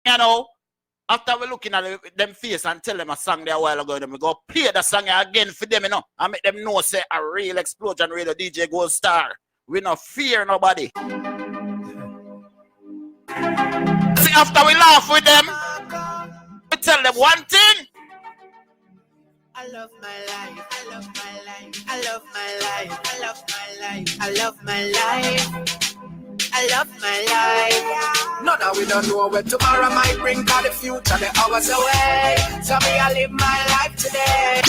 you know, after we looking at them face and tell them a song there a while ago, then we go play the song again for them, you know, and make them know say a real explosion radio DJ Gold Star. We no fear nobody. See, after we laugh with them, we tell them one thing. I love my life, I love my life, I love my life, I love my life, I love my life, I love my life. No, no, we don't know where tomorrow might bring, cause the future, the hours away. So me, I live my life today.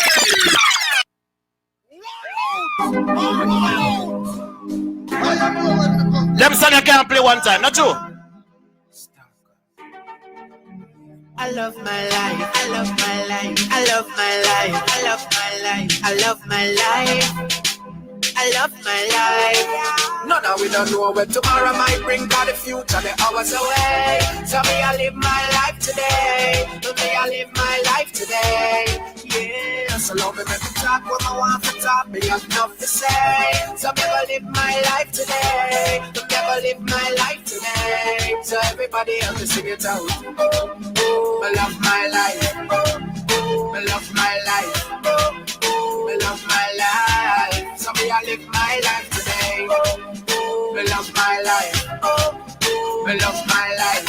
Them song you can't play one time, not true? I love my life, I love my life, I love my life, I love my life, I love my life, I love my life. No, no, we don't know where tomorrow might bring, cause the future, the hours away. So me, I live my life today. So me, I live my life today. Yeah, so love me, make me talk what I want to talk. Me have enough to say. So me, I live my life today. So me, I live my life today. So everybody else sing it out. I love my life. I love my life. I love my life. So me, I live my life today. I love my life. I love my life.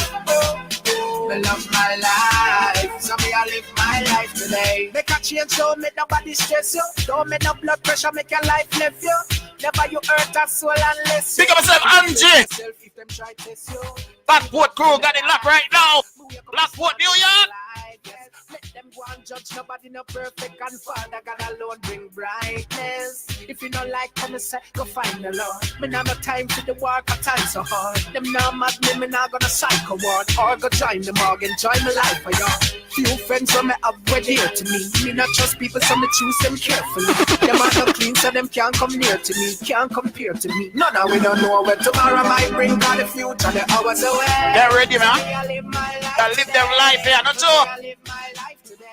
I love my life. So me, I live my life today. Make a change, don't make nobody stress you. Don't make no blood pressure, make your life live you. Never you hurt a soul unless you. Pick up yourself, Angie. Backport crew got it locked right now. Blackport, New York. Let them go and judge, nobody no perfect, and Father God alone bring brightness. If you don't like, come and say, go find the Lord. Me not no time for the work, I time so hard. Them now mad me not gonna psycho ward. Or go join the morgue, enjoy my life for y'all. Few friends from me have way dear to me. Me not trust people, so me choose them carefully. Them are not clean, so them can't come near to me, can't compare to me. No, no, we don't know where tomorrow might bring, cause the future, the hours away. Get ready, man. I live them life here, not so.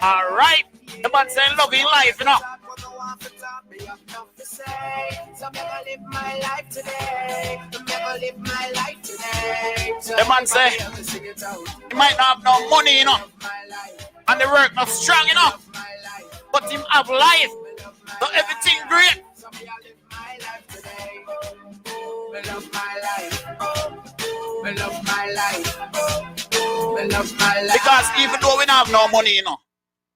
Alright, the man saying loving life, you know. The man say he might not have no money, you know, and the work not strong enough, but him have life, so everything great. I love my life. I love my life. I love my life. Because even though we don't have no money, you know,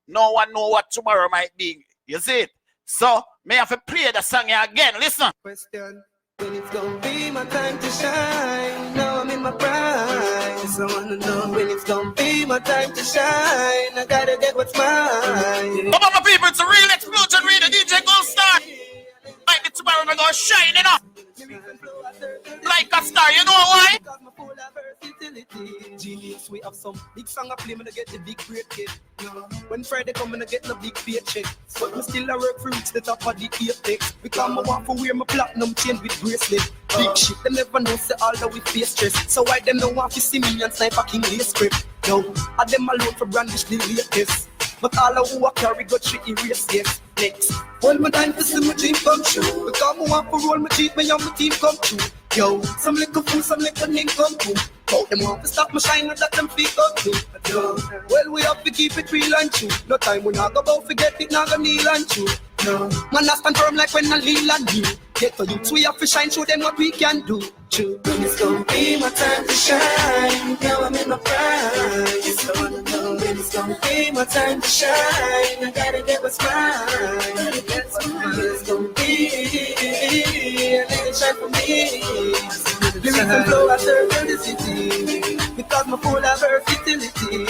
no one know what tomorrow might be. You see it? So, may I have to play the song again. Listen. Question. When it's gonna be my time to shine. Now I'm in my prime. So I wanna know when it's gonna be my time to shine. I gotta get what's mine. Come on, my people, it's a real explosion. Read the DJ Gold Star. Like the tomorrow we're gonna shine, you know. Like a star, you know why? Genius, we have some big song I play, me to get the big great kid. When Friday come, I get the big paycheck. But me still I work for reach the top of the apex. Because I want to wear my platinum chain with bracelet. Big shit, them never know say all that we face stress. So why them don't want to see me and sniper king lace script? No, I them alone for brandish the latest. But all of who I carry got shit erase, yes. Next, hold my time to see my dream come true. Because I want to roll my cheat, me and my team come true. Yo, some little fool, some little name come true. But them want to stop my shine and that them feet up too. Yo, well, we have to keep it real and true. No time we not go about forget it, not gonna kneel and true. No, man, I stand firm like when I lean and you. Get for you, we have to shine, show them what we can do. True. When it's gonna be my time to shine. Now I'm in my prime. Just wanna know when it's gonna be my time to shine. I gotta get what's mine. That's when it's gonna be. And let it shine for me. Lyrical flow after the city. Because my full of versatility.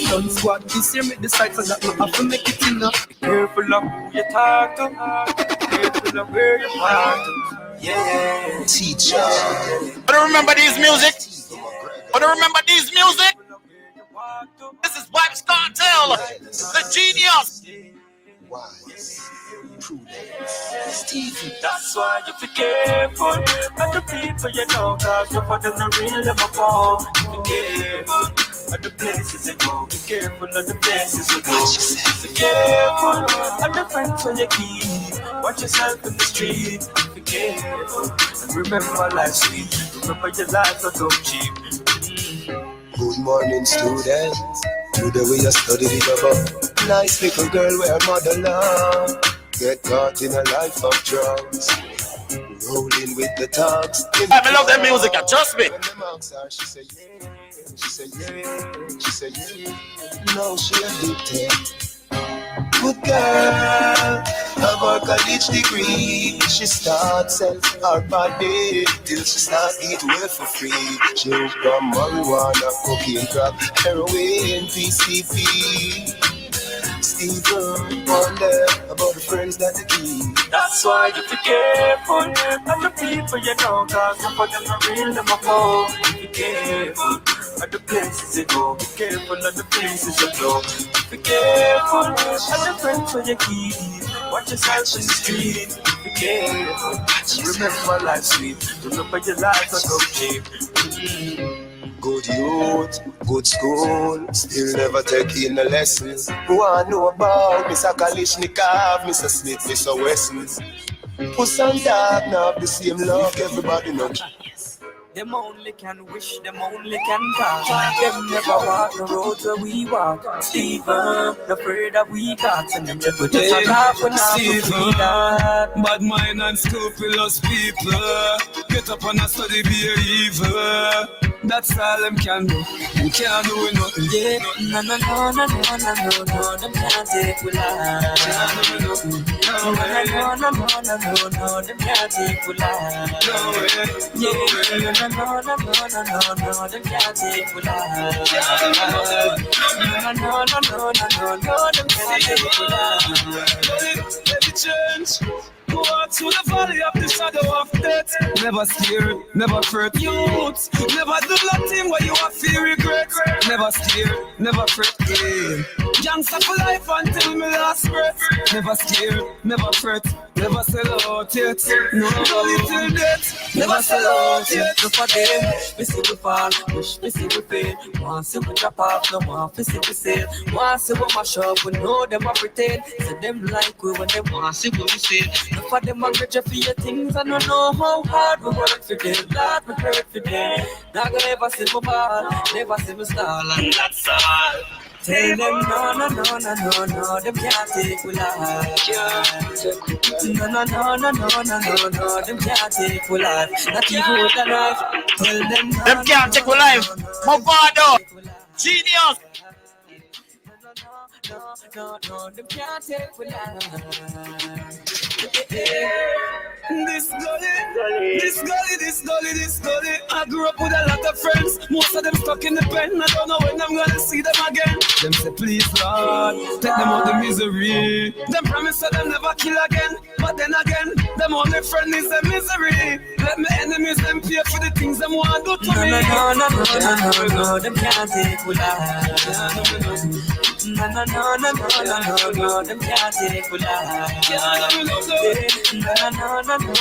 Done squad this year, make the sights so that I have to make it enough. Be careful of who you talk to. Be careful of where you walk to. Yeah, teacher. I don't remember these music. I don't remember these music. This is Vibes Cartel, the genius. Wise, prudent, Stevie. That's why you be careful of the people you know, cause you put them the real them apart. Be careful of the places you go. Be careful of the places you go. Be careful of the friends when you keep. Watch yourself in the street. Be careful and remember life's sweet. Remember your life not so cheap. Good morning, students. Today we are studying about nice little girl where mother love. Get caught in a life of drugs. Rolling with the thugs. I love that music, trust me. When the marks are, she say yeah. She say yeah. She say yeah. No, she addicted. Good girl, have her college degree. She starts sell her body till she start eat well for free. She hooked on marijuana, cocaine, crack, heroin, PCP. Stephen wonder about the friends that they keep. That's why you be careful of the people you know, cause some of them are real, them are poor. Be careful of the places you go. Be careful of the places you go. Be careful of the friends where you keep. Watch yourself in the street. Be careful. Remember life's sweet. Remember your life is so cheap. Good youth, good school, still never taking a lesson. Who I know about Mr. Kalishnikov, Mr. Smith, Mr. Wesson. Puss and dog now have the same love, everybody know. Them only can wish, them only can talk. Them never walk the roads where we walk. Stephen, the afraid that we got. And them just put us on top when Stephen, bad mind and scrupulous people. Get up and study be evil. That's all them can do. We can't do nothing. yeah, no, them can't take we life. Can't do nothing. No way. No, them can't take we life. No way. Yeah, no, them can't take we life. No, them can't take we life. Let it change. Go out to the valley of the shadow of death. Never scared, never fret. Youth, never do nothing where you have feel regret. Never scared, never fret. Gangsta for life until my last breath. Never scared, never fret. Never sell out yet. No, till death. Never sell out yet. No for them, we see we fall, wish we see we fail. Want see we drop off, no want we see we sail. Want see we mash up, we know them a pretend. Say them like we when them want see we sail. No for them a grudge for your things, I don't know how hard we work for them. Lord, we hurt for them. Not gonna ever see me ball, never see me stall, and that's all. Tell them no, them can't take we life. No, them can't take we life. Not even with the life. Tell them Them can't take we life. Movado. Genius. No, them can't take we life. This gully. I grew up with a lot of friends. Most of them stuck in the pen. I don't know when I'm gonna see them again. Them say, please, Lord, take them out the misery. Them promise that them never kill again. But then again, them only friend is the misery. Let my enemies them pay for the things them want to do to me. No, them can't take we life. No, them can't take we life. No, them can't take we life. No, them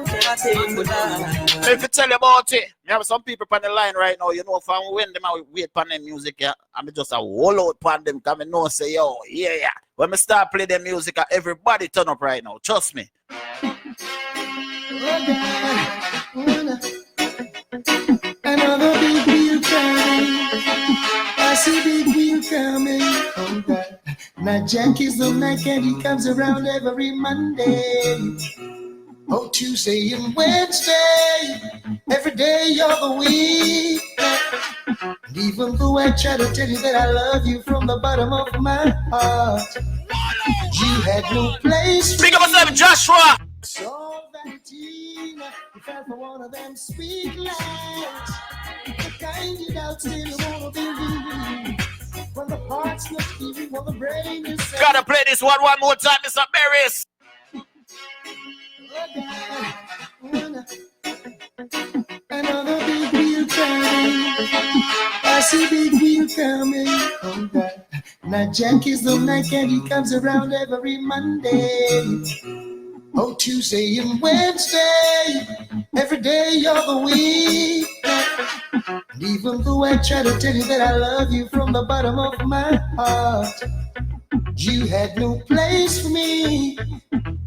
can't take we life. If you tell you about it, you have some people on the line right now, you know, from when them out wait for them music, yeah, I'm just a wall out on them, come and know, say, yo, yeah. When we start playing the music, everybody turn up right now, trust me. Another big wheel coming. I see big wheel coming. Oh God. Now Jack is the night and he comes around every Monday. Oh, Tuesday and Wednesday. Every day of the week. And even though I try to tell you that I love you from the bottom of my heart, you had no place. Speak up yourself, Joshua. So vanity, you fell for one of them sweet lies. The kind you doubt still wanna believe. When the heart's not even when the brain is set. Gotta play this one more time, Mr. Barris. Another big wheel coming. I see big wheel coming. Oh God. Now Jack is the night and he comes around every Monday. Oh, Tuesday and Wednesday, every day of the week. And even though I try to tell you that I love you from the bottom of my heart, you had no place for me.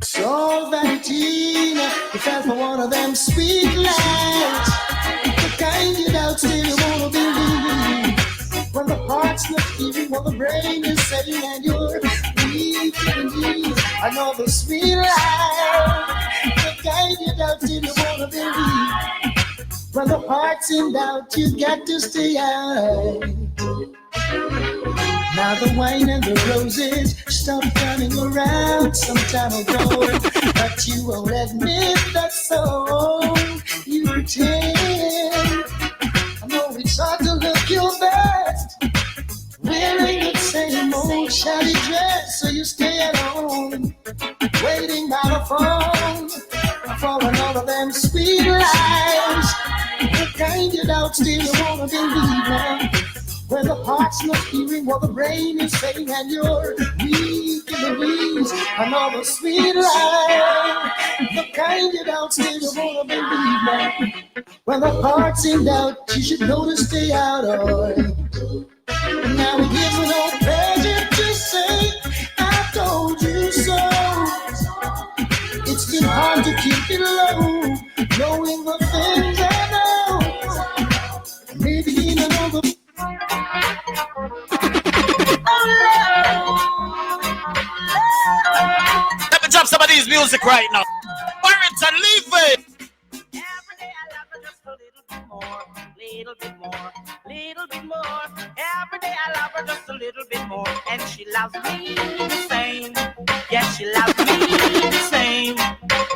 So vanity, you fell for one of them sweet lies. The kind you doubt still you wanna believe. When the heart's not hearing what the brain is saying and you're weak in the knees. Another sweet lie. The kind you doubt still you wanna believe. When the heart's in doubt, you got to stay out. Now the wine and the roses stopped coming around some time ago, but you won't admit that so you pretend. I know it's hard to look your best, wearing the same old shabby dress, so you stay at home, waiting by the phone for another of them sweet lies. The kind you doubt still you wanna believe now. When the heart's not hearing what the brain is saying and you're weak in the knees, another sweet lie. The kind you doubt still you wanna believe now. When the heart's in doubt, you should know to stay out of. Now it gives me no pleasure to say I told you so. It's been hard to keep it low, knowing the things I know. Maybe in another. Let me drop some of these music right now. Parents are leaving. Every day I love her just a little bit more, little bit more, little bit more. Every day I love her just a little bit more, and she loves me the same. Yes, she loves me the same.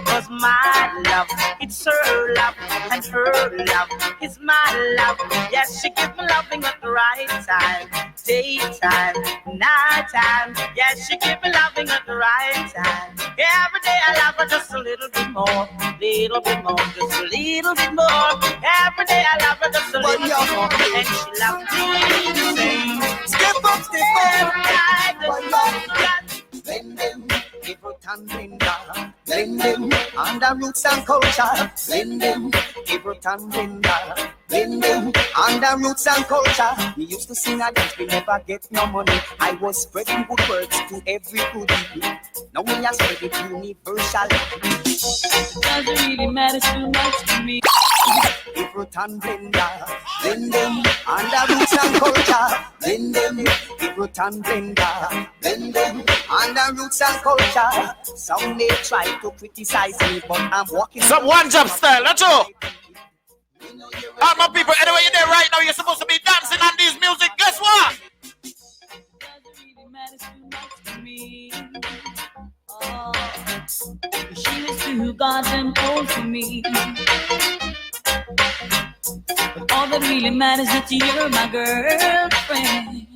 Cause my love, it's her love, and her love is my love. Yes, she gives me loving at the right time, daytime, nighttime. Yes, she gives me loving at the right time. Every day I love her just a little bit more, little bit more, just a little bit more. Every day I love her just a little bit more, and she loves me the same. Step up, step up. Blend them, give it and blend them. Blend them, under roots and culture. Blend them, give it and blend them. Blend them, under roots and culture. We used to sing a dance, we never get no money. I was spreading good words to every goodie. Now we are spreading universal. Doesn't really matter too much to me. Give it and blend them. Blend them, under roots and culture. Blend them, give it and blend them. Blend them, under roots and culture. Some may try to criticize me, but I'm walking. Some one job style, that's all. All my people, anyway, you're there right now. You're supposed to be dancing on this music. Guess what? Doesn't really matter too much to me. Oh, she was too goddamn old for me. But all that really matters is that you're my girlfriend.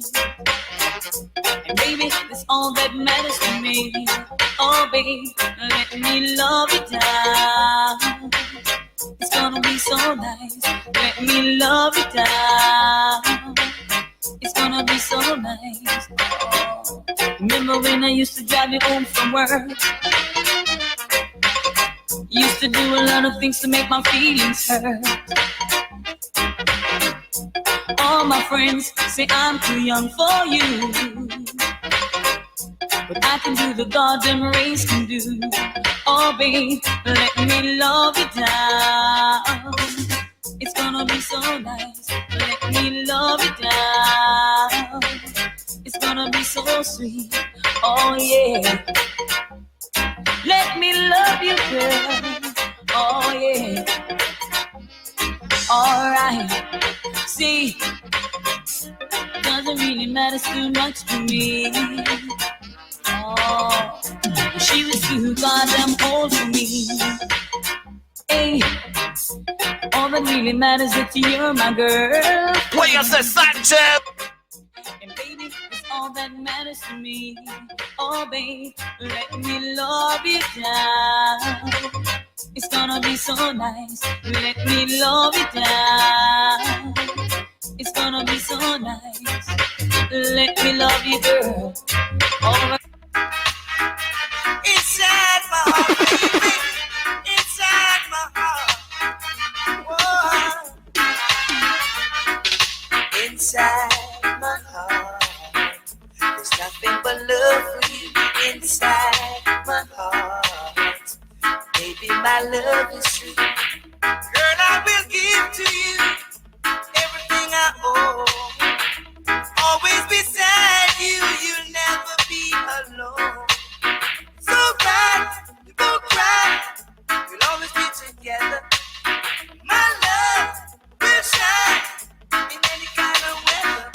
And baby, that's all that matters to me. Oh baby, let me love you down. It's gonna be so nice. Let me love you down. It's gonna be so nice. Oh. Remember when I used to drive you home from work? Used to do a lot of things to make my feelings hurt. All my friends say I'm too young for you, but I can do the goddamn race can do. Oh babe, let me love you down. It's gonna be so nice. Let me love you down. It's gonna be so sweet. Oh yeah. Let me love you, girl. Oh yeah. Alright. See, doesn't really matter too much to me. Oh, she was too goddamn old for me. Hey, all that really matters is that you're my girl. What you say, Sanchez? And baby, it's all that matters to me. Oh, babe, let me love you down. It's gonna be so nice. Let me love you down. It's gonna be so nice. Let me love you, girl. All right. Inside my heart, baby. Inside my heart. Whoa. Inside my heart. There's nothing but love for you. Inside my heart. my love is true. Girl, I will give to you everything I own. Always beside you, you'll never be alone. So right, don't cry, we'll always be together. My love will shine in any kind of weather.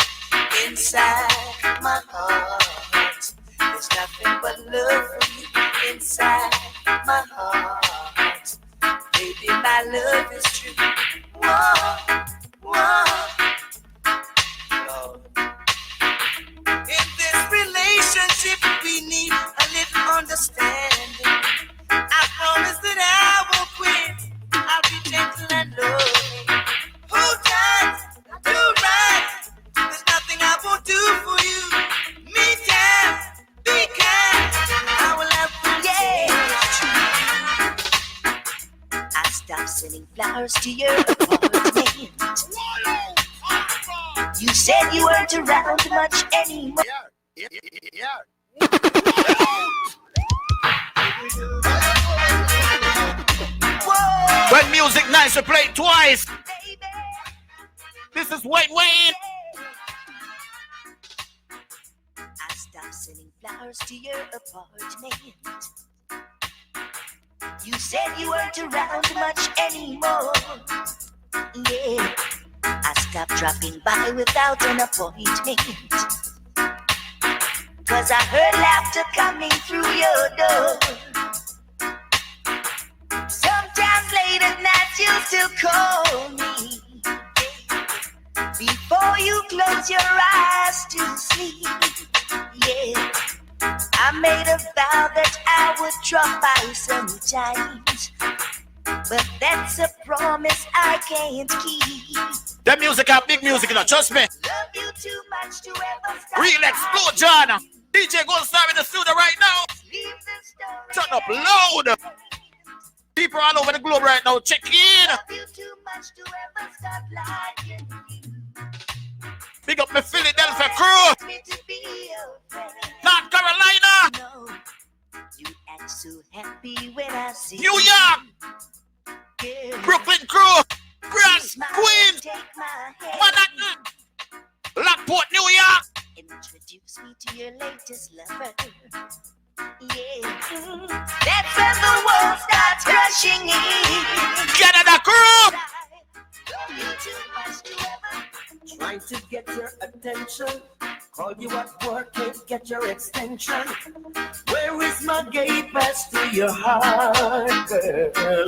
Inside my heart, there's nothing but love for you. Inside my heart, baby, my love is true. Whoa, whoa, Lord. In this relationship, we need a little understanding. I promise that I won't quit. I'll be gentle and loving. Hold tight, do right. There's nothing I won't do for you. Me time, be kind. I will have to, I stopped sending flowers to your apartment. You said you weren't around much anymore. Yeah. When music nice, we play it twice. This is Wayne. I stopped sending flowers to your apartment. You said you weren't around much anymore. Yeah, I stopped dropping by without an appointment. Cause I heard laughter coming through your door. Sometimes late at night you still call me. Before you close your eyes to sleep. Yeah, I made a vow that I would drop by sometimes. But that's a promise I can't keep. The music have big music, you know, trust me. Love you too much to ever stop. Real explosion. DJ Gold Star in the studio right now. Turn up loud. People all over the globe right now, check in. Love you too much to ever stop lying. Big up my Philadelphia crew. North Carolina. No, you act so happy when I see New York. you. Brooklyn crew. Bronx, Queens, Manhattan, Lockport, New York. Introduce me to your latest lover. Yeah, that's when the world starts rushing in. Canada crew. Trying to get your attention. Call you at work, can't get your extension. Where is my gate pass to your heart, girl?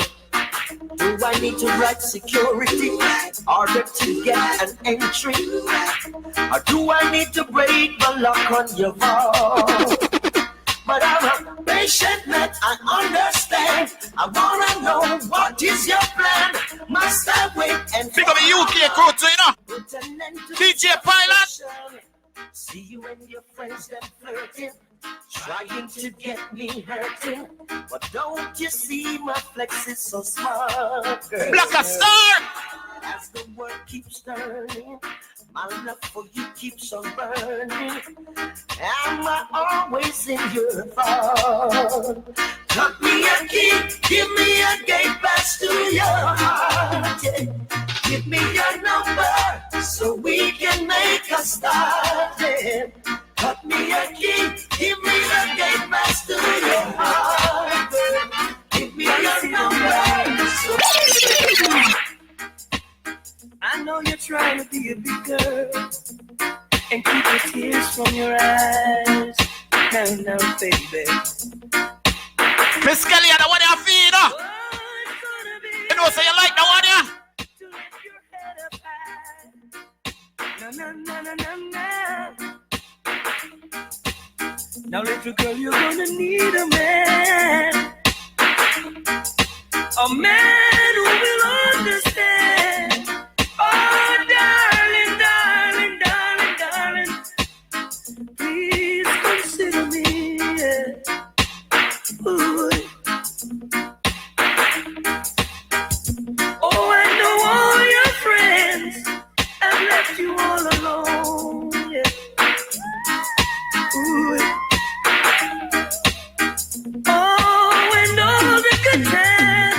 Do I need to write security in order to get an entry? Or do I need to break the lock on your vault? But I'm a patient man, I understand. I wanna know what is your plan. Must I wait and Big up the UK crew too, you know. DJ Pilot. See you and your friends them flirting, trying to get me hurting. But don't you see my flex is so smart, girl? Black a star. As the world keeps turning, my love for you keeps on burning. Am I always in your thought? Cut me a key, give me a gate pass to your heart. Yeah. Give me your number so we can make a start. Yeah. Cut me a key, give me a gate pass to your heart. Yeah. Give me your number so I know you're trying to be a big girl and keep the tears from your eyes. Now, baby. Miss Kelly, I don't want you to feel, you know. You know, say you like that one, yeah? Now, little girl, you're gonna need a man. A man who will understand. Oh, darling, darling, darling, darling. Please consider me. Yeah. Ooh. Oh, I know all your friends have left you all alone. Yeah. Ooh. Oh, and all the good times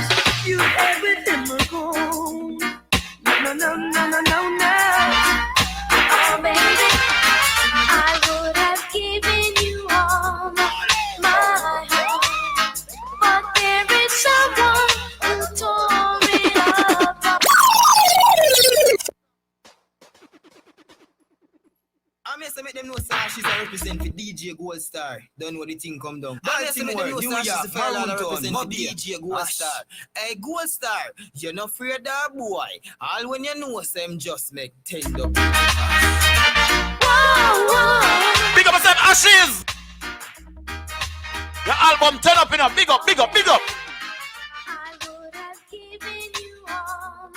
DJ Gold Star. Don't know the thing come down. Baltimore, New York, Maroon, Mobile. DJ Gold Star. Hey, Gold Star, you're not afraid of boy. All when you know them just make tend up. Big up yourself, Ashes. Your album turn up, you know. Big up, big up, big up. I would have given you all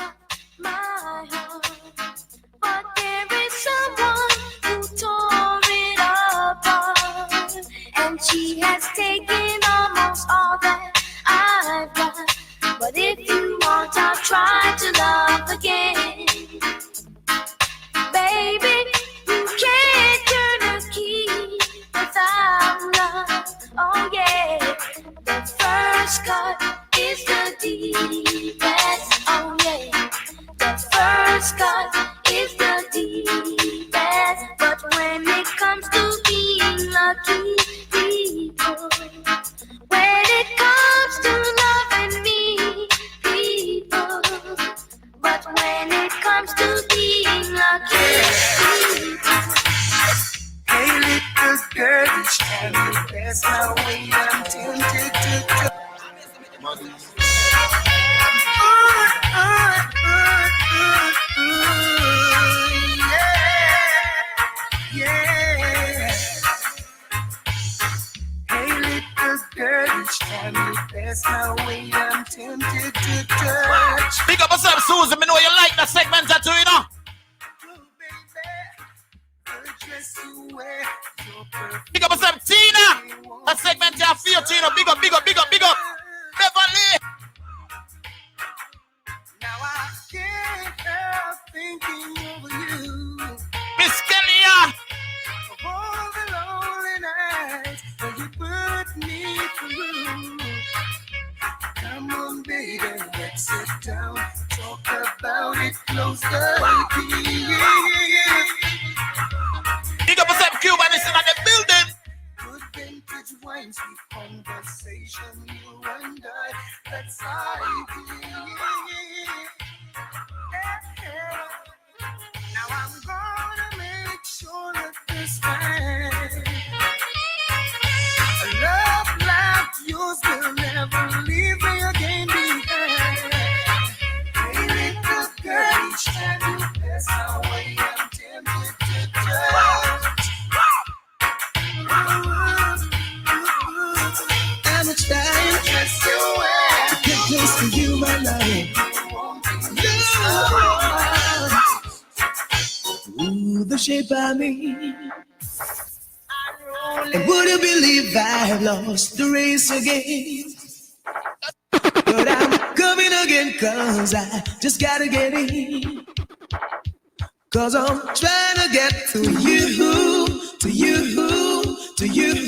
my heart, but there is someone who tore it apart, and she has taken almost all that I've got. But if you want, I'll try to love again. Baby, you can't turn a key without love. Oh yeah, the first cut is the deepest. Oh yeah, the first cut is the deepest. But when it comes to being lucky people, when it comes to loving me people, but when it comes to being lucky people. Hey, little girl, each time you pass my way, I'm tempted to touch. Yeah. Hey, little girl, each time you pass my way, I'm tempted to touch. Big up yourself, Susan. Me know you like that segment too, you know. Big up yourself, Tina. That segment here for you, Tina. Big up, big up, big up, big up. Beverly. Now I can't help thinking over you. Miss Kelly. Of all the lonely nights that you put me through. Come on, baby, let's sit down. Talk about it closer. Big up yourself, Cuban. Is in the building. Good vintage wine, sweet conversation, you and I. That's how it is. Now I'm gonna make sure that this time a love like yours will never leave me again behind. Hey, little girl, each time you pass my way, I'm tempted to touch. I'm trying just to get close to you, my love. Ooh, the shape I made. And would you believe I've lost the race again? But I'm coming again, cause I just gotta get in. Cause I'm trying to get to you, to you, to you.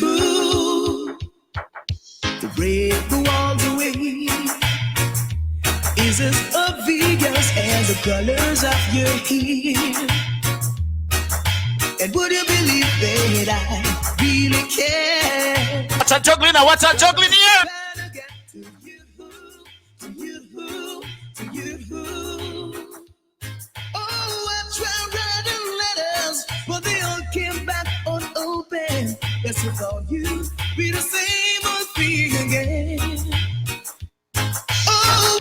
To break the walls away is as obvious as the colors of your hair. And would you believe that I really care? What's a juggling now? What's a juggling here? Trying to get to you, to you, to you. Oh, I tried writing letters, but they all came back unopened. Yes, without you, be the same old thing again. Oh,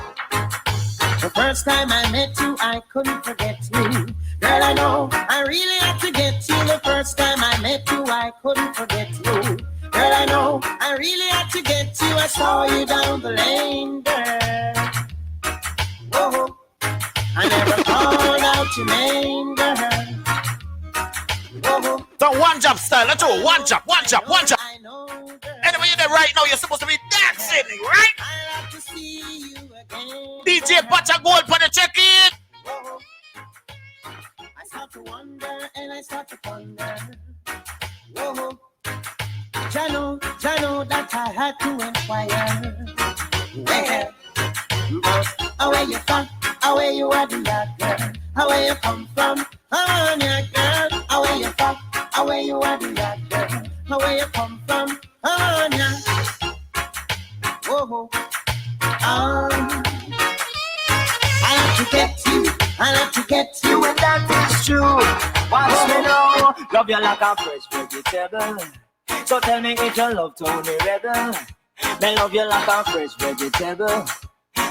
the first time I met you, I couldn't forget you. Girl, I know I really had to get you. The first time I met you, I couldn't forget you. Girl, I know I really had to get you. I saw you down the lane, girl. Whoa, I never called out your name, girl. Whoa, So one job style. Let's do one job, one job, one job. I know, girl. Anyway, you're there right now. You're supposed to be dancing, right? I love to see you again. DJ Pacha Gold for the check-in. Whoa. I start to wonder and I start to ponder. Whoa, Jano, that I had to inquire. Where? But where you from? Where you are the girl? Where you come from? Oh, yeah, girl. Where you from? Where you are the girl? Where you come from? Oh, yeah. Whoa, I have to get you. I have to get you, and that is true. Watch me now, love you like a fresh vegetable. So tell me if you love Tony Rebel. Me love you like a fresh vegetable.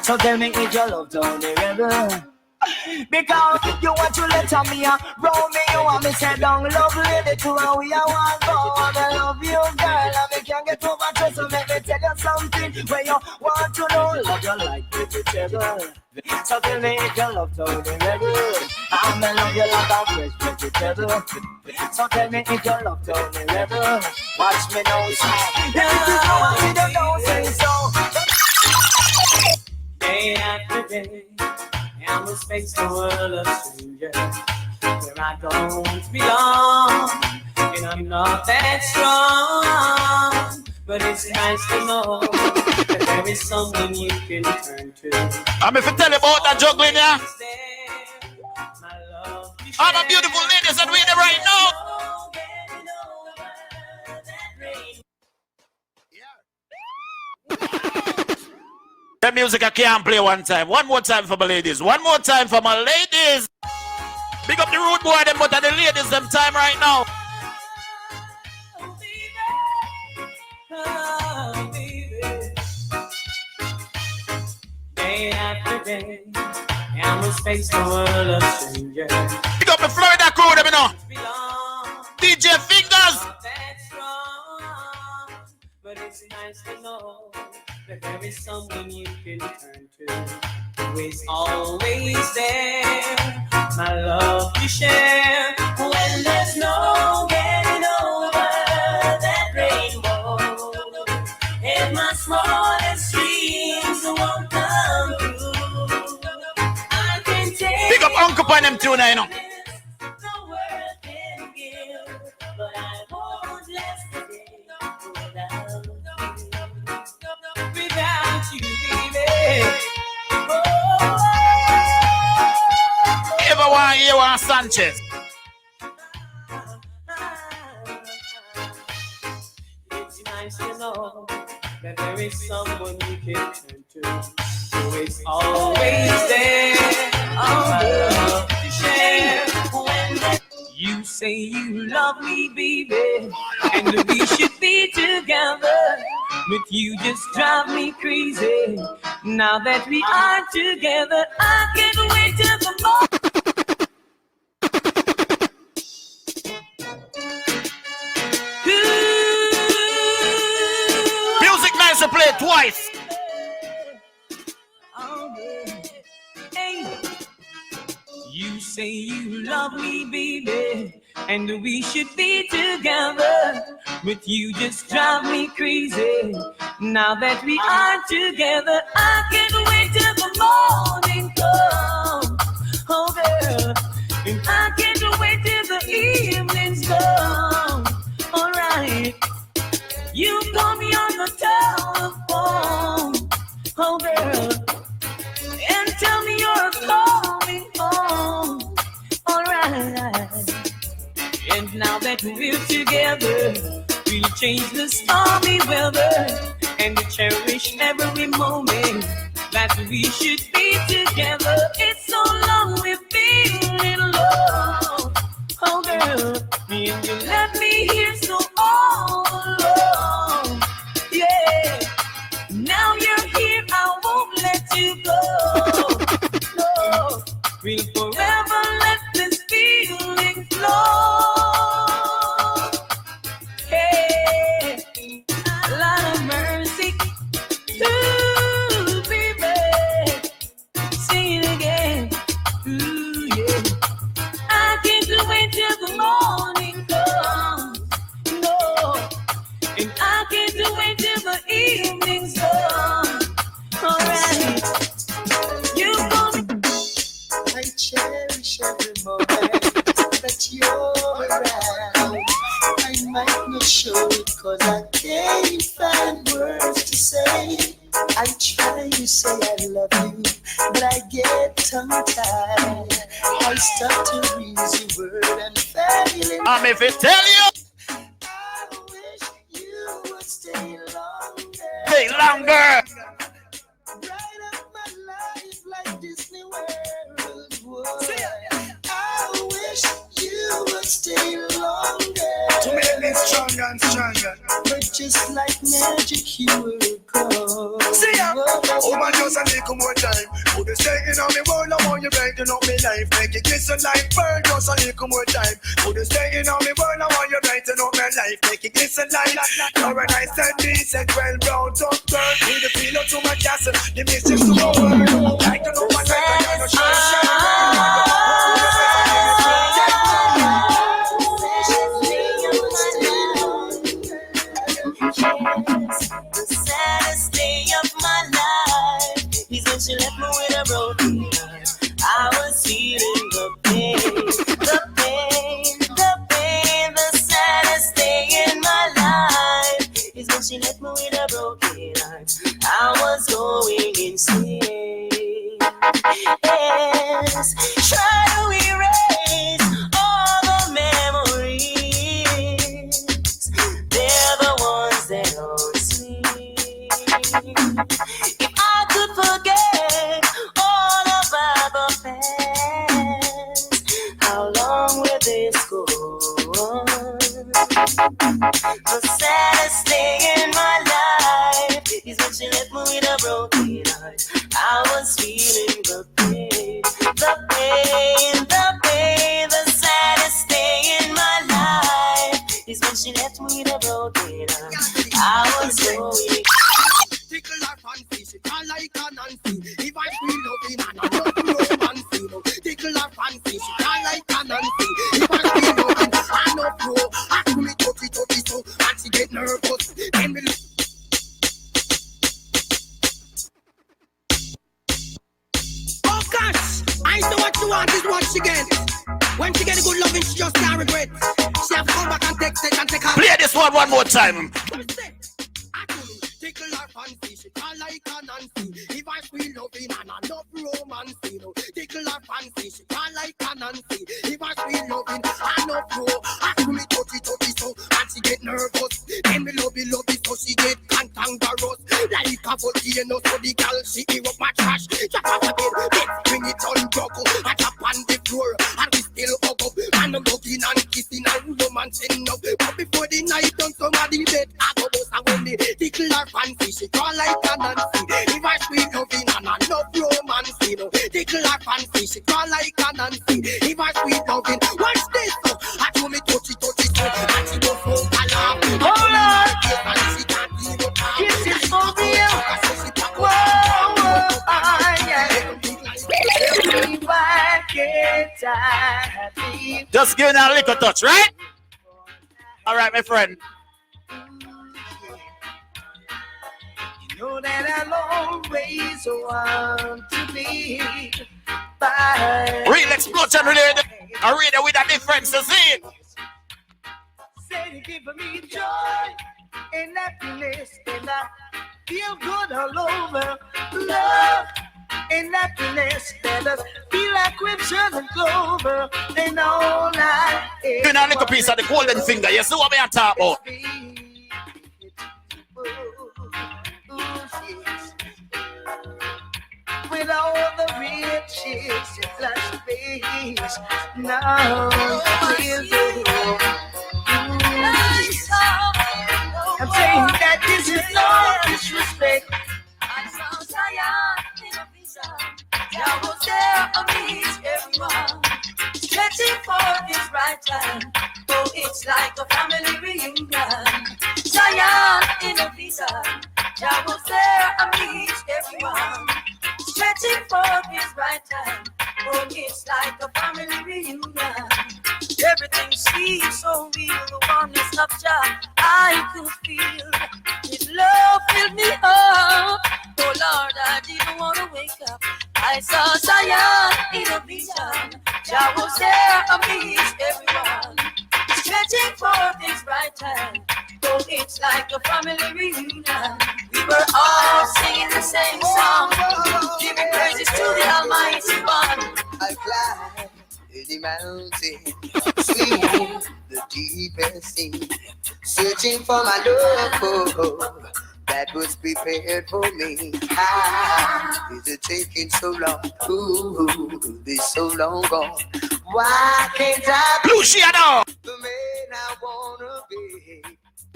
So tell me if you love Tony Rebel. Because you want to let me roll me, you want me say down love lady to how we are one go. I love you girl, and me can't get over to, so make me tell you something where you want to know. Love you like vegetable. So tell me if you love Tony Rebel. I'm in love you like a fresh vegetable. So tell me if you love Tony Rebel. Watch me now, say you don't say so. Day after day, I'm a space the world of strangers where I don't belong, and I'm not that strong. But it's nice to know that there is someone you can turn to. I'm if I tell you about that juggling, yeah. All the beautiful ladies that we're there right now. The music I can't play one time. One more time for my ladies. One more time for my ladies. Big up the rude boy, them, but the ladies, them time right now. Oh, baby. Day after day, I'm a space the world of strangers. Big up the Florida crew, them, you know. DJ Fingers. But it's nice to know that there is someone you can turn to, who is always there, my love to share. When there's no getting over that rainbow, and my smallest dreams won't come true, I can take. Big up Uncle Pan them too now, you know. The world can give, but I won't last the day without you, baby. Ever want to hear one Sanchez? It's nice to know that there is someone you can turn to, who is always there, oh, to share. You say you love me, baby, and we should be together. But you just drive me crazy. Now that we are together, I can't wait till the morning. Music nice to play twice. Hey. You say you love me, baby, and we should be together. But you just drive me crazy. Now that we are together, I can't wait till the morning comes. Oh, girl, and I can't wait till the evening's come. All right, you call me on the telephone. Oh, girl, and tell me you're coming home. All right. And now that we're together, we'll change the stormy weather and cherish every moment that we should be together. It's so long we've been in love. Oh, girl, me and you left me here so all alone. Yeah. Now you're here, I won't let you go. No, we'll forever let this feeling flow. Hey, Lord of mercy, ooh, baby, sing it again. Ooh, yeah. I can't wait till the morning comes. No, and I can't wait till the evening's done. All right, you gonna. I cherish every moment that you're around. I might not show it cause I can't find words to say. I try to say I love you, but I get tongue-tied. I start to read your word and failing. If it tell you. I wish you would stay longer. Stay longer. Bright up my life like Disney World would. I wish you would stay longer. To make me stronger and stronger. just like magic, you will come. See ya. Oh, man, just a little more time. Put the staying on me world, I want you brighten up me life. Make it glisten like pearl, just a little more time. Put the staying on me world, I want you brighten up my life. Make it glisten like you're a nice and decent, well brown, tough girl. With the pillow to my castle, the mischief to my world. Brighten up my life, I got no The saddest day of my life is when she left me with a broken heart. I was feeling the pain, the pain, the pain. The saddest day in my life is when she left me with a broken heart. I was going insane. Yes, try to erase all the memories. They're the ones that haunt me. If I could forget all about the past, how long will this go on? The saddest day in my life is when she left me with a broken heart. I was feeling the pain, the pain, the pain. The saddest day in my life is when she left me with a broken heart. I was going. Tickle her fancy, she call like a Nancy. If I feel loving and I love romancy, no. Tickle her fancy, she call like a Nancy. If I feel loving, I know pro. I do me touchy so, and she get nervous. Then me look. Oh gosh, I know what you want is what she get. When she get a good loving, she just can't regret. She have to come back and text it and take her. Play this one more time. Tickle her fancy, she call like a Nancy. If I feel loving and I love romance, you know. Tickle her fancy, she call like a Nancy. If I feel loving, I love pro. I do me touchy so, and she get nervous. Then me love it, so she get cantankerous. Like a volcano, so the girl she eat up my trash. Drop off a bed, bring it on buckle. I drop on the floor, and we still hug up. And I'm looking and kissing and romancing up. But before the night done, somebody bed I go bust and when me tickle her fancy, she call like a Nancy. If I sweet loving and I love romance, you know. Tickle her fancy, she call like a Nancy. If I sweet loving, watch this, so I do me touchy so, and she go so alarm. Oh Lord, and she can't even talk. this is for real. Whoa, yeah. Why can't I be? Just give it a little touch, right? All right, my friend. You know that I'll always want to be by. Real explosion related. I read it with a difference to see it. Say you give me joy and happiness, and I feel good all over. Love and happiness, let us feel like crimson and clover, and all I Give me a little piece of the golden finger. You see what I'm talking about? With all the riches and flash face, now we'll go. I'm saying that this is no disrespect. I saw Zion in a vision. I was there amidst everyone, stretching for his right hand. Oh, it's like a family reunion. Zion in a vision. I was there amidst everyone, stretching for his right hand. Oh, it's like a family reunion. Everything seems so real. The oneness of Jah I could feel. His love filled me up. Oh Lord, I didn't want to wake up. I saw Zion in a vision. Jah was there amidst everyone, stretching for his right hand. Oh, it's like a family reunion. We were all singing the same song, giving praises to the Almighty One. I fly to the mountain, swim the deepest sea, searching for my love that was prepared for me. How is it taking so long? Ooh, this so long gone. Why can't I be Luciano! the man I wanna be?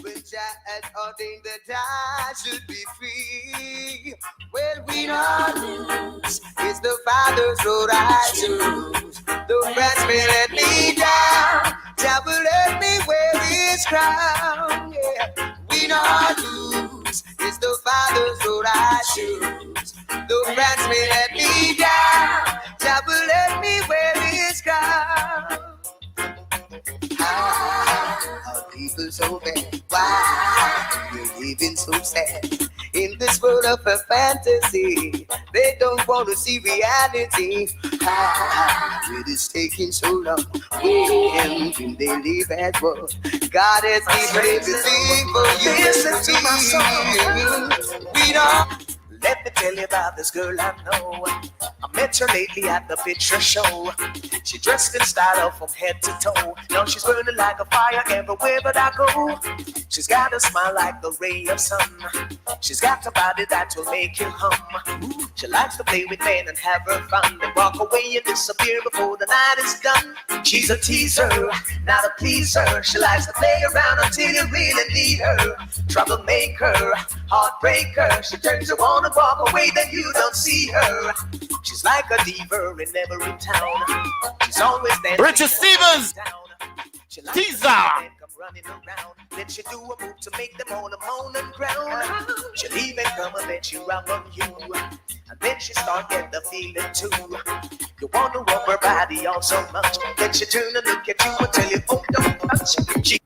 when Jah has ordained that I should be free. Well, we not lose. It's the Father's road I choose. The friends may let me down. Jah will let me wear His crown. Yeah, we not lose. It's the Father's road I choose. The friends may let me down. Jah will let me wear His crown. Our people so bad. Why we're living so sad in this world of a fantasy? They don't want to see reality. It is taking so long. When they live at war, God has given everything for you. Listen to my song. We don't. Let me tell you about this girl I know. I met her lately at the picture show. She dressed in style from head to toe. Now she's burning like a fire everywhere but I go. She's got a smile like the ray of sun. She's got a body that will make you hum. She likes to play with men and have her fun. Then walk away and disappear before the night is done. She's a teaser, not a pleaser. She likes to play around until you really need her. Troublemaker, heartbreaker. She turns you on and walk away, then you don't see her. She's like a diva in every town. She's always dancing. Richard Stevens, teaser. Running around, then she do a move to make them all moan and groan. She'll even come and then she rub on you, and then she start get the feeling too. You want to rub her body all so much, then she turn and look at you and tell you, oh, don't touch. She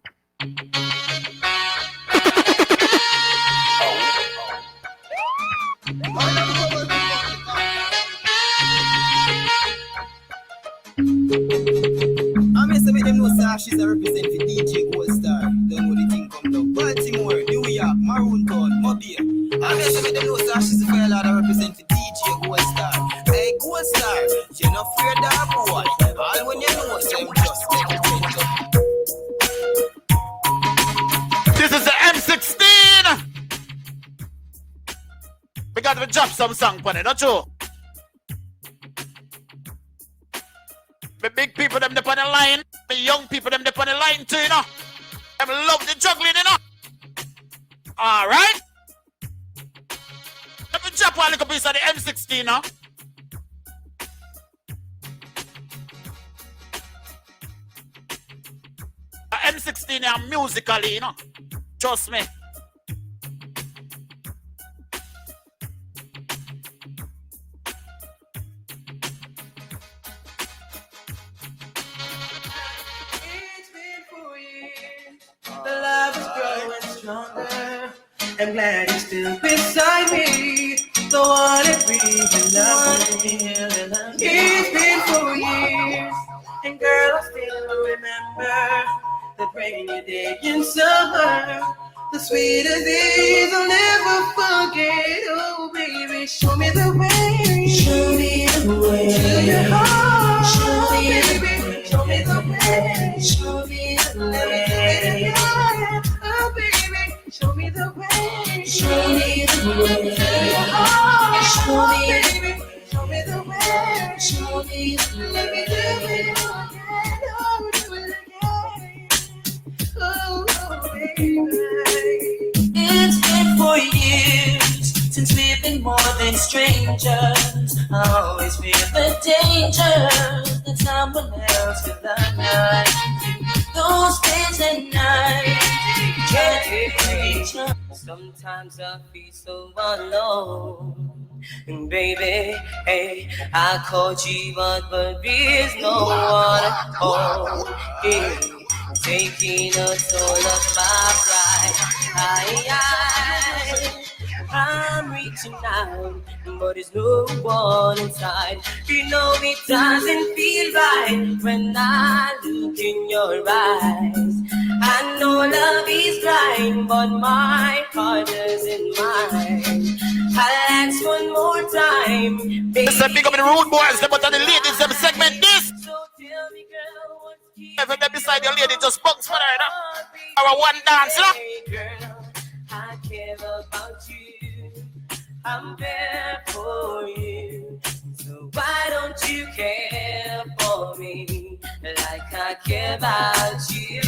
I'm here to make them know that she's a representative DJ Gold Star. Don't know the thing come down. Baltimore, New York, Maroon Town, Mobile. I'm here to make them know that she's a fair lad representative DJ Gold Star. Hey Gold Star, you're not afraid of boy. All when you know them just make it change up. This is the M16. We got to drop some song on it, not true? The big people them up on the line, the young people them up on the line too, you know. Them love the juggling, you know. Alright. Let me drop one little piece of the M16 now. The M16 are musically, you know. Trust me. I'm glad you're still beside me. The one that really loves me. It's been 4 years, and girl, I still remember the rainy day in summer. The sweetest days I'll never forget. Oh, baby, show me the way. Show me the way. To your heart. Show me the way. Show me the way. Show me the way. Oh, baby, show me the way. Show me the way. Show me the way. Show me the way. Show me the way. Let me do it again. Oh, do it again. Oh, baby. It's been 4 years since we've been more than strangers. I always feel the danger that someone else could like. Those days and nights can't reach. Sometimes I feel so alone. And baby, hey, I called you but there's no one at home. Hey, taking a toll of my pride. I'm reaching out, but there's no one inside. You know it doesn't feel right when I look in your eyes. I know love is blind, but my heart doesn't mind. I'll ask one more time, baby. Listen, big up the rude boys, but on the ladies, them segment this. So tell me, girl, what's keeping If them beside your lady, just bounce for her, you know. Our one dance, you know. Hey, girl, I care about you. I'm there for you. So why don't you care for me like I care about you?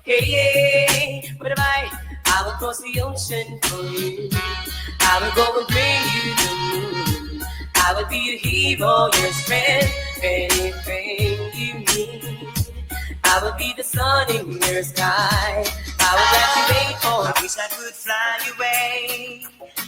Hey, but I will cross the ocean for you. I will go and bring you the moon. I will be your hero, your strength, anything you need. I will be the sun in your sky. I will graduate for. I wish I could fly away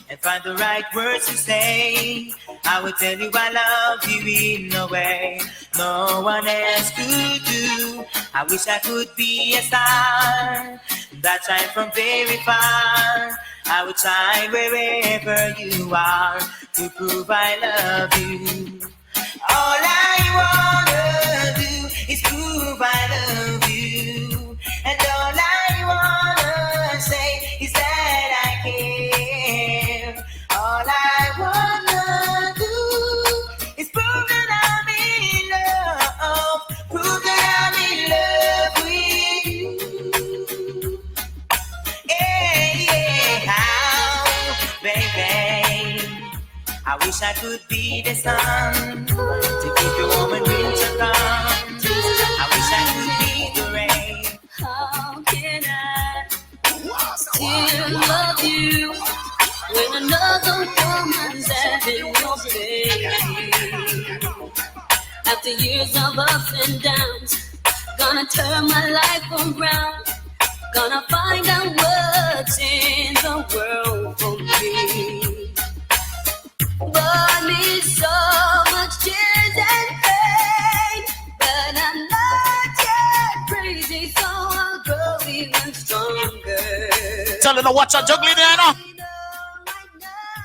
and find the right words to say. I will tell you I love you in a way no one else could do. I wish I could be a star that shine from very far. I will try wherever you are to prove I love you. All I wanna do is prove I love you. And all I wanna say is that I care. All I wanna do is prove that I'm in love. Prove that I'm in love with you. Yeah, how, baby. I wish I could be the sun to keep you warm when winter comes. I wish I could be the rain. How can I still love you when another woman's having your baby? After years of ups and downs, gonna turn my life around. Gonna find out what's in the world for me. Brought me so much tears and pain, but I'm not yet crazy, so I'll grow even stronger. Tell them to watch our juggling there, you know.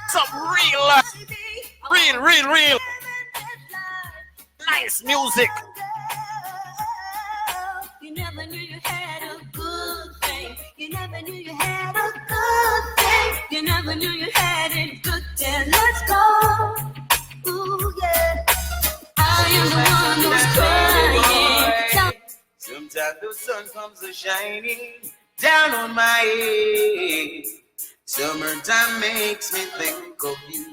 Some real nice music. You never knew you had a good thing. You never knew you had a good thing. You never knew you had it good. Then let's go. Ooh yeah. I am the one who's crying. Sometimes the sun comes a shining down on my head. Summertime makes me think of you.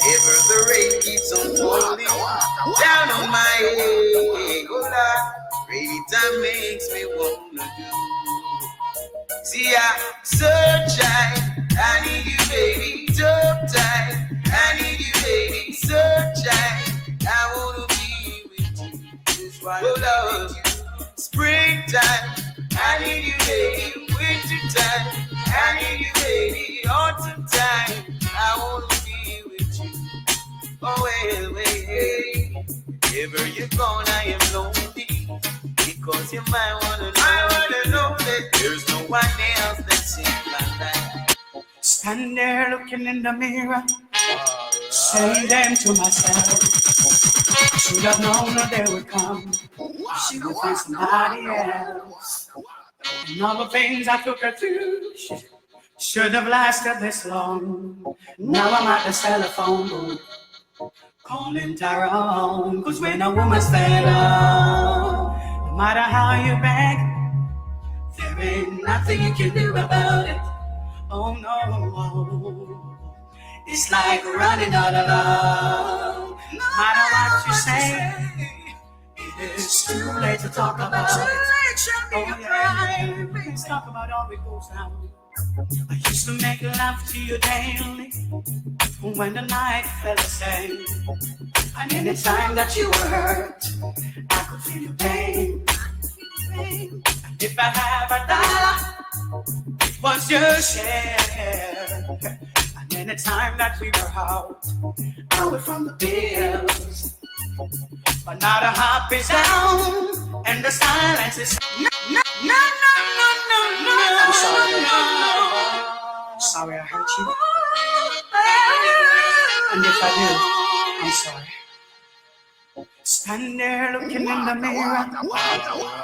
Ever the rain keeps on falling down on my head. Rainy time makes me wanna do. See, I search, I need you, baby. Tough time, I need you, baby. Search, I wanna be with you. That's why I love you. Springtime, I need you, baby. Wintertime, I need you, baby. Autumn time, I wanna be with you. Oh, hey. Ever you're gone, I am lonely. Because you might wanna know that there's no one else that's in my life. Stand there looking in the mirror, saying them to myself. Should have known that they would come. She would find somebody else. And all the things I took her through should have lasted this long. Now I'm at the telephone booth, calling Tyrone. Cause when a woman's fed up, no matter how you beg, there ain't nothing you can do about it. Oh no, it's like running out of love. No matter what you say, it's too late to talk about it. Oh yeah, let's talk about all it goes down. I used to make love to you daily when the night fell the same. And any time that you were hurt, I could feel your pain. And if I have $1, it was your share. And any time that we were out, away from the bills. But now the happy sound and the silence is no. I'm sorry. Sorry I hurt you. And if I do, I'm sorry. Stand there looking in the mirror,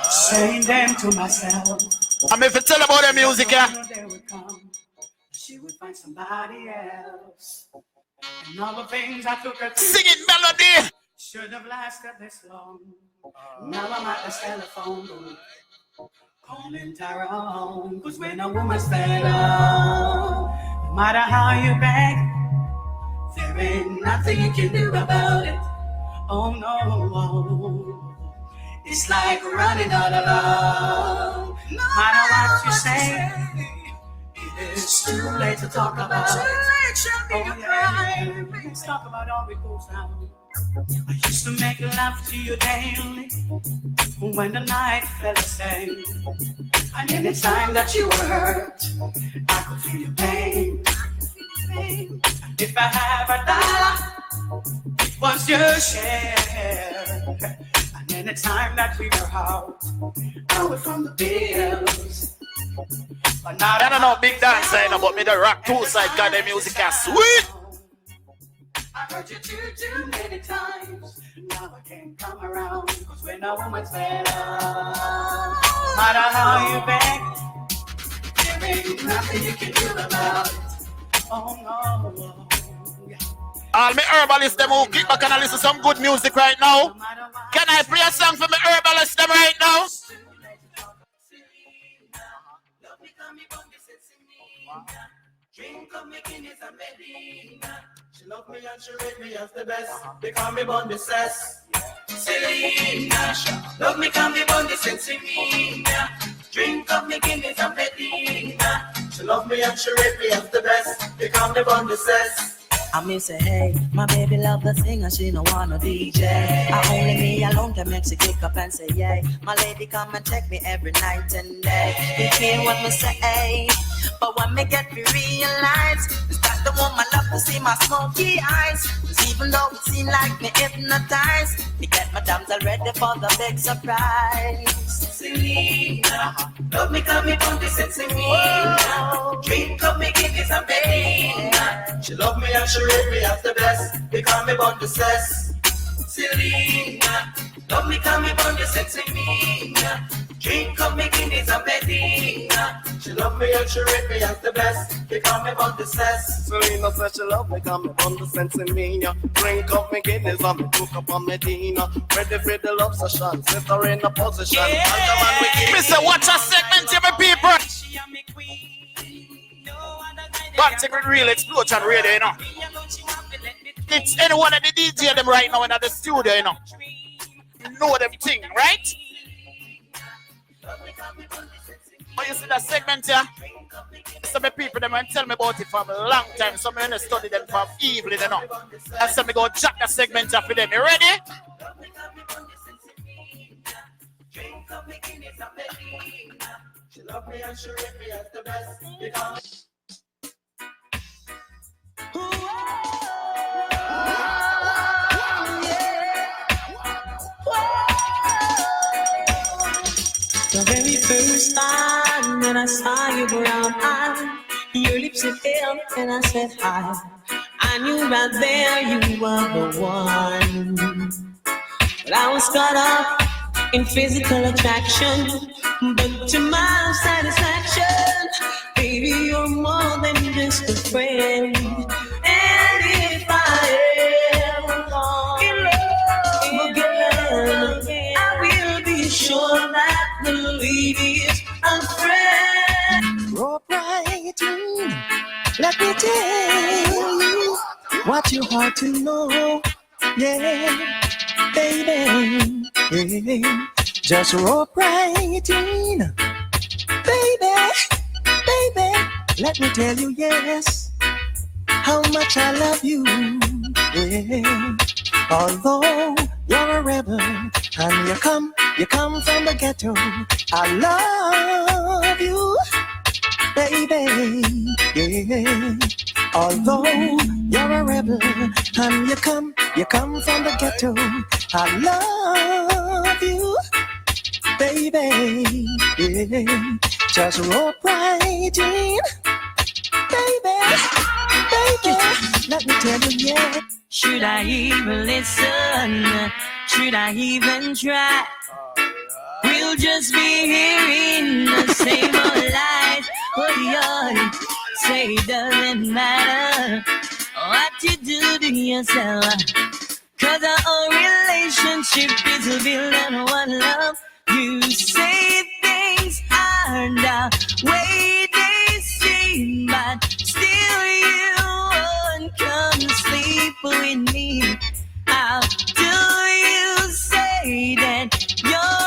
saying them to myself. I'm if you tell about the music, yeah. She would find somebody else. And all the things I took her to sing it, melody. Should have lasted this long. Now I'm at the telephone booth, calling Tyrone. Cause when a woman's fed up, no matter how you beg, there ain't nothing you can do about it. Oh no, It's like running out of love. No matter what you say, it's too late to talk about. Too late, let's talk about all it goes down. I used to make love to you daily when the night felt the same. And any time that you were hurt, I could feel your pain. If I have $1, it was your share. And any time that we were out, I was from the bills. But now I don't know big dance I know, but me the rock two side got the music is sweet. I heard you too many times. Now I can't come around, cause when a woman's fed up, no matter how you beg, there ain't nothing you can do about it. Oh no. All me herbalists them who kick back and listen to some good music right now. Can I play a song for me herbalists them right now? Drink of me Guinness and Medina. She love me and she rate me as the best. They call me Bundy Cess. Selena, love me, call me Bundy Selena. Drink of me Guinness and Medina. She love me and she rate me as the best. They call me Bundy Cess. I may say, hey, my baby love the singer, she no wanna DJ. I only me alone can make she kick up and say, yay. My lady come and check me every night and day. They hear what me say, but when me get me realize, is that the woman love to see my smoky eyes. Cause even though it seem like me hypnotized, me get my damsel ready for the big surprise. Selena, love me, call me Bundy Selena. Drink up me Guinness and Medina. She love me and she rate me as the best. They call me Bundy Cess. Selena, love me, call me Bundy Selena. Drink up me Guinness and Medina. She love me and she rate me as the best. They call me Bundy Cess. Selena says she love me, call me Bundy Selena. Drink up me Guinness and me cook up on Medina. Ready for the love session, sit her in a position. Mr. Watch a segment here, my people. Back to the real explosion radio, you know. It's anyone at the DJ them right now in the studio, you know. You know them thing, right? Oh, you see that segment here? Some people them and tell me about it for a long time. Some of them study them from evening, you know. And some me go jack the segment here for them. You ready? She love me and she rate me as the best. The very first time when I saw your brown eyes, your lips were pale and I said hi. I knew right there you were the one. But I was caught up in physical attraction, but to my satisfaction, baby, you're more than just a friend. And if I am in love again, I will be sure that the lady is a friend. Rope right in, let me tell you what you ought to know. Yeah, baby, yeah. Just rope right in, baby, baby. Let me tell you, yes, how much I love you. Yeah. Although you're a rebel and you come from the ghetto, I love you, baby. Yeah. Although you're a rebel and you come from the ghetto, I love you, baby. Yeah. Just rope right in, baby, baby. Let me tell you, yeah. Should I even listen? Should I even try? We'll just be hearing the same old lies. What you say doesn't matter what you do to yourself. Cause our whole relationship is built on one love. You say things aren't the way they seem, but still you won't come sleep with me. How do you say that you're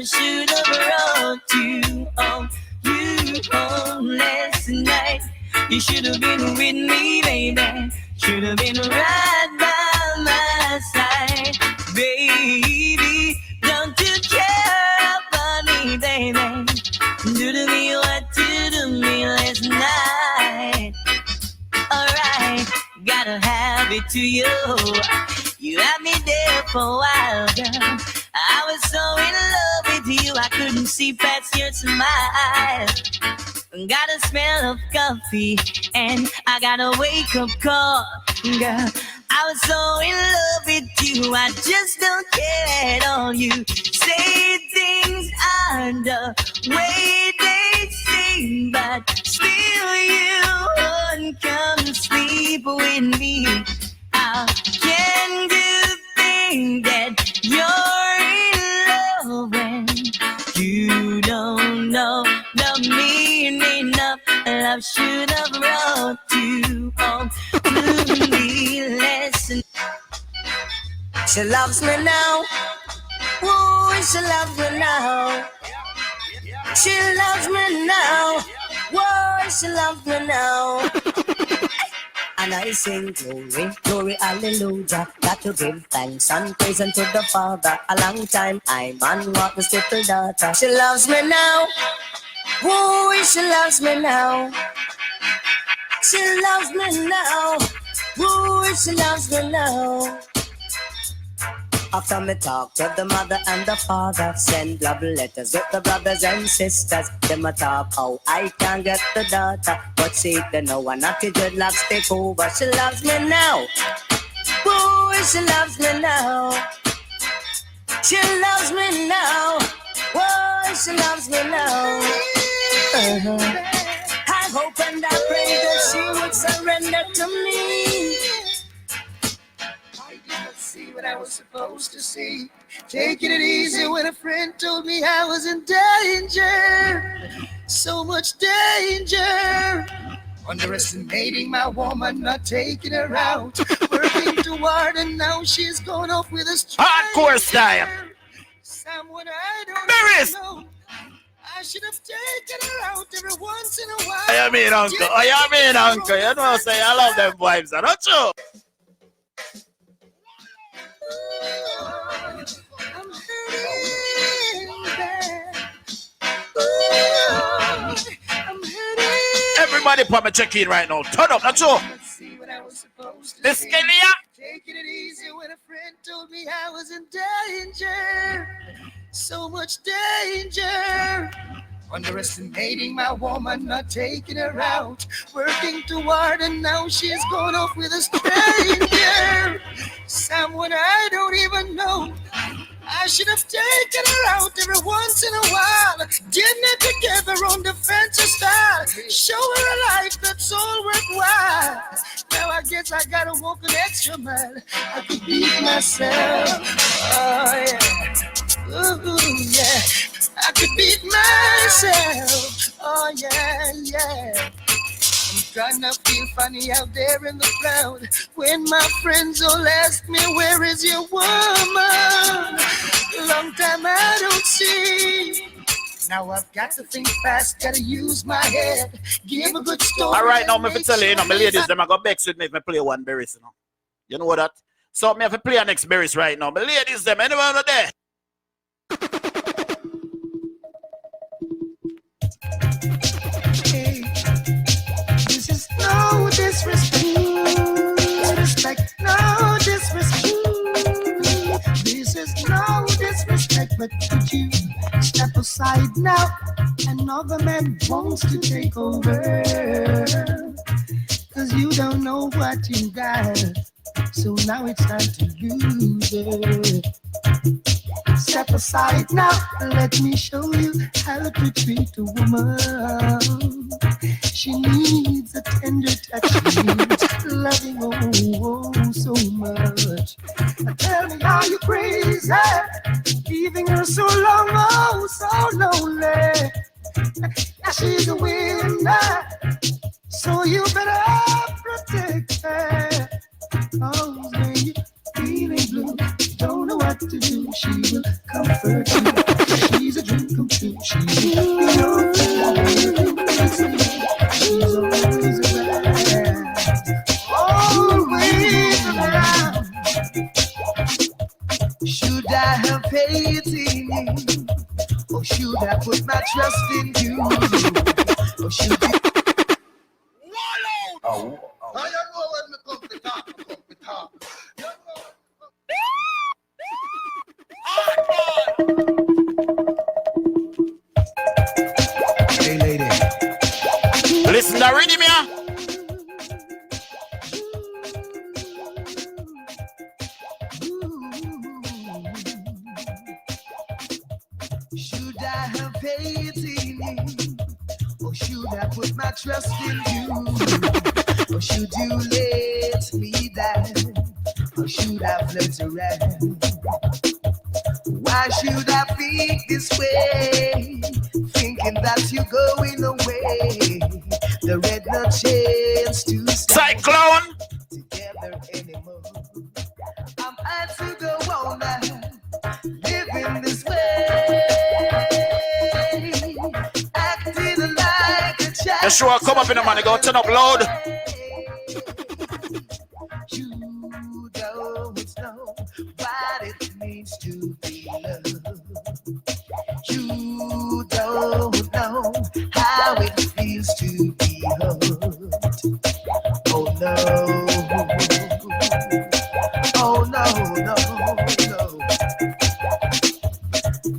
love should have brought you home. You home last night. You should have been with me, baby. Should have been right by my side, baby. Don't you care about me, baby? Do to me what you do to me last night. Alright, gotta have it to you. You had me there for a while, girl. I was so in love with you, I couldn't see past your smile. Got a smell of coffee, and I got a wake-up call, girl. I was so in love with you, I just don't care at all. You say things aren't the way they seem, but still you won't come sleep with me. How can you think that you're in love when you don't know the meaning of love? Should have brought you home to me. Listen, she loves me now. Whoa, she loves me now. She loves me now. Whoa, she loves me now. And I sing glory, glory, hallelujah. Got to give thanks and praise unto the Father. A long time I man want this little daughter. She loves me now. Whoa, she loves me now. She loves me now. Whoa, she loves me now. After me talk to the mother and the father, send love letters with the brothers and sisters. Them a talk how I can get the daughter, but see they know one not the dreadlocks take over. She loves me now. Boy, she loves me now. She loves me now. Boy, she loves me now. I hope and I pray that she would surrender to me. See what I was supposed to see. Taking it easy when a friend told me I was in danger. So much danger. Underestimating my woman, not taking her out. Working too hard and now she's going off with a stranger. Hardcore style. Someone I don't Berries. know. I should have taken her out every once in a while. I mean, uncle. I mean, uncle. You know, say I love them vibes, are not you? I'm hurting bad. I'm hurting. Everybody put me check in right now. Turn up, not you. Let's see what I was supposed to This see. Kelly, Taking it easy when a friend told me I was in danger. So much danger. Underestimating my woman, not taking her out. Working too hard and now she's going off with a stranger. Someone I don't even know. I should have taken her out every once in a while. Dinner together on the fancy style. Show her a life that's all worthwhile. Now I guess I gotta walk an extra mile. I could beat myself. Oh yeah. Ooh, yeah. I could beat myself. Oh yeah, yeah. I'm gonna feel funny out there in the crowd when my friends all ask me, where is your woman? Long time I don't see. Now I've got to think fast, gotta use my head. Give a good story. all right, now me fi tell you, my ladies, them I go vex with me if I play one berries, you know. You know that? So me have to play an next berries right now. My ladies, them, anyone out there? Hey, this is no disrespect, no disrespect. This is no disrespect, but could you step aside now? Another man wants to take over, 'cause you don't know what you got, so now it's time to lose it. Step aside now, let me show you how to treat a woman. She needs a tender touch, she needs loving, oh, so much. Tell me, are you crazy? Leaving her so long, oh, so lonely. Now she's a winner, so you better protect her. Oh, when you're feeling blue, don't know what to do, she will comfort you. She's a dream come true. She's always around. Should I have faith in you? Or should I put my trust in you? Or should you? Oh. I don't know when me come to talk, Hey lady, listen to rhythm here. should I have faith in you? Or should I put my trust in you? Or should you let me down? Or should I float around? Why should I think this way? Thinking that you're going away. There ain't no chance to stay Cyclone. together anymore. I'm had to go on now, living this way, acting like a child. You sure come up in the money, go turn up loud. You don't know what it means to be loved. You don't know how it feels to be hurt. Oh no. Oh no.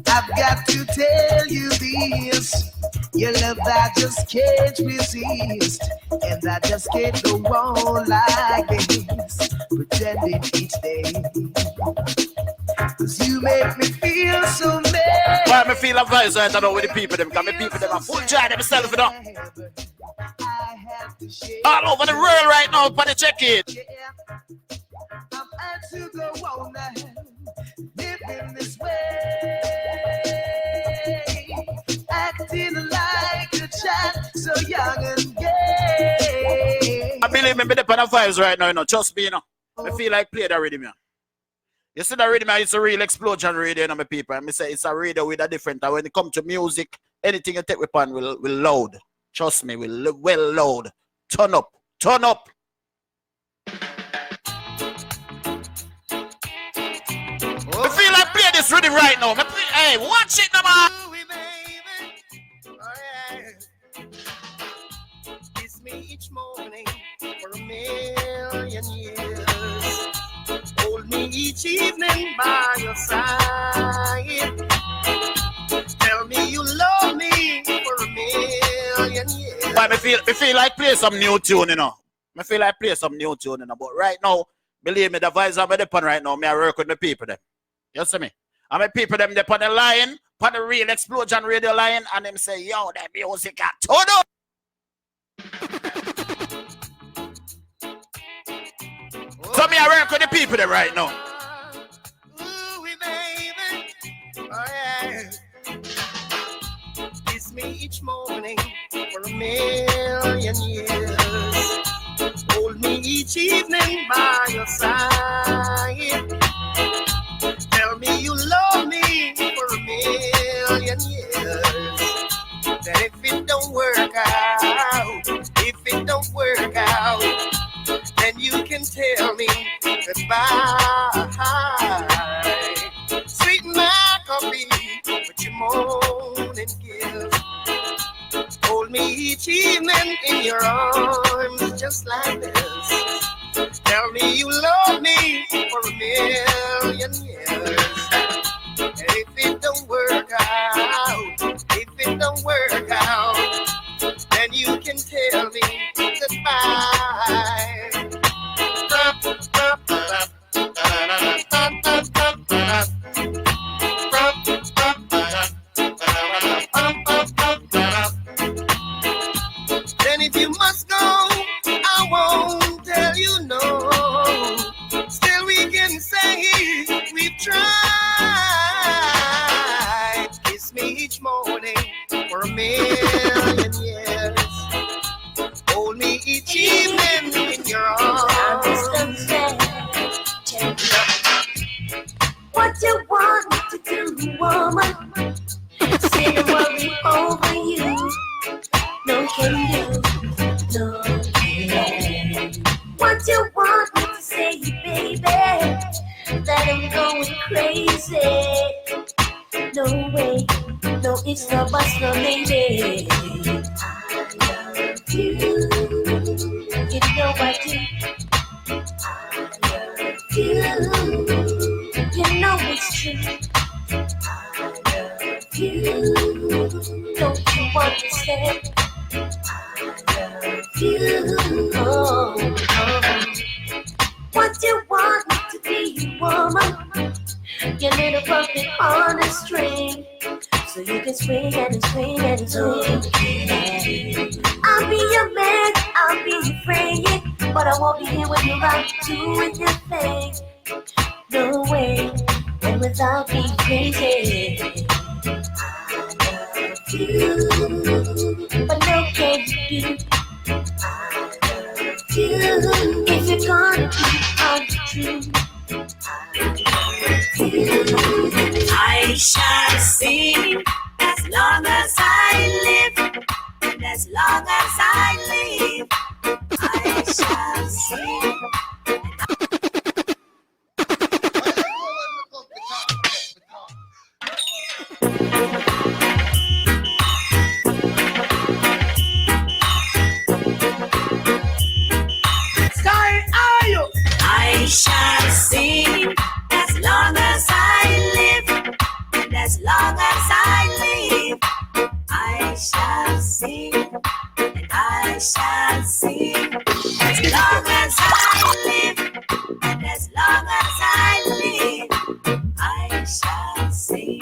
I've got to tell you this. Your love I just can't resist. And I just can't go on like this, pretending each day. Cause you make me feel so mad. Why me feel advised right now with the people them? Cause the people them are full joy themselves, you know. All over the world right now, for the check it. I'm had to go on now, living this way, acting like a child, so young and gay. I believe me, the pan vibes right now, you know. Trust me, you know. I feel like play that rhythm, yeah. You see that rhythm, it's a real explosion radio, you know, my people. And I say it's a radio with a different. And when it comes to music, anything you take with pan will loud. Trust me, will well loud. Turn up, turn up. I feel like play this rhythm right now. Hey, watch it, now, man. Kiss me each morning for a million years. Hold me each evening by your side. Tell me you love me for a million years. But I feel like play some new tune, you know. I feel like play some new tune, you know. But right now, believe me, the vibes I'm upon right now, I work with the people them. You see me? And my people them, they on the line, on the real explosion radio line, and them say, yo, that music got turn up. So me, I work with the people them right now. Ooh, baby. Oh, yeah. Kiss me each morning for a million years. Hold me each evening by your side. Tell me you love me for a million years. That if it don't work out, then you can tell me goodbye. Sweeten my coffee with your morning kiss. Hold me each evening in your arms just like this. Tell me you love me for a million years. And if it don't work out, then you can tell me goodbye. Then if you must go, I No way, no, it's not much no lady. I love you. You know I do. I love you. You know it's true. I love you. Don't you understand? I love you. Oh. What you want me to be, woman? Your little puppet on a string, so you can swing and swing and swing. I'll be your man, I'll be your friend, but I won't be here when you're out doing your thing. No way, and without being crazy. I love you, but no can you do. I love you, if you're gonna be untrue. I shall sing as long as I live, and as long as I live, I shall sing. Sky, are you? I shall sing as long as I live, and as long as I live, I shall sing, and I shall sing. As long as I live, and as long as I live, I shall sing.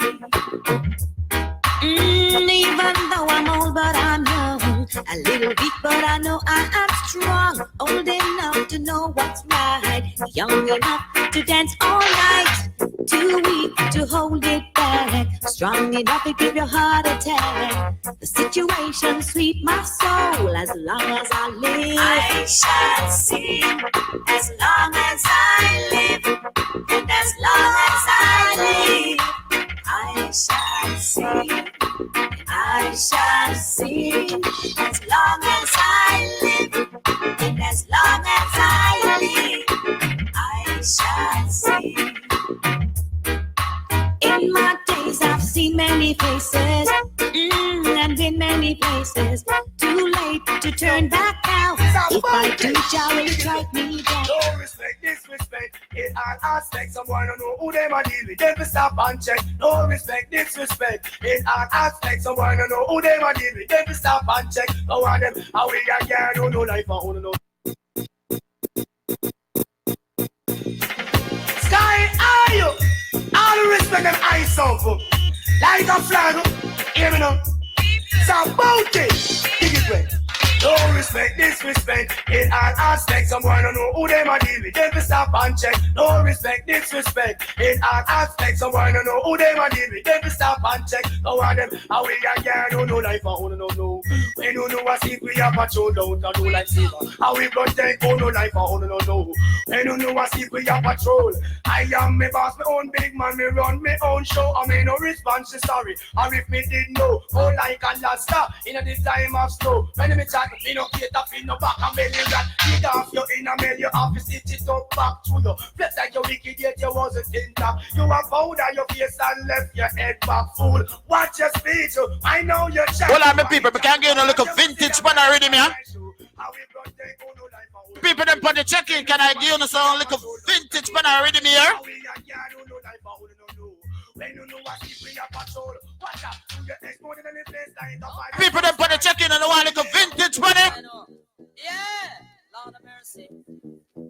Even though I'm old, but I'm young. A little weak, but I know I am strong. Old enough to know what's right. Young enough to dance all night. Too weak to hold it back. Strong enough to give your heart attack. The situation sweet my soul. As long as I live, I shall sing. As long as I live, and as long as I live, I shall sing. I shall sing as long as I live, and as long as I live, I shall sing. In my days, I've seen many faces, and been many places. Too late to turn back now. If I do, Jah will strike me down. No respect, disrespect, in all aspects. Someone don't know who them a deal with. Them to stop and check. No respect, disrespect, in all aspects. Someone don't know who them a deal with. Them to stop and check. No one them, how we got here, don't know life, who don't know. Sky, are you? All the respect them I suffer. Like a flag, hear me now. Some bounty, dig it way. No respect, disrespect, in all aspects. Someone don't know who them a deal with. Them to stop and check. No respect, disrespect, in all aspects. Someone don't know who them a deal with. Them to stop and check. No one them, how we got here, don't know life, who don't know. When you know a secret, we have a show down to do like silver. How we protect, who know life, who don't know. When you know a secret, we have patrol. I am me boss, my own big man, me run me own show. I mean no response, sorry. Or if me did know, oh like a lasta in a this time of snow. When me chat, me no get up in no back and belly rat. Get off your inner mail, you have to sit it up back to you. Flex like your wicked yet you wasn't in top. You have powder your face and left your head back, fool. Watch your speech, I know you're chat. Well, I'm people, we can't get no little vintage man already, man. People them put the check-in, can I give you some little vintage man already here? People them put the check-in and they want little vintage money. Yeah, Lord of mercy.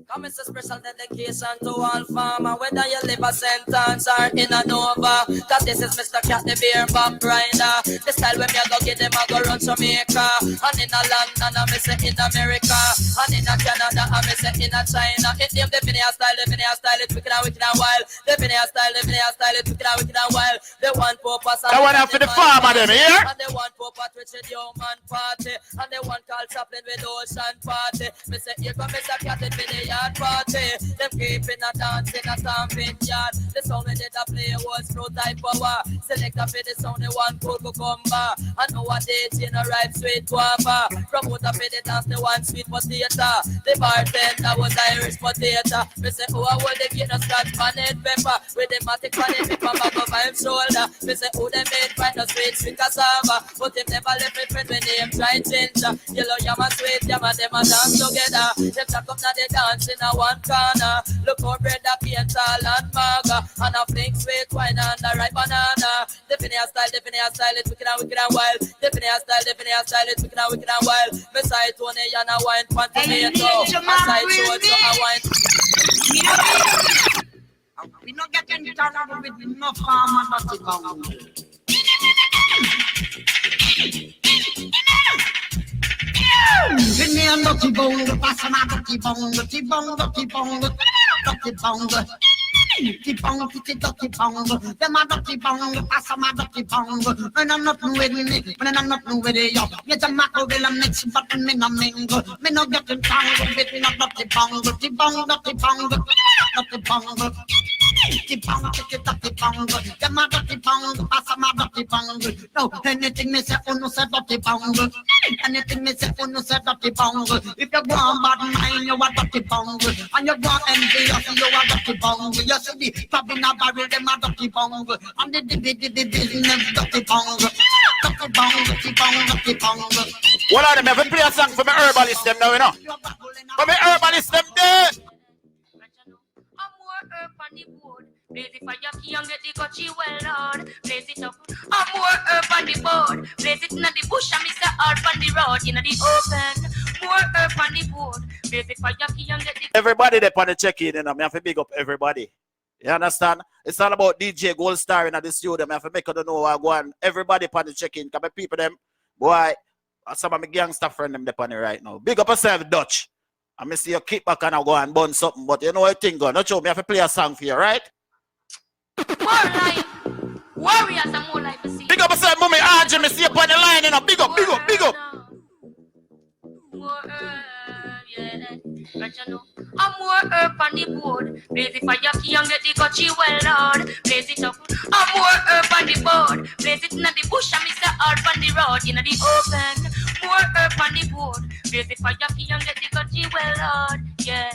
Come it's a special dedication to all farmer, whether you live a sentence or in a Nova. Cause this is Mr. Cat, the beer back grinder. The style when me go get them, I go run Jamaica. And in a London, I miss it in America. And in a Canada, I miss it in a China. It name the Vinaya style, it's wicked and wild. The Vinaya style, it's wicked and wild. The one purpose that one for the farmer, them here. And the one purpose with the human party. And the one called Chaplin with Ocean Party. Me say, here come Mr. Cat in Vinaya. yard party. Them keeping a dance in a stamping yard. The song we did a play was Pro Type Power. Select a for the sound, the one cold cucumber. And nowadays, you know, ripe sweet guava. Promoter for the dance, the one sweet potato. The bartender was Irish potato. Me say, oh, I will the kid a scotch paned pepper. With the matic paned pepper back over him shoulder. Me say, oh, they made quite a sweet cassava. But him never left me friend when him try ginger. Yellow yam and sweet yam and them a dance together. Them jack up now they dance in a one corner. Look how bread a came tall and maga. And a fling sweet wine and a ripe banana. Define a style, it's wicked and wild. Define a style, it's wicked and wild. Me side Tony and a wine pan tomato. My side short so a wine. We not getting started with no farm and nothing. Give me a dirty bong, pass my dirty bong, dirty bong, dirty bong, dirty bong. Dirty bong, dirty bong. Them a dirty bong, pass my dirty bong. When I'm not with me, when I'm not with you, get a mackerel and mix, but me no mingle. Me no getting tangled between a dirty bong, dirty bong, dirty bong, dirty bong. Dirty bong, dirty bong. Them a dirty bong, pass my dirty bong. No, anything me say, oh no say dirty bong. Anything me say, oh no say dirty bong. If you go on bad mind, you a dirty bong. And you go envious, you a dirty bong. You see the problem a barrel, them a dirty bong. And the business dirty bong. Dirty bong, dirty bong, dirty bong. What are them? Have to play a song for me herbalist them now, you know. For me herbalist them there. Herb on the board. Blaze it for your key and get the coachy well on. Blaze it up. I'm more herb on the board. Blaze it in the bush and Mr. Herb on the road. In the open. More herb on the board. Blaze it for your key and get the... Everybody there on the check-in, you know. I have to big up everybody. You understand? It's all about DJ Gold Star in the studio. I have to make you know what I go on. Everybody on the check-in. Because my people them, boy, some of my gangster friend them on it right now. Big up yourself, Dutch. I may see you keep back and I go and burn something, but you know what thing going. Not sure me have to play a song for you, right? More life. Warriors are more life. Big up yourself, mommy. RJ, me see you on the line, you know. Big up, big up, big up. More yeah. But you know, I'm more herb on the board. Blaze it for your key and get the coachy well on. Blaze it up. I'm more herb on the board. Blaze it in the bush and Mr. Herb on the road. In the open. More herb on the board. Blaze it for your key and get the coachy well on. Yeah.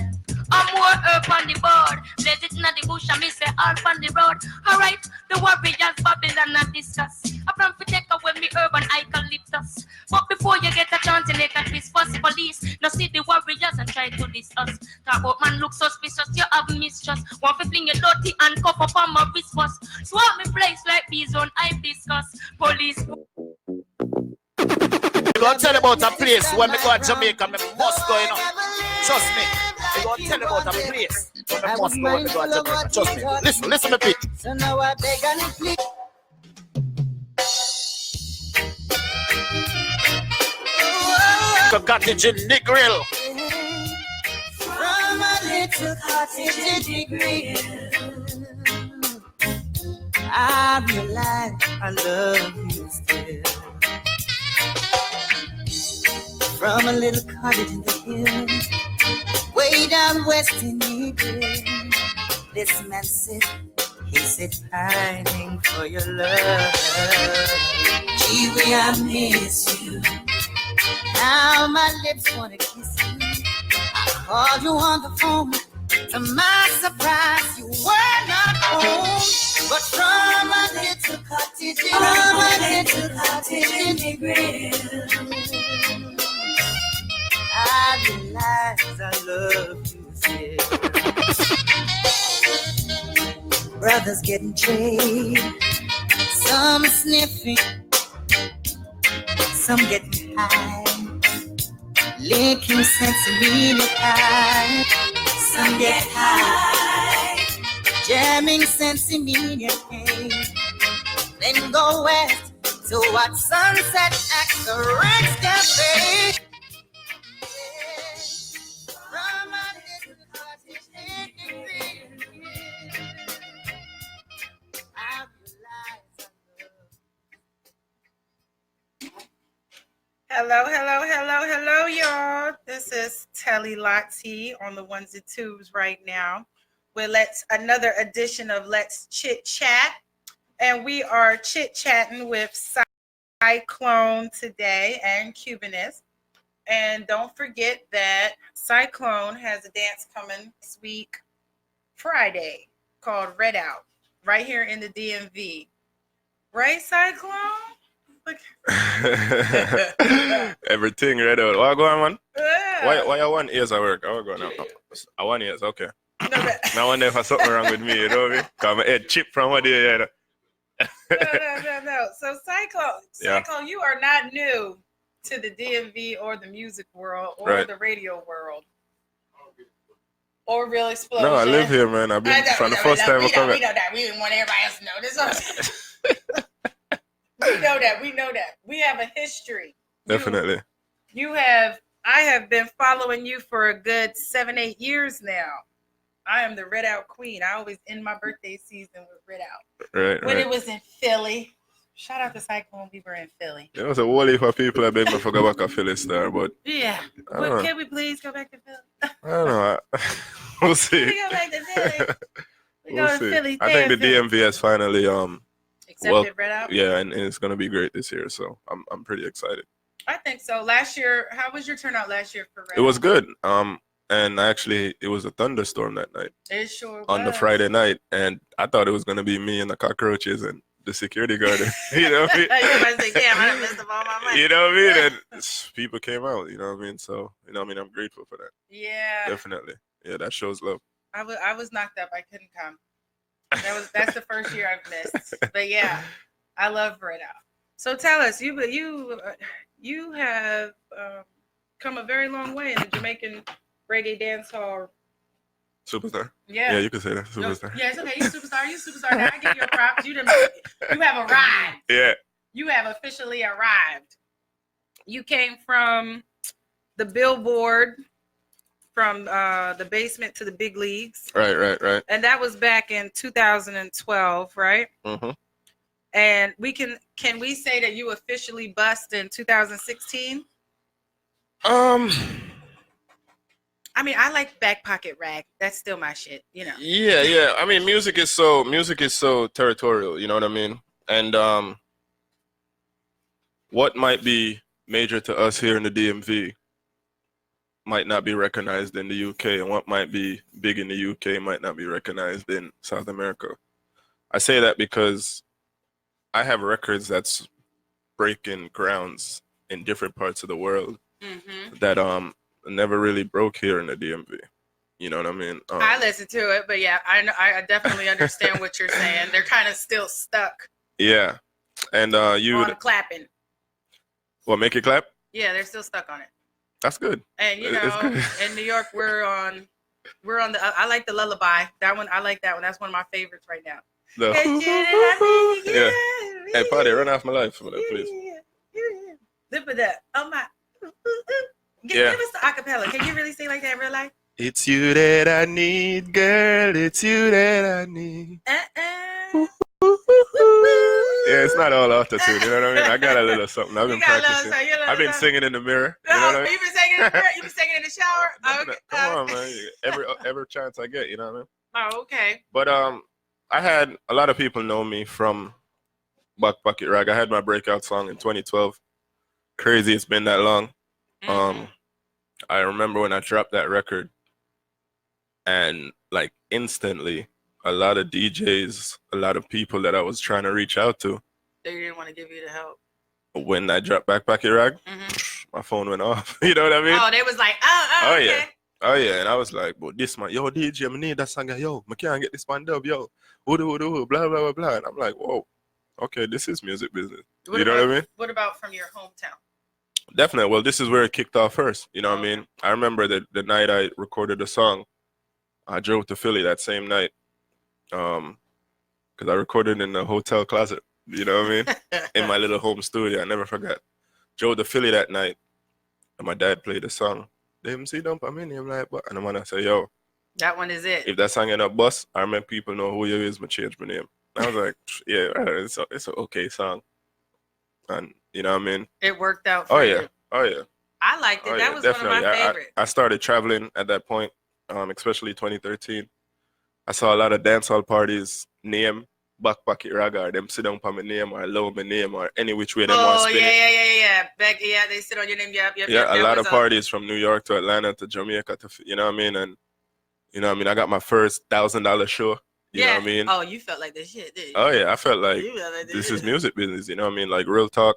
I'm more herb on the board. Blaze it in the bush and Mr. Herb on the road. Alright, the warriors Babylon and discuss. I plan to take away me herb and eucalyptus. But before you get a chance to make a twist for the police, now see the warriors and try to diss us. Talk about man look suspicious, you have mistrust. Want to fling your dirty and cuff up on my wrist was. Swap me place like bees on hibiscus. Police. I'm going to tell you about a place when we go to Jamaica, I must go, you know. Trust me. I'm going to tell you about a place when I must go when we go to Jamaica. Trust me. Listen to me. So now I beg and plead. Cottage in the grill. From a little cottage in the grill, I realize I love you still. From a little cottage in the hills, way down west in the grill, this man said, he said, pining for your love. Gee, way I miss you. Now my lips wanna kiss you. I called you on the phone. To my surprise, you were not home. But from a little cottage in the grill, I realize I love you still. Brothers getting trade, some sniffing, some getting high, licking sensimini pie. Some get high, jamming sensimini pain. Then go west to what Sunset at the Rex Cafe. From a little cottage in the grill, I realize I love. Hello, y'all. This is Telly Lottie on the ones and twos right now with another edition of Let's Chit Chat. And we are chit chatting with Cyclone today and Cubanist. And don't forget that Cyclone has a dance coming this week, Friday, called Red Out, right here in the DMV. Right, Cyclone? Everything red out. What going on, man? Yeah. Why I want ears at work? I want now. I want ears. Okay. Now I wonder if there's something wrong with me. You know what I mean? Cause my head chip from what day. You know? No. So Cyclone, you are not new to the DMV or the music world or the radio world. Or Real Explosion. No, I live here, man. I've been from the first time I come We know that. We didn't want everybody else to know this. We know that. We have a history. Definitely. I have been following you for a good 7-8 years now. I am the Red Out Queen. I always end my birthday season with Red Out. Right. When it was in Philly. Shout out to Cyclone. We were in Philly. There was a whole heap of people that beg me to go back to Philly star, but yeah. But can we please go back to Philly? I don't know. We'll see. We go back to Philly. We'll see. Philly, I think the DMV has finally accepted Red Out. Yeah, and it's gonna be great this year, so I'm pretty excited. I think so. Last year, how was your turnout last year for Red Out? It was good. And actually, it was a thunderstorm that night. It sure was. On the Friday night, and I thought it was gonna be me and the cockroaches and the security guard. You know what I mean? You might say, damn, I done missed up all my money. You know what I mean? And people came out. You know what I mean? So I'm grateful for that. Yeah. Definitely. Yeah, that shows love. I was knocked up. I couldn't come. That's the first year I've missed. But yeah, I love Red Out. So tell us, you have come a very long way in the Jamaican reggae dancehall. Superstar. Yeah, you can say that. Superstar. No, yeah, it's okay. You superstar. Now I give you a props. You have arrived. Yeah. You have officially arrived. You came from the Billboard, from the basement to the big leagues. Right. And that was back in 2012, right? Mm-hmm. And can we say that you officially bust in 2016? I mean, I like Back Pocket Rag. That's still my shit, you know. Yeah. I mean, music is so territorial, you know what I mean? And what might be major to us here in the DMV might not be recognized in the UK, and what might be big in the UK might not be recognized in South America. I say that because I have records that's breaking grounds in different parts of the world that never really broke here in the DMV. You know what I mean? I listen to it, but yeah, I definitely understand what you're saying. They're kind of still stuck. Yeah, and on clapping. What, make it clap? Yeah, they're still stuck on it. That's good. And you know, in New York, we're on the. I like the lullaby. That one, I like that one. That's one of my favorites right now. Yeah. Hey, party, run off my life, please. Zip it up. Oh my. Give us the acapella. Can you really sing like that in real life? It's you that I need, girl. It's you that I need. Yeah, it's not all auto-tune, you know what I mean? I got a little something. I've been practicing. I've been singing in the mirror. You know what I mean? You've been singing in the mirror? You've been singing in the shower? Okay. Come on, man. Every chance I get, you know what I mean? Oh, okay. But I had a lot of people know me from Back Pocket Rag. I had my breakout song in 2012. Crazy, it's been that long. I remember when I dropped that record, and like instantly, a lot of DJs, a lot of people that I was trying to reach out to, they didn't want to give you the help. When I dropped Back Pocket Rag, my phone went off. You know what I mean? Oh, they was like, okay. Oh yeah, and I was like, but this man, yo DJ, I need that song, yo, I can't get this man dub, yo, blah blah blah blah, and I'm like, whoa, okay, this is music business. You know what I mean? What about from your hometown? Definitely. Well, this is where it kicked off first. You know what I mean? I remember the night I recorded the song, I drove to Philly that same night, because I recorded in the hotel closet. You know what I mean? In my little home studio. I never forgot. Drove to Philly that night, and my dad played the song. Them see dump I'm in him like, and the man I say, yo, that one is it. If that song end up bust, I make people know who you is, I change my name. I was like, yeah, it's an okay song. And you know what I mean? It worked out for you. Oh yeah. I liked it. Oh That yeah, was definitely. one of my favorites. I started traveling at that point, especially 2013. I saw a lot of dancehall parties name back pocket ragga, them sit down on my name or low my name or any which way them want to spin it. Yeah. Back, yeah, they sit on your name. Yep. Yeah, a lot of parties from New York to Atlanta to Jamaica to, you know what I mean? And, you know what I mean? I got my first $1,000 show. You know what I mean? Oh, you felt like this shit, did you? Oh, yeah. I felt like You felt like this is music business. You know what I mean? Like, real talk.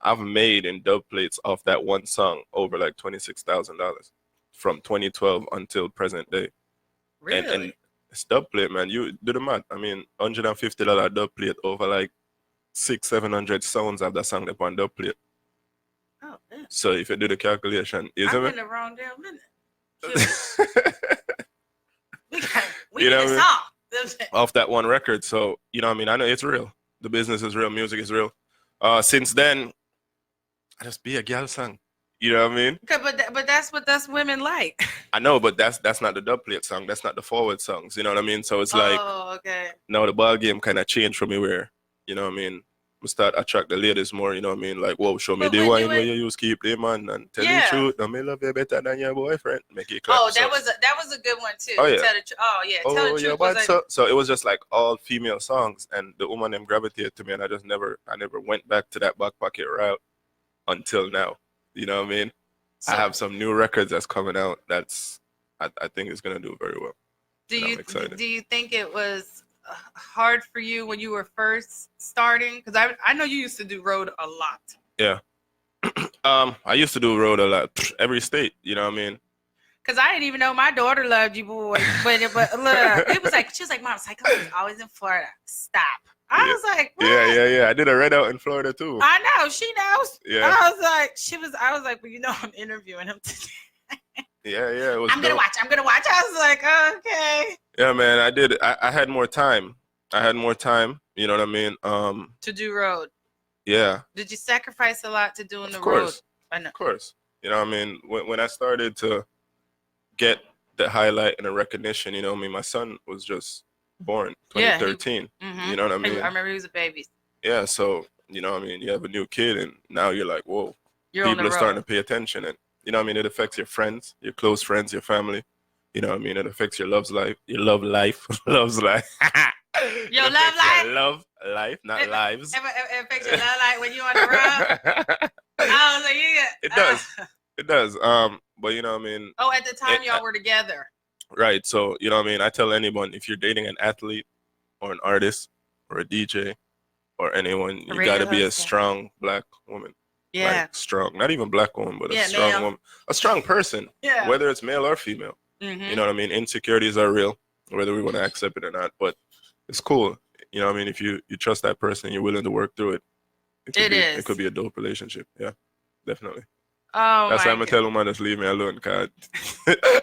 I've made in dub plates off that one song over like $26,000 from 2012 until present day. Really? And it's dub plate, man. You do the math. I mean, $150 dub plate over like 600-700 sounds of that song upon dub plate. Oh, yeah. So if you do the calculation, I'm in the wrong damn minute. we you need know a what I song. mean? Off that one record. So, you know what I mean? I know it's real. The business is real. Music is real. Since then, I just be a girl song. You know what I mean? But that's what us women like. I know, but that's not the dub plate song. That's not the forward songs. You know what I mean? So it's like, okay. now the ball game kind of changed for me where, you know what I mean? We start attract the ladies more, you know what I mean? Like, whoa, show me the wine where you use, keep them man, and tell the truth. I may love you better than your boyfriend. Make it clap. Oh, that was a good one too. Oh, yeah. Tell the truth. Yeah, so it was just like all female songs, and the woman them gravitated to me, and I never went back to that back pocket route until now. You know what I mean? So, I have some new records that's coming out. That's I think it's gonna do very well. Do you think it was hard for you when you were first starting? Because I know you used to do road a lot. Yeah. I used to do road a lot, every state. You know what I mean? Because I didn't even know my daughter loved you, boy. But look, it was like she was like, "Mom, XYCLONE is always in Florida. Stop." I was like, what? Yeah. I did a red out in Florida too. I know, she knows. Yeah. I was like, well, you know, I'm interviewing him today. Yeah. It was I'm gonna watch. I was like, okay. Yeah, man. I had more time. You know what I mean? To do road. Yeah. Did you sacrifice a lot to doing the road? I know. Of course. You know what I mean? When I started to get the highlight and the recognition, you know what I mean? My son was just born 2013. You know what I mean? I remember he was a baby. Yeah, so you know what I mean, you have a new kid and now you're like, whoa, people are starting to pay attention, and you know what I mean, it affects your friends, your close friends, your family. You know what I mean? It affects your love life. Your love life. Love life, not lives. It affects your love life when you on the road. I was like, yeah. It does. But you know what I mean? Oh, at the time y'all were together. Right. So, you know what I mean? I tell anyone, if you're dating an athlete or an artist or a DJ or anyone, you got to be a strong black woman. Yeah. Like strong, not even black woman, but a strong woman, a strong person, whether it's male or female. You know what I mean? Insecurities are real, whether we want to accept it or not, but it's cool. You know what I mean? If you trust that person, you're willing to work through it. It could be a dope relationship. Yeah, definitely. Oh, that's why I'm gonna tell woman just leave me alone, cause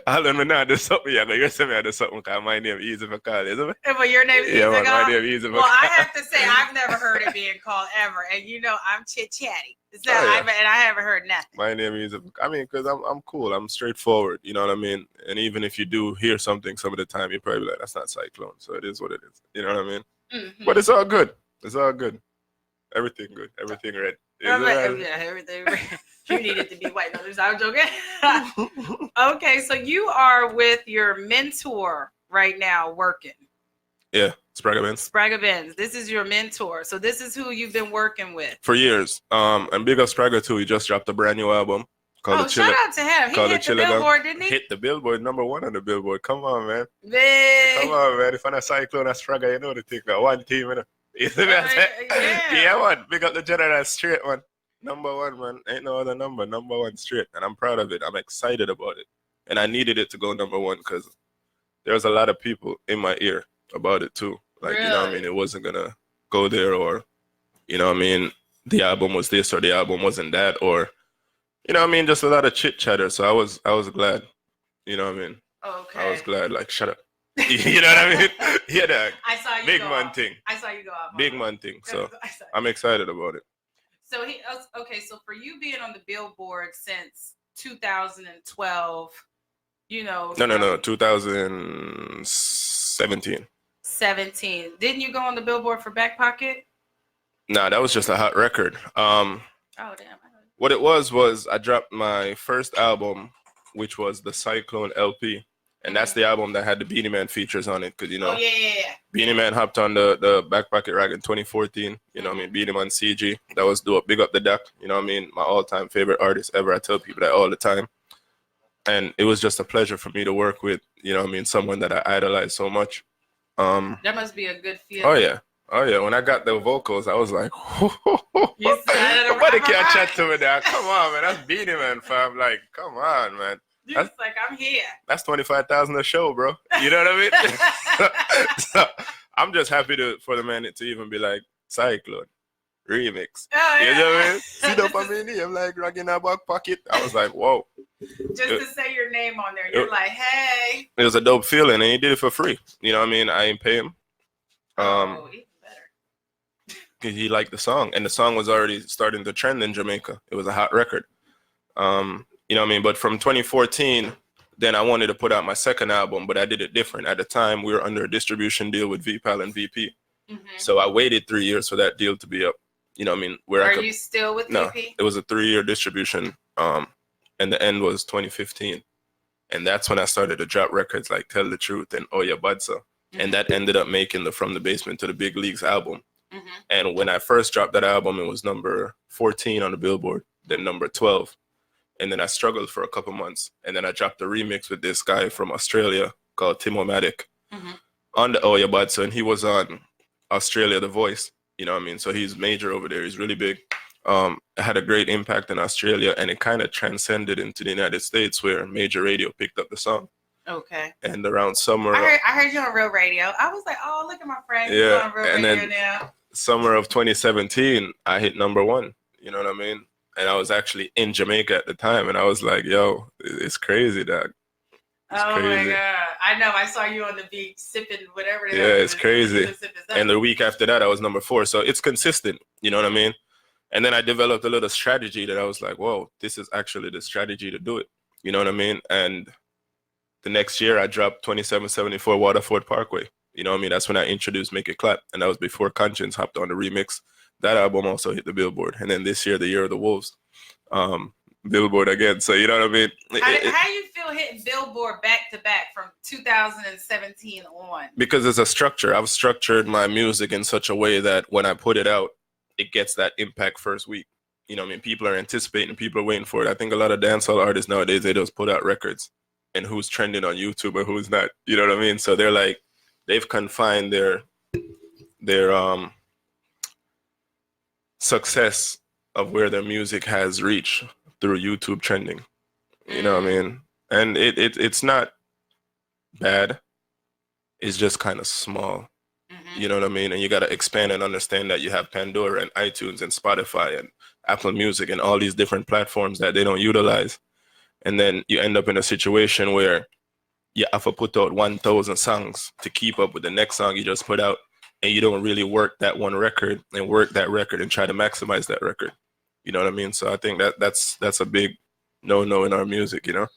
I don't know now there's something you're saying me there's something cause my name easy for call, isn't it? But your name is easy. Man, my name easy for well, I have to say I've never heard it being called ever, and you know I'm chit chatty, so I haven't heard nothing. My name is, I mean, cause I'm cool, I'm straightforward, you know what I mean? And even if you do hear something some of the time, you're probably like, that's not XYCLONE, so it is what it is, you know what I mean? But it's all good. Everything good. Everything red. Everything red. You need it to be white. No, I'm joking. Okay, so you are with your mentor right now working. Yeah, Spragga Benz. This is your mentor. So this is who you've been working with. For years. And big up Spragga too. He just dropped a brand new album. Shout out to him. He hit the Billboard, didn't he? Hit the Billboard, #1 on the Billboard. Come on, man. Big. Come on, man. If I'm a XYCLONE, a Spragga, you know the thing. One team, you know. Yeah, man. Big up the general straight, man. #1, man. Ain't no other number. #1 straight. And I'm proud of it. I'm excited about it. And I needed it to go #1 because there's a lot of people in my ear about it too. Like, you know what I mean? It wasn't going to go there, or, you know what I mean? The album was this or the album wasn't that, or, you know what I mean? Just a lot of chit chatter. So I was glad. You know what I mean? Okay. I was glad. Like, shut up. You know what I mean? Yeah, dog. I saw you big go man off. thing. I saw you go off. Big man thing. So I'm excited about it. So so for you being on the Billboard since 2012, you know. No, 2017. 17. Didn't you go on the Billboard for Back Pocket? Nah, that was just a hot record. Oh damn. What it was I dropped my first album, which was the Cyclone LP. And that's the album that had the Beanie Man features on it. Because, you know, Beanie Man hopped on the Back Pocket Rag in 2014. You know what I mean? Beanie Man CG. That was dope. Big up the Duck. You know what I mean? My all-time favorite artist ever. I tell people that all the time. And it was just a pleasure for me to work with, you know what I mean, someone that I idolize so much. That must be a good feeling. Oh, yeah. When I got the vocals, I was like, nobody can chat to me there. Come on, man. That's Beanie Man, fam. Like, come on, man. You're like, I'm here. That's 25,000 a show, bro. You know what I mean? So, I'm just happy for the man to even be like, Cyclone remix. Oh, yeah. You know what I mean? Sit up on me, I'm like, rocking a back pocket. I was like, whoa. Just to say your name on there. You're like, hey. It was a dope feeling, and he did it for free. You know what I mean? I ain't pay him. Even better. He liked the song, and the song was already starting to trend in Jamaica. It was a hot record. You know what I mean? But from 2014, then I wanted to put out my second album, but I did it different. At the time, we were under a distribution deal with VPAL and VP. So I waited 3 years for that deal to be up. You know what I mean? Are you still with No, VP? it was a 3-year distribution, and the end was 2015. And that's when I started to drop records like Tell the Truth and Oh Ya Badsa. And that ended up making the From the Basement to the Big Leagues album. And when I first dropped that album, it was number 14 on the Billboard, then number 12. And then I struggled for a couple months. And then I dropped a remix with this guy from Australia called Timomatic on the Oh Ya Badsa. And he was on Australia The Voice. You know what I mean? So he's major over there. He's really big. It had a great impact in Australia. And it kind of transcended into the United States where major radio picked up the song. Okay. And around summer. I heard you on Real Radio. I was like, oh, look at my friend. Yeah. On Real and Radio then now. Summer of 2017, I hit number 1. You know what I mean? And I was actually in Jamaica at the time, and I was like, yo, it's crazy, dog. It's crazy. My God. I know. I saw you on the beach sipping whatever. It's crazy. And the week after that, I was number 4. So it's consistent. You know what I mean? And then I developed a little strategy that I was like, whoa, this is actually the strategy to do it. You know what I mean? And the next year, I dropped 2774 Waterford Parkway. You know what I mean? That's when I introduced Make It Clap. And that was before Conscience hopped on the remix. That album also hit the Billboard. And then this year, the Year of the Wolves, Billboard again. So, you know what I mean? How do you feel hitting Billboard back to back from 2017 on? Because it's a structure. I've structured my music in such a way that when I put it out, it gets that impact first week. You know what I mean? People are anticipating, people are waiting for it. I think a lot of dancehall artists nowadays, they just put out records and who's trending on YouTube or who's not. You know what I mean? So they're like, they've confined their success of where their music has reached through YouTube trending. You know what I mean? And it's not bad. It's just kind of small. You know what I mean? And you got to expand and understand that you have Pandora and iTunes and Spotify and Apple Music and all these different platforms that they don't utilize. And then you end up in a situation where you have to put out 1,000 songs to keep up with the next song you just put out. And you don't really work that one record and work that record and try to maximize that record. You know what I mean? So I think that's a big no-no in our music, you know?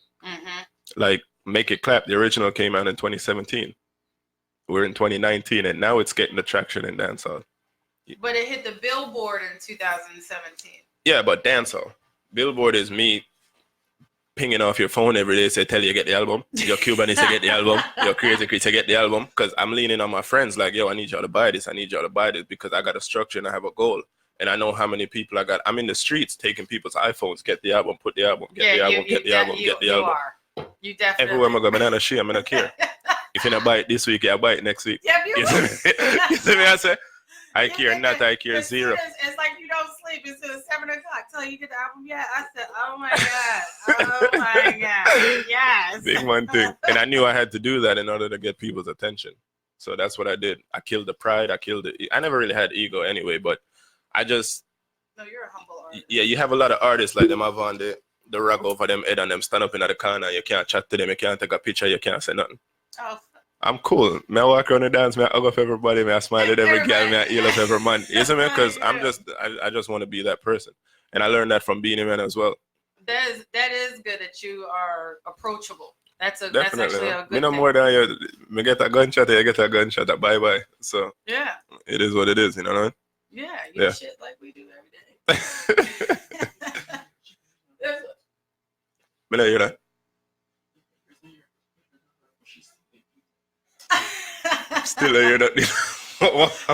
Like, Make It Clap, the original came out in 2017. We're in 2019, and now it's getting the traction in dancehall. But it hit the Billboard in 2017. Yeah, but dancehall. Billboard is me pinging off your phone every day, say, Telly, you get the album. Your Cuban is to get the album. Your Crazy Chris to get the album. Because I'm leaning on my friends like, yo, I need y'all to buy this. I need y'all to buy this because I got a structure and I have a goal. And I know how many people I got. I'm in the streets taking people's iPhones, get the album, put the album, get the album, get the album, get the album. You definitely. Everywhere I go, banana shit, I'm not care. If you don't buy it this week, I'll buy it next week. Yeah, you see me? I say, I care not, I care zero. It's like you don't sleep until 7 o'clock till you get the album. Yeah, I said, oh my God. Oh my God. Yes. Big one thing. And I knew I had to do that in order to get people's attention. So that's what I did. I killed the pride. I never really had ego anyway, but I just. No, you're a humble artist. Yeah, you have a lot of artists like them have on the rug over them head and them stand up in the corner. You can't chat to them. You can't take a picture. You can't say nothing. Oh. I'm cool. I walk around the dance, I hug up everybody, I smile at every girl, I heal up every man. You see me? Because I just want to be that person. And I learned that from Beanie Man as well. That is good that you are approachable. That's actually a good thing. No more than you get a gunshot, you get a gunshot, bye-bye. So yeah, it is what it is, you know what I mean? Yeah, you shit like we do every day. Me not hear that. Still I hear that.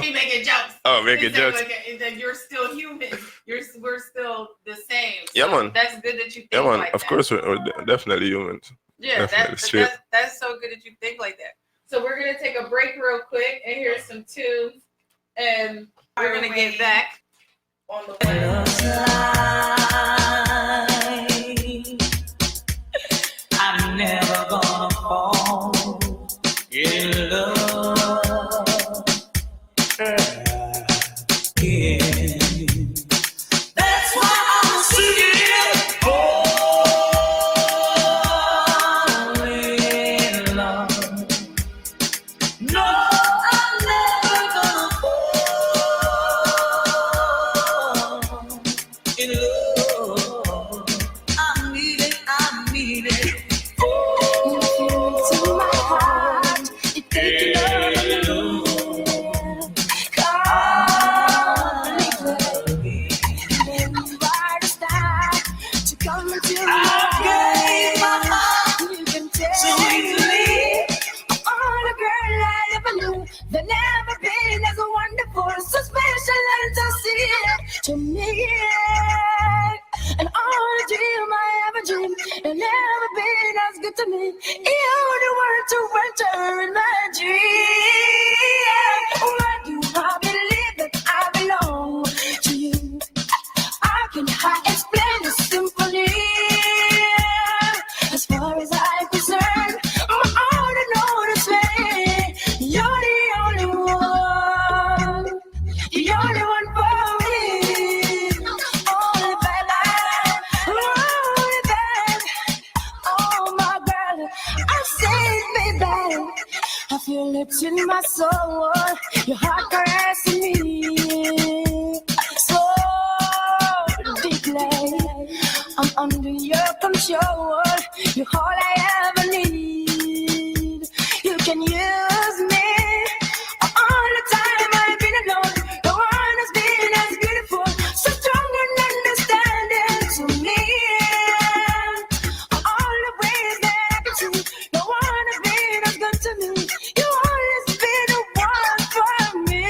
He making jokes. Oh, making jokes. That you're still human. We're still the same. Yeah, So man. That's good that you think Yeah, man. like Of that. course, we're definitely humans. Yeah, Definitely that's so good that you think like that. So we're gonna take a break real quick and hear some tunes, and we're gonna get back on the way. I'm never gonna fall in love again. That's why I'm singing, fall in love. No, I'm never gonna fall in love. I need it. To my heart, it takes when you are the star to come into my heart. You can tell all the girl I ever knew, there never been as wonderful, so special and so sweet to me. And all the dream I ever dreamed, there never been as good to me. You're the one to enter in my dream. Why do I believe that I belong to you? I can explain the symphony. As far as I'm concerned, my heart notice me. You're the only one for me. Only baby, oh my girl, I say baby, I feel it in my soul. Your heart caressing me so deeply. I'm under your control. You're all I ever need. You can use me all the time I've been alone. No one has been as beautiful, so strong and understanding to me. All the ways that I can see, no one has been as good to me. You always been the one for me.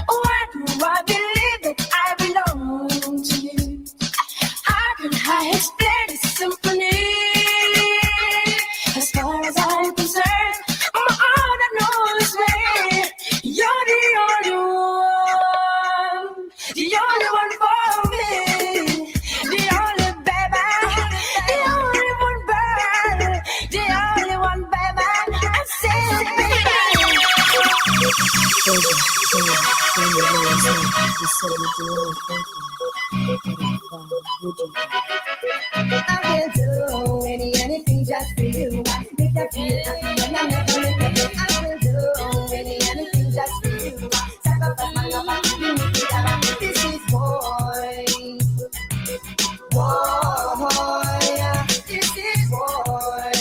Why do I believe that I belong to you? How can I explain the symphony? As far as I'm concerned, my heart knows me. You're the only one for me. The only baby, the only one girl, the only one baby. I said baby. I will do anything just for you. Make you feel happy and I never regret. I will do anything just for you. Sacrifice my love and you make it happen. This is boy. This is boy.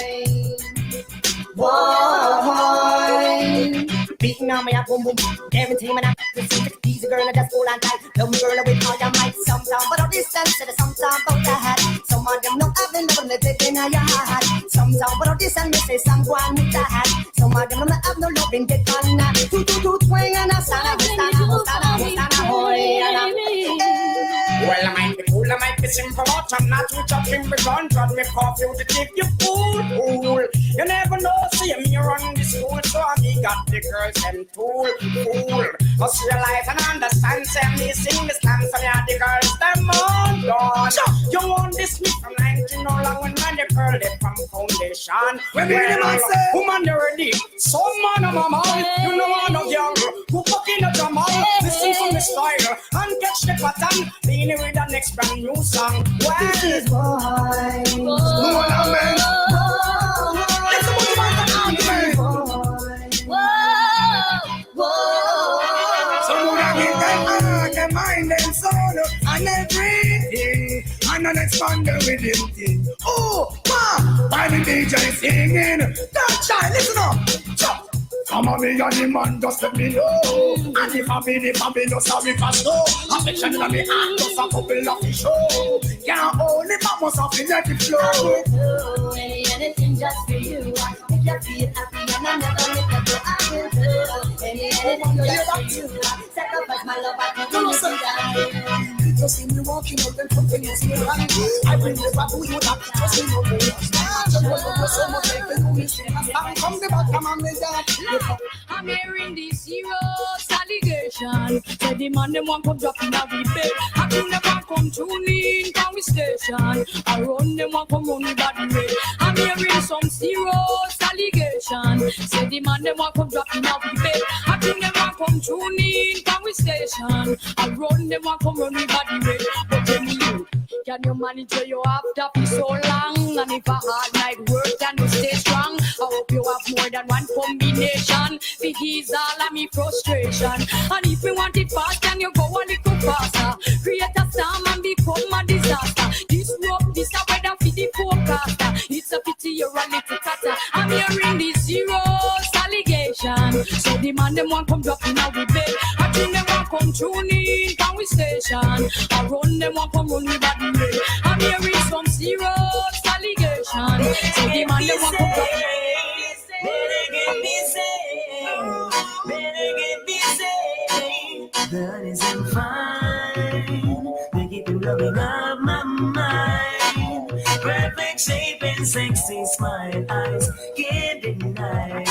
Beating on me up, boom boom. Everything when I easy girl, I just hold on tight. Love me girl with all your might. Sometimes but all distance, sometimes about that. Some of them don't have enough, let it in your heart. Sometimes but all distance, me say someone with that. Some of them don't have no love in get on that. Twang and a sana, well, I might be cool, I might be simple, but I'm not too chopping me gun. Try me coffee to keep you cool. You never know, see me run this school, so I got the girls them fool. Must realize and understand, say me sing this dance, and yeah, the girls them on gone. You want this me from 19 no long when man the girl they from foundation. When woman they ready, some man of my mouth, you know I'm no young, who fucking up your mouth, listen to me style and catch the pattern. Lean with the next brand new song. Well, this is boy. Them mind and soul and everything, and an expander with him. Oh, ma, why the DJ singing? That child, listen up. Chop. Come on, me and the man just let me know. And if I be no sorry for sure. Affection in me hand just a couple of the show. Can't hold it, but must have to let it flow. Anything just for you. Make you feel happy and I never make you go. I will do anything just for you. Sacrifice my love, I can do it. You see me walking out and something is me wrong. I will never do you that. Just see no way. So much like the movie. Come the bottom of me that. I'm hearing these serious allegation. Say the man them want come drop in a we bed. I do never come tune in from we station. I run them want come run me body way. I'm hearing some serious allegation. Say the man them want come drop in a we bed. I do never come tune in from we station. I run them want come run me body way. But tell me you, can you manage where you have to be so long? And if a hard night work, can you stay strong? I hope you have more than one combination. Big ease all of me frustration. And if you want it fast, can you go a little faster? Create a storm and become a disaster. This rope, this a weather for the forecaster. It's a pity you're a little cutter. I'm hearing these serious allegation. So the man them want come drop in our bed. I think them want come tune in from we station. I run them want come run me body way. I'm hearing some serious allegation. So the man them want come drop in. Better get busy. Better get busy. The honey's in fine. They keep you blowing up my mind. Perfect shape and sexy smile. Eyes can't deny.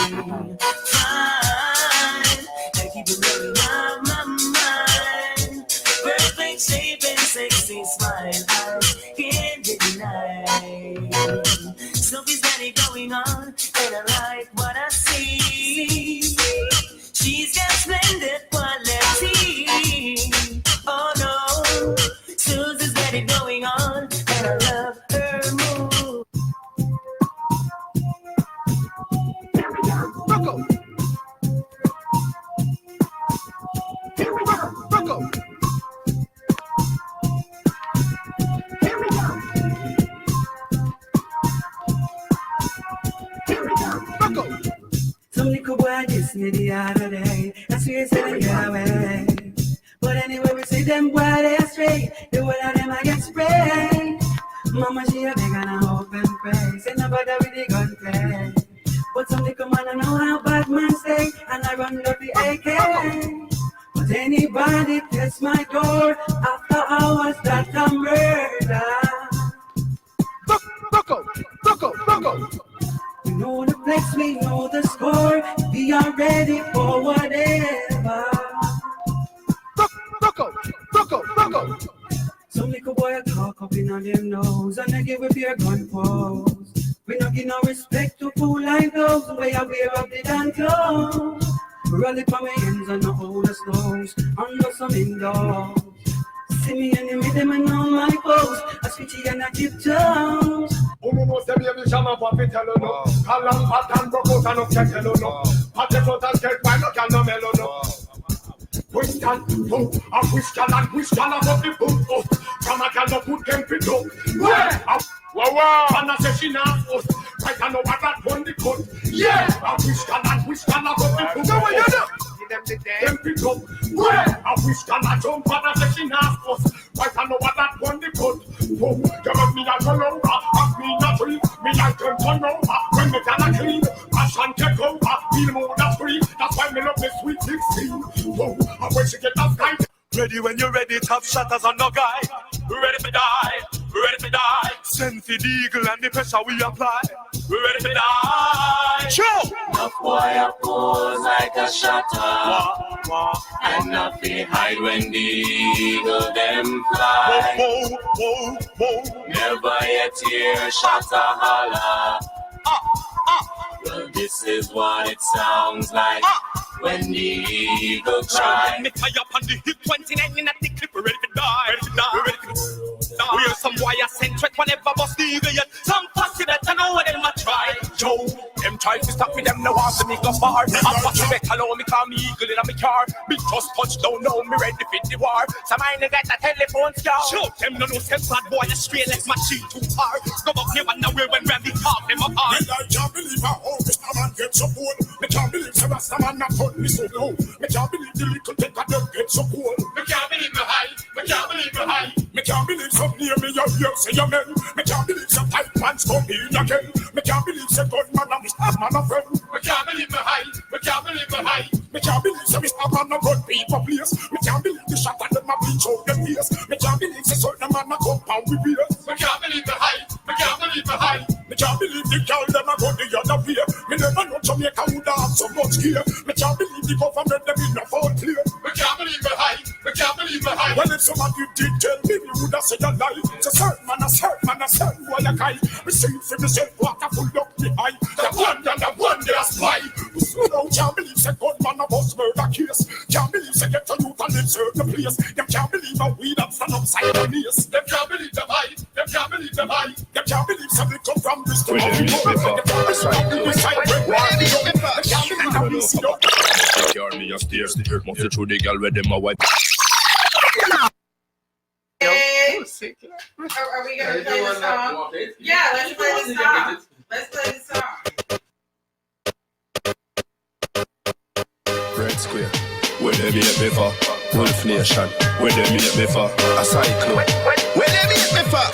Fine. They keep you blowing up my mind. Perfect shape and sexy smile. Eyes can't deny. Something's got it going on, and I like what I see. She's got splendid quality. Oh no, Susie's got it going on, and I love her move. Here we go, Rocco. Here we go, Rocco. Here we go. Some little boy kissed me the other day. I swear said get away. But anyway, we see them boy they astray. The whole of them I get sprayed. Mama she a beg and I hope and pray. Say nobody with the gunplay. But some little man I know how bad man stay. And I run up the AK. But anybody test my door after hours that a murder. Rocco. We know the place, we know the score. We are ready for whatever. Rocco. Some little boy talk up in on them nose and they give a beer gun pose. We not give no respect to fool like those who wear up the damn clothes. Roll it from my ends and no hold us close. Under some indoors. See me in the middle and know my pose. I switchy and I tiptoes. Uno no se baby shama for me tell you no. Kalam patan broke out and up tell you no. Patek out and get by no can no mellow no. Question, a question and question about the book. From a can no put them fit up. Where? Wow. And I say she not us. Right I know what that one the cut. Yeah. A question and question about the book. No way you know. Them pick up. Where? A question and jump and I say she not us. Right I know what that one the cut. Oh, you got me a turn over. Ask me not free. Me like them turn over. When me can clean. Passion take over. Feel more that's free. That's why me love this sweet 16. Oh, and when she get that sky. Ready when you're ready, top shatters on no guy. Ready to die. Send for the eagle and the pressure we apply. Ready to die. Show! The boy a pose like a shutter. And nothing hide when the eagle them fly. Whoa. Never yet hear shutter holler. Well, this is what it sounds like when the eagle cries. Me tie up on the hip 29 in the clip, ready to die. We are some wire centric, whenever bust the eagle yet. Some fussy that I know what them a try. Joe, them try to stop with them no want to make a bar. I'm what you make alone, me call me eagle in a me car. Me just touch down now, me ready for the war. Some I get a telephone scar. Show them no sense bad boy, a straight like machine too hard. Go up here and nowhere when Randy talk them apart. I can't believe how Mr. Man gets so cool. Me can't believe the Rasta man not put me so low. Me can't believe the little take a them get so cool. Me can't believe me high, me can't believe me high. Me can't believe some near me your ears say your men. Me can't believe some tight pants come in again. Me can't believe some gunman and Mr. Man a friend. Me can't believe me high, me can't believe me high. Me can't believe some Mr. Man a gun people place. Me can't believe the shot and them a bleach out them ears. Me can't believe the certain man a compound with beers. Me can't believe me high, me can't believe me high. Me can't believe the girl them a go the other way. Me never know Jamaica would have so much gear. Me can't believe the government them in a fall clear. Me can't believe me high, me can't believe me high. Well, if somebody did tell me, me would have said a lie. So certain man, a certain boy a guy. Me see for myself, water full up me eye. The one they a spy. So now can't believe say gunman a bust murder case. Can't believe say get to youth and live certain place. Them can't believe how we that stand upside the knees. Them can't believe them high, them can't believe them high. Them can't believe something come from this to Where them. they meet me for? Secure me a stairs, must you through the girl where them a wipe. Are we gonna play the song? Yeah, let's play the song. Let's play the song. Red Square, where they meet me for? Wolf Nation, where they meet me for? A cyclone, where they meet me for?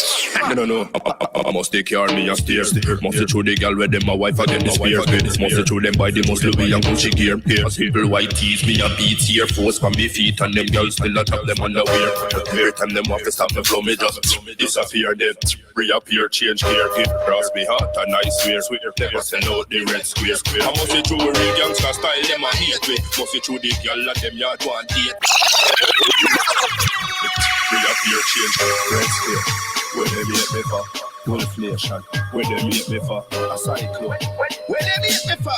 No, I must take care of me and stairs. Must you through the girl where them my wife again the spears. Must you through them by the most Louis and Gucci gear. As people white tees me and beats here. Force from me feet and them girls still a top them underwear. Every time them want to stop me flow me just disappear. They reappear, change gear. Cross me heart and I swear. Never send out the red square. I must you through a real gangster style them a hate me. Must you through the girl and them yard one date. Reappear, change red square. Where they meet me for? Wolf Nation. Where they meet me for? A cyclone. Where they meet me for?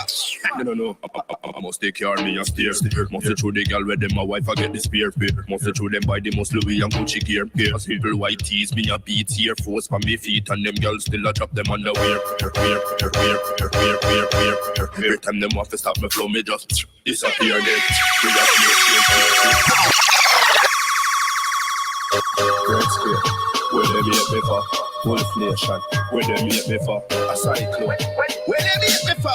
No, I must take care of me and stairs. Must you through the girl where them my wife I get the spear. Must you through them by the most Louis and Gucci gear. As people white tees me a beats here. Force from me feet and them girls still a drop them underwear. Every time them want to stop me flow me just disappear. They Red Square, where they meet me for? Wolf Nation, where they meet me for? A cyclone, where they meet me for?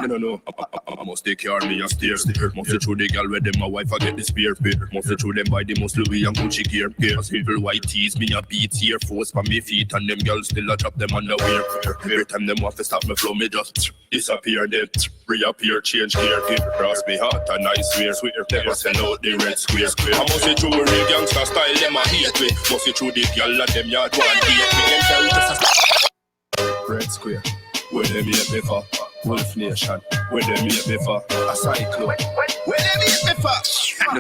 No, I must take care of me and stairs. Must you through the girl where them my wife I get the spear. Must you through them by the most Louis and Gucci gear. As people white tees me a beats here. Force from me feet and them girls still a drop them underwear. Every time them want to stop me flow me just disappear. They reappear, change gear. Cross me heart and I swear. Never send out the red square. I must you through a real gangster style them a hate me. Must you through the girl and them yard one date me. Red Square, where they meet me for? Wolf Nation, where they meet me for? A cyclone, where they meet me for?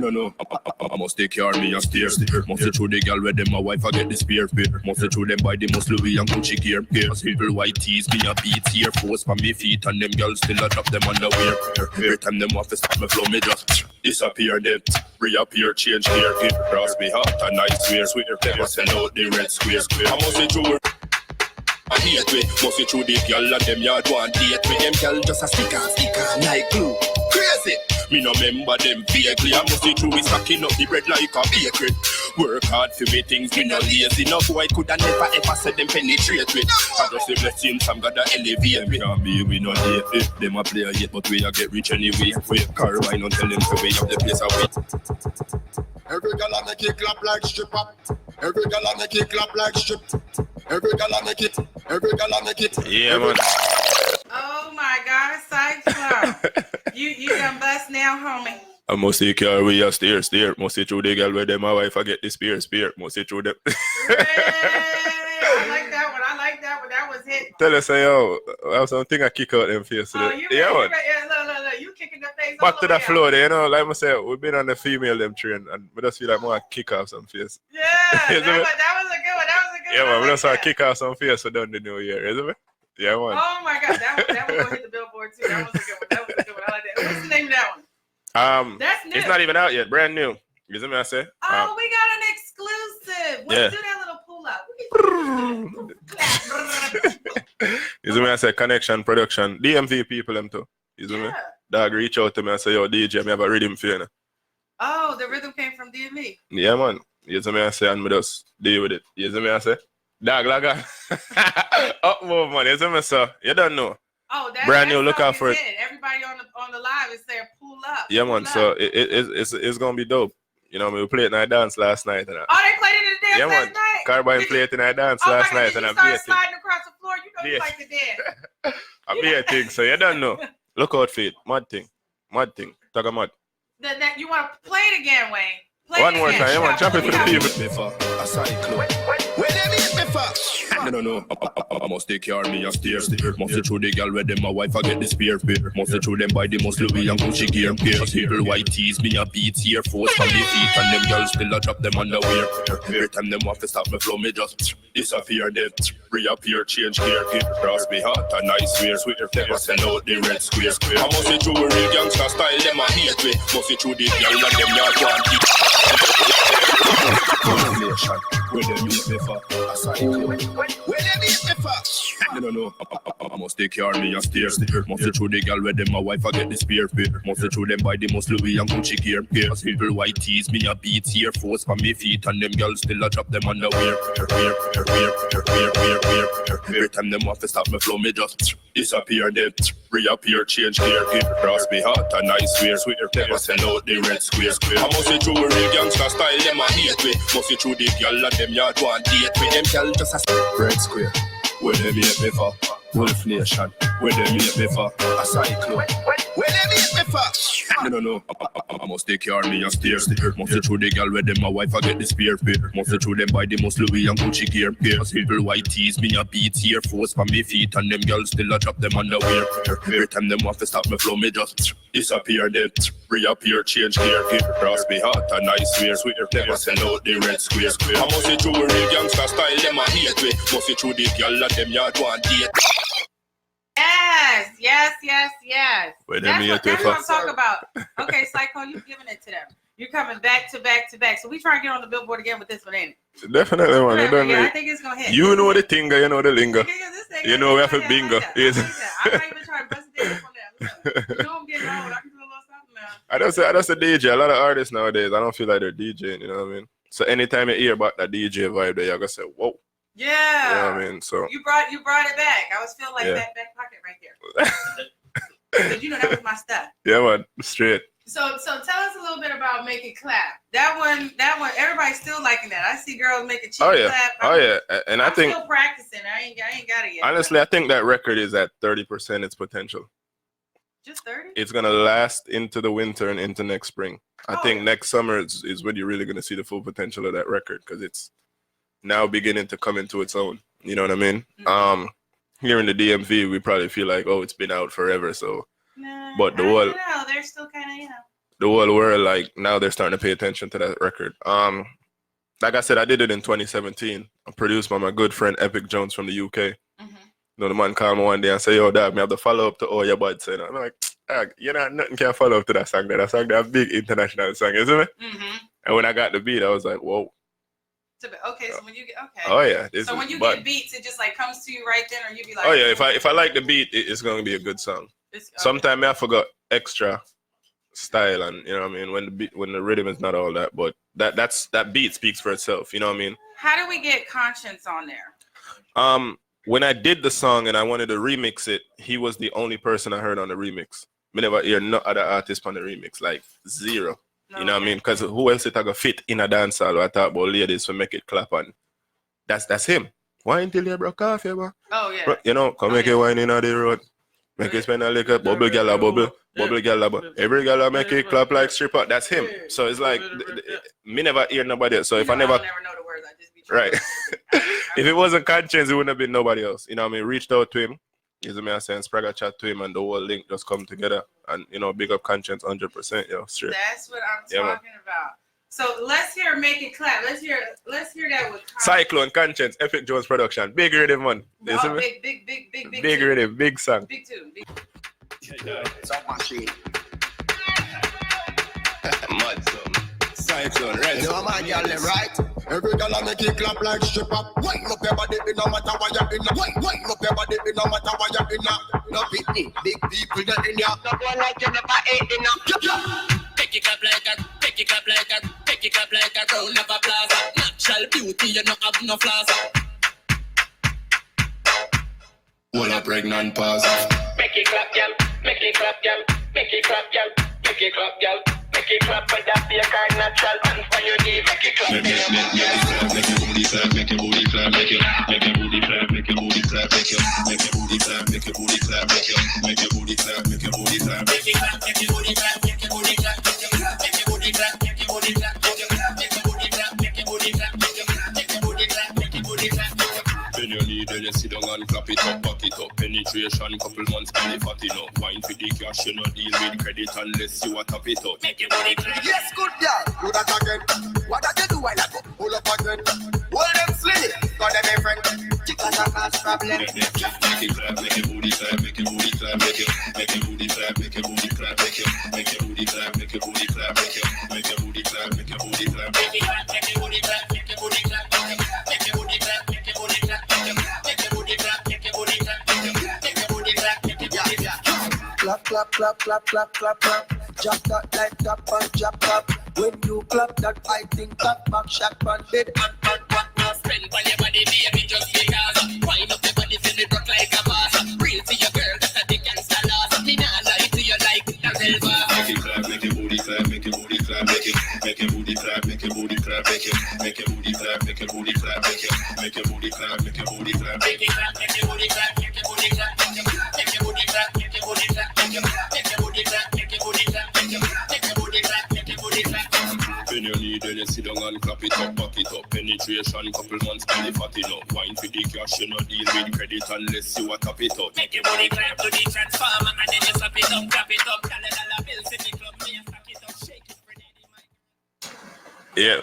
No, I must take care of me and stairs. Must you through the girl where them my wife I get the spear. Must you through them by the most Louis and Gucci gear. As people white tees me a beats here. Force from me feet and them girls still a drop them underwear. Every time them want to stop me flow me just disappear. They reappear, change gear. Cross me heart and I swear. Never send out the red square. I must be through I hate me, must you through the girl and them yard one date me. Them girl just a stick on like glue. Crazy. Me no remember them vaguely. I must see through we stacking up the bread like a bakery. Work hard for me things, me no lazy. No boy coulda never ever said them penetrate me. I just say blessings, I'm gonna elevate me. Can't be we no hate it. Them a play yet, but we a get rich anyway. We car wine and tell them to way up the place away. Every girl a make it clap like stripper. Every girl a make it clap like strip. Every girl a make it. Every girl a make it. Yeah, man. Oh my God, Cyclone. you done bust now, homie. I must take care of we a steer. Must see through the girl where them my wife I get the spear. Must see through them. I like that one. That was hit. Tell us, yo, I have something I kick out them face today. Yeah, man. Look, you kicking the face. Back to the floor there, you know, like I say, we've been on the female them train and we just feel like more kick off some face. Yeah, that was a good one. Yeah, man, we just want to kick off some face for done the new year, isn't it? Yeah, man. Oh my God, that one gonna hit the billboard too. That was a good one. I like that. What's the name of that one? That's new. It's not even out yet, brand new. You see me I say? Oh, we got an exclusive. Let's do that little pull up. You see me I say connection, production, DMV people them too. You see me? Dog reach out to me and say, yo, DJ, me have a rhythm for you. Know? Oh, the rhythm came from DMV. Yeah, man. You see me I say, and me just deal with it. You see me I say? Dog, like up move, man. You see me, so you don't know. Oh, that's brand new. Look out for it. Everybody on the live is saying pull up. Yeah, man. So it's gonna be dope. You know, we played in our dance last night. And oh, they played it in the dance last night? Carbine played in our dance last night. And I started sliding across the floor. You know you like to dance. I be a thing, so you don't know. Look out for it. Mad thing. Talk about. That you want to play it again, Wayne. Play one it more again. time. You want to jump it for the people. A cyclone. Where they meet me for? No. I must take care of me and steer. Must through the girl where them my wife I get the spear. Must through them by the most Louis and Gucci gear. People white tees me a beat here. Force from the feet and them girls still a drop them underwear. Every time them want to stop me flow me just disappear. Them reappear, change gear. Cross me hot and I swear. Never send out the red square. I must see through a real gangster style them a hate me. Must see through the girl and them yard want it. Where they meet me for? A cyclone. Where they meet me for? No. I must take care of me and steer. Must through the girl where them my wife I get the spear. Must through them by the most Louis and Gucci gear. People white tees me a beat here. Force from me feet and them girls still a drop them underwear. Every time them want to stop me flow me just disappear. Them reappear, change gear. Cross me hot and I swear. Never send out the red square. I must see through a real gangster style them a hate me. Must see through the girl and them yard want date with them girl just a red square. Where they meet me for? Wolf Nation. Where they meet me for? A cyclone. Where they meet me for? No. I must take care of me and steer. Must through the girl where them my wife I get the spear. Must through them by the most Louis and Gucci gear. People white tees me a beat here. Force from me feet and them girls still a drop them underwear. Every time them want to stop me flow me just disappear. Them reappear, change gear. Cross me hot and I swear. Never send out the red square. I must see through a real gangster style them a hate me. Must see through the girl and them yard want date. Yes. That's what I'm talking about. Okay, Cyclone, you've given it to them. You're coming back to back. So we try to get on the billboard again with this one, ain't it? Definitely, man. I think it's gonna hit. You know the thing, you know the lingo. You know we have a bingo. Yes. I'm not even trying to bust it down from there. You know I'm getting old. I can do a little something now. I don't say DJ. A lot of artists nowadays, I don't feel like they're DJing. You know what I mean? So anytime you hear about that DJ vibe, there you're gonna say, "Whoa." Yeah. You know what I mean? So you brought it back. I was feeling like back pocket right there. But you know that was my stuff. Yeah, man, straight. So tell us a little bit about Make It Clap. That one, everybody's still liking that. I see girls making cheap clap. And I'm I think still practicing. I ain't got it yet. Honestly, I think that record is at 30% its potential. Just 30? It's gonna last into the winter and into next spring. I think next summer is when you're really gonna see the full potential of that record because it's now beginning to come into its own. You know what I mean? Mm-hmm. Here in the DMV, we probably feel like, oh, it's been out forever. So, but the whole, they're still kind of, the whole world, like now they're starting to pay attention to that record. Like I said, I did it in 2017. I'm produced by my good friend Epic Jones from the UK. Mm-hmm. You know, the man called me one day and say, yo, dad, me have to follow up to all your buds. And I'm like, nothing can follow up to that song. That song, that big international song, isn't it? Mm-hmm. And when I got the beat, I was like, whoa. Okay, so when you get oh yeah, so when you get beats, it just like comes to you right then, or you be like, oh yeah, if I like the beat, it's gonna be a good song. Sometimes I forgot extra style, and you know what I mean, when the rhythm is not all that, but that beat speaks for itself. You know what I mean? How do we get Conscience on there? When I did the song and I wanted to remix it, he was the only person I heard on the remix. I never hear no other artist on the remix, like zero. You know what I mean? Because who else it gonna fit in a dance hall? I talk about ladies to make it clap, and that's him. Wine till you broke off, yeah, man. Oh yeah. You know, come make it wine in the road. Make it spend a liquor, bubble gala, bubble gala, bubble. Every gala make it clap like stripper. That's him. So it's like me never hear nobody else. So if I never know the words, I just be right. If it wasn't Conscience, it wouldn't have been nobody else. You know what I mean? Reached out to him. He's a man saying Spragga chat to him, and the whole link just come together. And you know, big up Conscience 100%, yo, straight. That's what I'm talking about. So let's hear Make It Clap. Let's hear that with Cyclone, Conscience, Epic Jones production. Big rhythm, man. Oh, big big rhythm, big song. Big tune. It's on my shit. cyclone, right? You know my girl, right? Every girl I make it clap like strip up. Wind up your body, it no matter what you're in. Wind up your body, it no matter what you're in. No pity, big people that in ya. No boy like you never ate enough. Make it clap like that, make it clap like that, make it clap like a round of applause. Natural beauty, you no have no flaws. Well, a pregnant pause. Make it clap, girl, make it clap, girl, make it clap, girl, make it clap, girl. Make it clap, but that be a kind natural and for your knee. Make it clap, make your booty clap, make your booty clap, make your booty clap, make your booty clap, make your booty clap, make your booty clap, make your booty clap, make your booty clap, make your booty clap, make your clap, make your booty clap, make your booty clap, make your clap, make your booty clap, make your booty clap, make your clap, make your booty clap, make your booty clap, make your clap, make your booty clap, make your booty clap. When you need it, you sit down and clap it up, back it up. Penetration, couple months, belly fat enough. Wine for the cash, you not deal with credit unless you a tap it up. Make your booty clap. Yes, good girl. Do that again. What that you do while I go? Pull up again. Hold them slim. Got them a friend. Chicken a cause problem. Make it clap, make your booty clap, make your booty clap, make your booty clap, make your booty clap, make your booty clap, make your booty clap, make your booty clap, make your booty clap, make your booty clap, make it clap, make your booty clap, make your booty clap, make your booty clap, make your booty clap, make your booty clap, make your booty clap, make your booty clap, make your booty clap. Clap, clap, clap, clap, clap, clap, clap. Drop that like tap and drop clap. When you clap that, I think clap back, shot pan dead and pan. Spend on your body, baby, just because. Wind up your body, feel it rock like a boss. Real to your girl, that's a dick and salas. Me nah lie to you like that elbow. Make it clap, make your booty clap, make your booty clap, make your booty clap, make your booty clap, make your booty clap, make your booty clap, make your booty clap, make your booty clap, make it clap, make your booty clap, make your booty clap, make your booty clap, make your booty clap, make your booty clap, make your booty clap, make your booty clap, make your booty clap. When you need it, you sit down and clap it up, back it up. Penetration, couple months, belly fat enough. Wine for the cash, you not deal with credit unless you a tap it up. Make your booty clap to the transformer and then you slap it up, clap it up. Dollar bills in the club, me and stack it up, shake it, Yeah.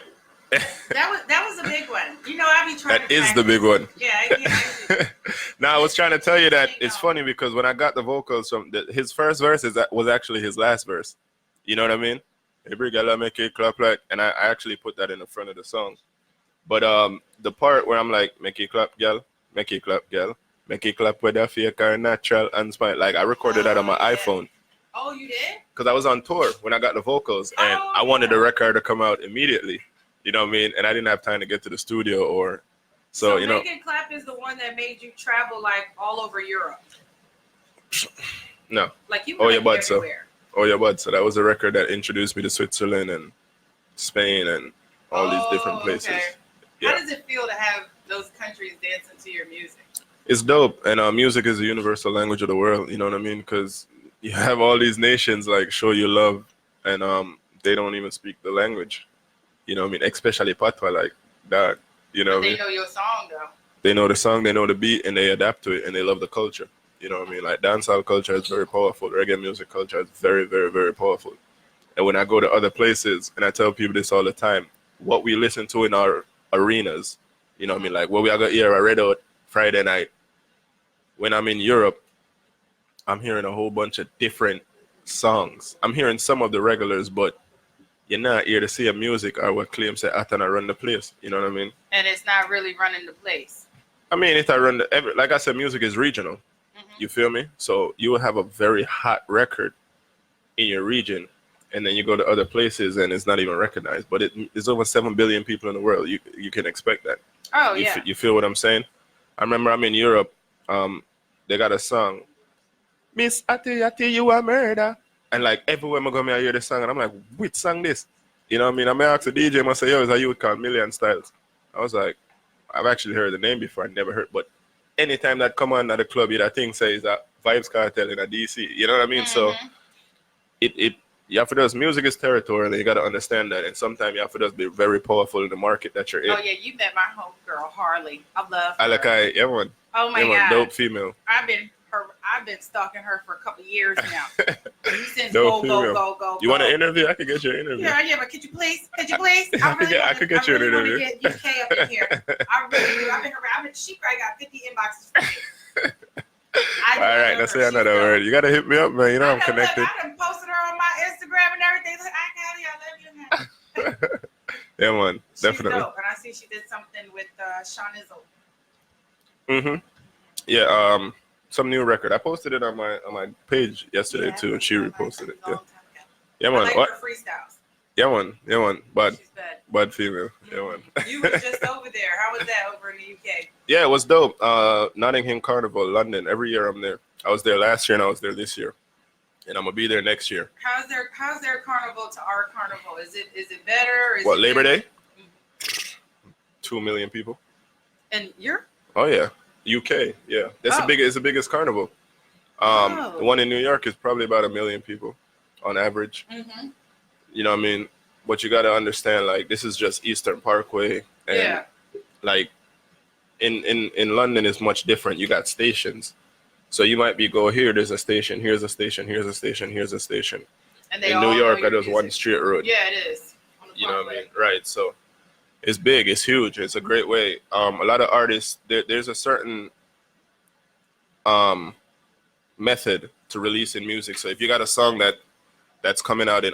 That was a big one. You know, I be trying That to is the big one. Yeah. Now, I was trying to tell you that it's funny because when I got the vocals from his first verse was actually his last verse. You know what I mean? Every girl I make it clap like, and I actually put that in the front of the song. But the part where I'm like, make it clap, girl, make it clap, girl, make it clap whether fake or natural and smile. Like I recorded that on my iPhone. Oh, you did? Because I was on tour when I got the vocals, and I wanted the record to come out immediately. You know what I mean? And I didn't have time to get to the studio or so you know. Make It Clap is the one that made you travel like all over Europe. No. Like you. Oh yeah, bud. So. Everywhere. Oh yeah, bud. So that was a record that introduced me to Switzerland and Spain and all these different places. Okay. Yeah. How does it feel to have those countries dancing to your music? It's dope, and music is the universal language of the world. You know what I mean? Because you have all these nations like show you love, and they don't even speak the language. You know what I mean? Especially Patois, like that. You know what I mean? They know your song though. They know the song, they know the beat, and they adapt to it, and they love the culture. You know what I mean? Like dancehall culture is very powerful. Reggae music culture is very, very, very powerful. And when I go to other places, and I tell people this all the time, what we listen to in our arenas, you know what I mean? Like what we are going to hear a Red Out Friday night. When I'm in Europe, I'm hearing a whole bunch of different songs. I'm hearing some of the regulars, but you're not here to see a music or what claims say Atana run the place. You know what I mean? And it's not really running the place. I mean, if I run like I said, music is regional. You feel me? So you will have a very hot record in your region, and then you go to other places and it's not even recognized. But it's over 7 billion people in the world. You can expect that. Oh, You feel what I'm saying? I remember I'm in Europe. They got a song, Miss Ati, you a murder. And like everywhere I go, I hear the song, and I'm like, which song this? You know what I mean? I may ask the DJ, I say, yo, it's a youth called Million Styles. I was like, I've actually heard the name before, I never heard, but anytime that come on at the club, that thing says that Vibes Cartel in a DC. You know what I mean? So you have to do music is territorial, and you got to understand that. And sometimes you have to just be very powerful in the market that you're in. Oh yeah, you met my homegirl Harley. I love her. I like everyone. Oh my God, dope female. I've been stalking her for a couple of years now. Since Dope go. You want an interview? I could get you an interview. Yeah, but could you please? I could get you an interview. Get UK up in here. I really do. She probably got 50 inboxes for me. All right, let's say another word. You gotta hit me up, man. You know I'm connected. I done posted her on my Instagram and everything. Like, I love you. Yeah, man, She's definitely. dope. And I see she did something with Sean Izzo. Yeah, some new record. I posted it on my page yesterday too, and she reposted it. Yeah, yeah, I man. like What? her freestyles. Yeah, man. Yeah, man. Bad, She's bad. bad female. Yeah, man. You was just over there. How was that over in the UK? Yeah, it was dope. Nottingham Carnival, London. Every year I'm there. I was there last year and I was there this year, and I'm gonna be there next year. How's their carnival to our carnival? Is it better? Is What, it Labor Day? 2 million people. And you're Oh yeah, UK. Yeah, that's Oh. It's the biggest carnival. Oh. The one in New York is probably about 1 million people on average. Mm-hmm. You know what I mean? But you got to understand, like, this is just Eastern Parkway, and Yeah. like in London is much different. You got stations, so you might be go here. There's a station. Here's a station. Here's a station. Here's a station. And they In all New know York, your there's one music. straight road. Yeah, it is. On the You know what I Parkway. mean? Right. So it's big. It's huge. It's a great way. A lot of artists. There's a certain method to releasing music. So if you got a song that's coming out in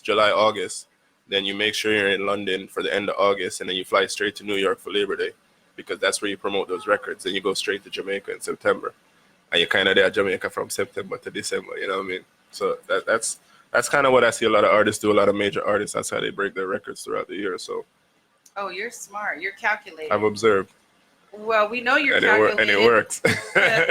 July, August, then you make sure you're in London for the end of August, and then you fly straight to New York for Labor Day, because that's where you promote those records. Then you go straight to Jamaica in September, and you're kind of there at Jamaica from September to December. You know what I mean? So that's kind of what I see a lot of artists do. A lot of major artists, that's how they break their records throughout the year. So Oh, you're smart. You're calculated. I've observed, Well, we know you're and calculated. it works.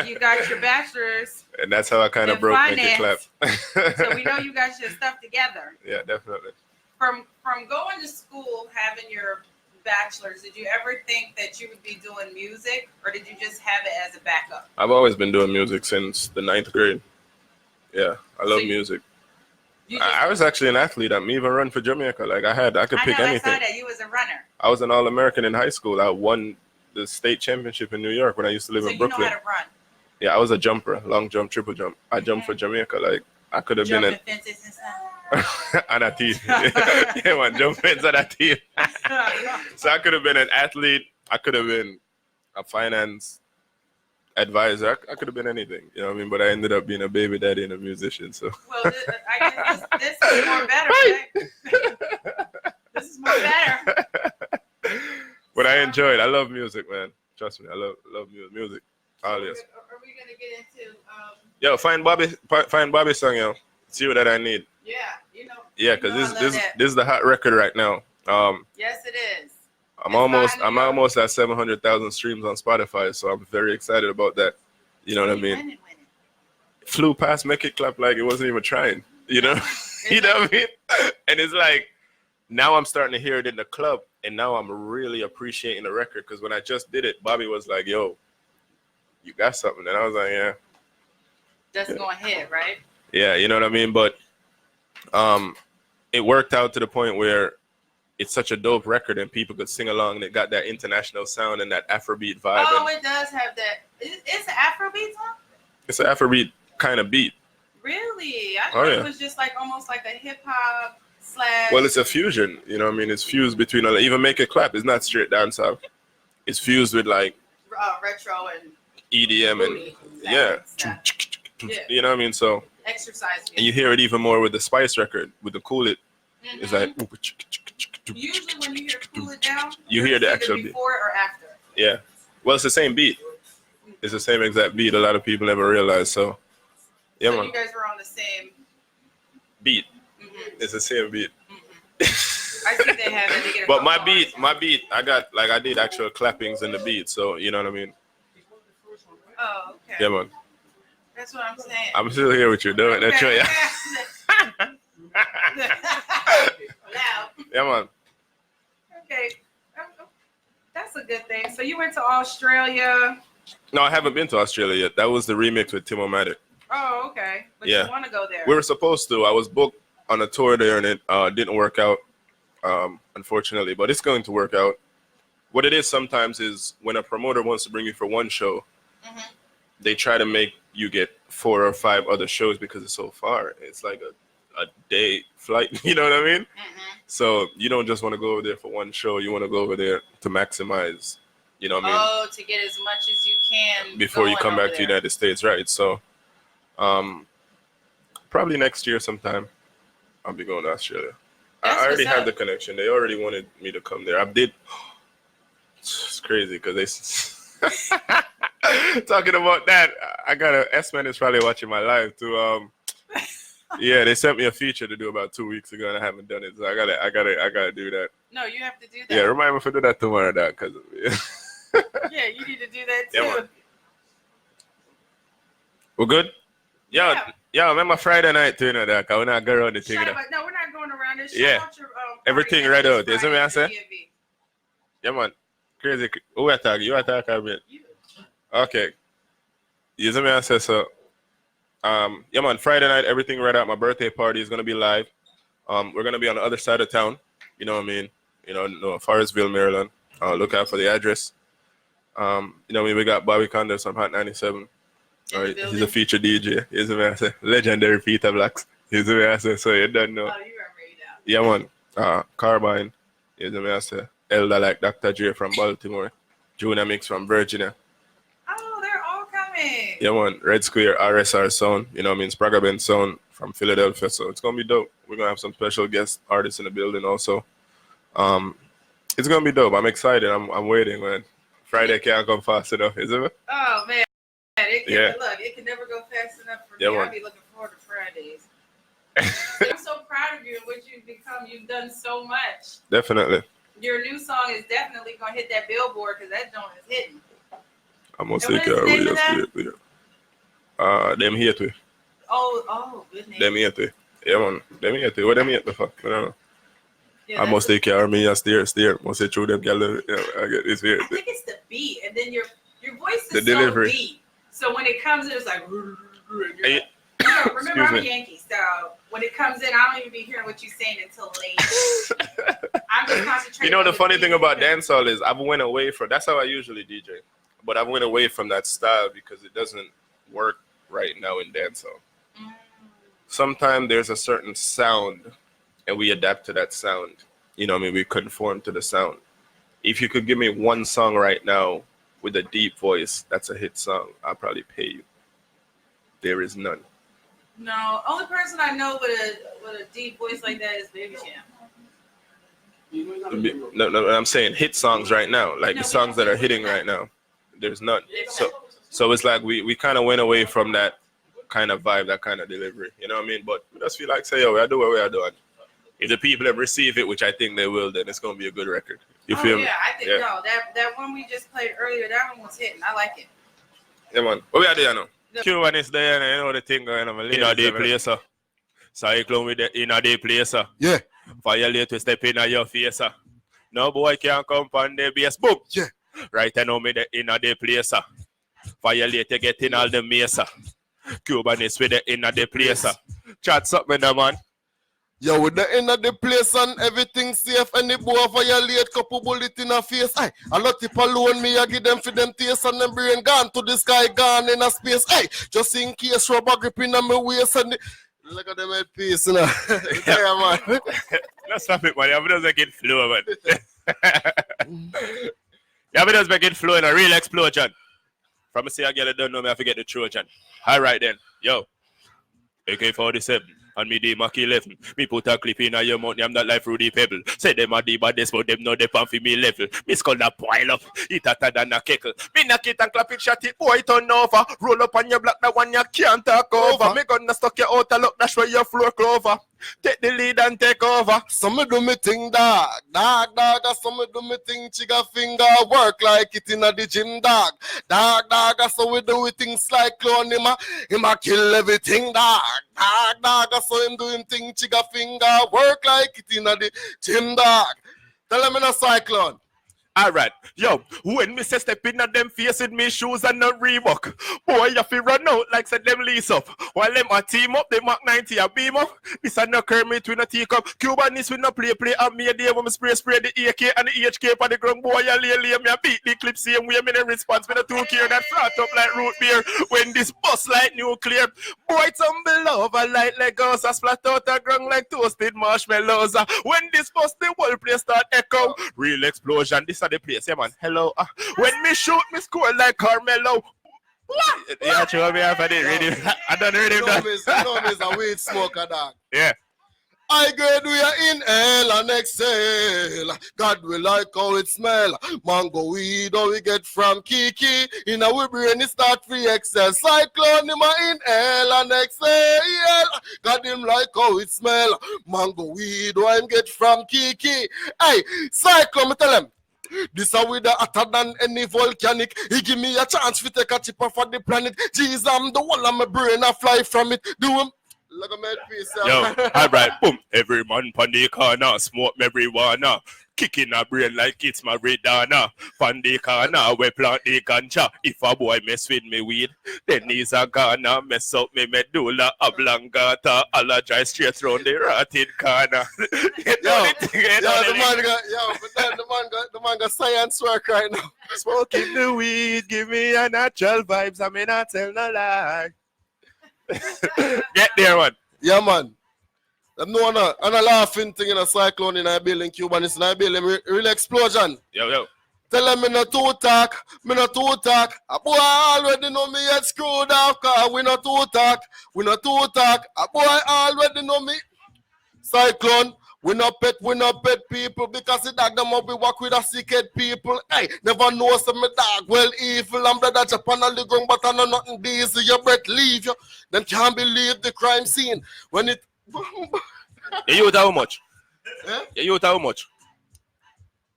You got your bachelor's, And that's how I kind of in broke Make It Clap. finance. So we know you got your stuff together. Yeah, definitely. From going to school, having your bachelor's, did you ever think that you would be doing music, or did you just have it as a backup? I've always been doing music since the 9th grade. Yeah, I love you- music. You just, I was actually an athlete. I'm even run for Jamaica. Like I could pick I know, anything. I saw that you was a runner. I was an All-American in high school. I won the state championship in New York when I used to live So in you know Brooklyn. how to run. Yeah, I was a jumper, long jump, triple jump. I jumped for Jamaica. Like I could have been Jumping fences and stuff. on a team. Yeah, man, jump fence on a team. So I could have been an athlete. I could have been a finance advisor. I could have been anything. You know what I mean? But I ended up being a baby daddy and a musician. So Well, I guess this is more better, right? This is more better. but I enjoy it. I love music, man. Trust me, I love music. Always. Are we gonna get into? Yo, find Bobby song, yo. See what that I need. Yeah, you know. Yeah, you because know I love this that. is the hot record right now. Yes, it is. I'm almost at 700,000 streams on Spotify, so I'm very excited about that. You know what I mean? Flew past Make It Clap like it wasn't even trying. You know, you know what I mean? And it's like now I'm starting to hear it in the club, and now I'm really appreciating the record, because when I just did it, Bobby was like, "Yo, you got something," and I was like, "Yeah." That's going to hit, right? Yeah, you know what I mean? But it worked out to the point where it's such a dope record and people could sing along, and it got that international sound and that Afrobeat vibe. Oh, And it does have that. It's an Afrobeat song? it's an Afrobeat kind of beat. Really? I Oh, thought yeah. it was just like almost like a hip hop / Well, it's a fusion, you know what I mean? It's fused between, even Make It Clap, it's not straight dancehall. It's fused with like retro and EDM and, yeah. You know what I mean? So, exercise music. and you hear it even more with the Spice record, with the Cool It. It's like, Usually when you hear Cool It Down, you hear the it's actual either beat. before or after. Yeah. Well, it's the same beat. It's the same exact beat. A lot of people never realize. So, yeah, So man. you guys were on the same Beat. It's the same beat. I see they have it. They get a But couple my beat, I did actual clappings in the beat. So, you know what I mean? Oh, okay. Yeah, man. That's what I'm saying. I'm still here with you, doing that. Okay. Yeah. Loud. Yeah, man. Okay. That's a good thing. So you went to Australia. No, I haven't been to Australia yet. That was the remix with Timo-Matic. Oh, okay. But Yeah. you want to go there. We were supposed to. I was booked on a tour there, and it didn't work out, unfortunately. But it's going to work out. What it is sometimes is when a promoter wants to bring you for one show, they try to make you get 4 or 5 other shows because it's so far. It's like a day flight. You know what I mean? So you don't just want to go over there for one show. You want to go over there to maximize. You know what I mean? Oh, to get as much as you can Before you going come over back to the there. United States, right? So, probably next year sometime, I'll be going to Australia. I already have the connection. They already wanted me to come there. I did. It's crazy because they talking about that. I got a S-Man is probably watching my live too. Yeah, they sent me a feature to do about 2 weeks ago, and I haven't done it. So I gotta do that. No, you have to do that. Yeah, remind me to do that tomorrow, dog. Cause yeah, you need to do that too. Yeah, we're good. Yeah, remember Friday night too, you know that. We're not going around the thing. No, we're not going around this. Yeah, everything right out. You see what I say? Yeah, man. Crazy. Who attack? You attack a bit. Okay. You see what I say? So, yeah, man. Friday night, everything right out. My birthday party is gonna be live. We're gonna be on the other side of town. You know what I mean? You know, Forestville, Maryland. Look out for the address. You know, we got Bobby Condos from Hot 97. All right, he's a featured DJ. He's a legendary Peter Blacks. He's a master, so you don't know. Oh, you are right now. Yeah, man. Carbine. He's a master. Elder like Dr. Dre from Baltimore. Junior Mix from Virginia. Oh, they're all coming. Yeah, man. Red Square, RSR Sound. You know what I mean? Sprague Band Sound from Philadelphia. So it's going to be dope. We're going to have some special guest artists in the building also. It's going to be dope. I'm excited. I'm waiting, man. Friday can't come fast enough, isn't it? Oh, man. Look, it can never go fast enough for me. I'll be looking forward to Fridays. I'm so proud of you and what you've become. You've done so much. Definitely. Your new song is definitely going to hit that billboard because that joint is hitting. I'm going to take care of it. Them here too. Oh, good name. Them here too. Yeah, man. Them here too. What them here for? I don't know. Yeah, I must take care of me and steer. Must say through them gal. I get this here. I think it's the beat, and then your voice is the delivery. So deep. So when it comes in, it's like. Hey, remember, I'm a Yankee, so when it comes in, I don't even be hearing what you're saying until late. I'm just concentrating. You know, the funny thing about dancehall is I've went away from. That's how I usually DJ, but I've went away from that style because it doesn't work right now in dancehall. Sometimes there's a certain sound, and we adapt to that sound. You know what I mean? We conform to the sound. If you could give me one song right now with a deep voice, that's a hit song, I'll probably pay you. There is none. No, only person I know with a deep voice like that is Baby Champ. No, I'm saying hit songs right now, like the songs that are hitting right now. There's none. So it's like we kind of went away from that kind of vibe, that kind of delivery. You know what I mean? But we just feel like, say, yo, we are doing what we are doing. If the people have received it, which I think they will, then it's going to be a good record. You feel me? Yeah, I think, no, that one we just played earlier, that one was hitting. I like it. Yeah, man. What we are doing now? Cuban is there, and you know the thing going on. In a day place, sir. Cyclone with the in a day place, sir. Yeah. Violate to step in your face, sir. No boy can come on the base. Boom. Yeah. Right now, me the in a day place, sir. Violate to get in all the mess, sir. Cuban is with the in a day place, sir. Chat something, man. Yo, with the end of the place and everything safe, and the boy violate couple bullet in a face. Aye, a lot of people alone me, I give them for them taste and them brain gone to the sky, gone in a space. Aye, just in case rubber grip in my waist and look at them at peace, you know. Yeah, man. Let's stop it, man. I'm just making flow, man. Yeah, I'm just making flow in a real explosion. From a say a girl don't know me, I forget the Trojan. All right then, yo, AK-47. And me the Mach 11. Me put a clip in a your mouth, I'm not like Rudy Pebble. Say them are the baddest, but them know they pan for me level. Me skull that boil up, it hotter than a kettle. Me knock it and clap it, shot it, boy turn over. Roll up on your block, that one you can't talk over. Me gonna stuck you out a look, that's where your floor clover. Take the lead and take over. Some do me thing dog. Some do me thing chigga finger work like it in the gym dog. Dog, so we do things like clone him a kill everything dog. So him doing thing chigga finger work like it in the gym dog. Tell him in a cyclone. Alright, yo, when me say step in at them face with me shoes and no Reebok, boy, you feel run out like said them lease up. While them a team up, they Mach 90 a beam up. This a no Kermit with no teacup. Cubanese with no play and me a day when me spray the AK and the HK for the ground. Boy, you lay me a beat the clip same way me no response with the 2K that flat up like root beer. When this bust like nuclear, boy, tumble over like Legos, a splat out the ground like toasted marshmallows. When this bust, the whole place start echo. Real explosion, this the place, yeah, man. Hello. When me shoot, me score like Carmelo. What? Yeah, show me after the radio. I don't read him. You know, a weed smoker, dog. Yeah. I grade we are inhale and exhale. God will like how it smell. Mango weed how we get from Kiki. In our brain it start free excel. Cyclone him a inhale and exhale. God him like how it smell. Mango weed how him get from Kiki. Hey, Cyclone, me tell him. This are with the hotter than any volcanic. He give me a chance to take a chip off of the planet. Jesus, I'm the one of my brain I fly from it. Do him. Look at my piece. Yo, alright, boom. Every man pan the corner, smoke marijuana. Kicking a brain like it's my Madonna. Pan the corner, we plant the ganja. If a boy mess with me weed, then he's a gonna mess up me medulla oblongata. I'll drive straight round the rotted corner. The man got science work right now. Smoking the weed, give me a natural vibes. I may not tell no lie. Get there, man. Yeah, man. I'm no on a laughing thing in a cyclone in a building, Cubanist in a building, real explosion. Yo. Tell them me not to talk. A boy already know me get screwed up, cause we not to talk. A boy already know me. Cyclone. We not pet people because the dog them up we walk with a sick people. Hey, never know some dog well evil and brother Japan on the ground but I know nothing diesel. Your breath leave you. Them can't believe the crime scene. When it You how much? Eh? You how much?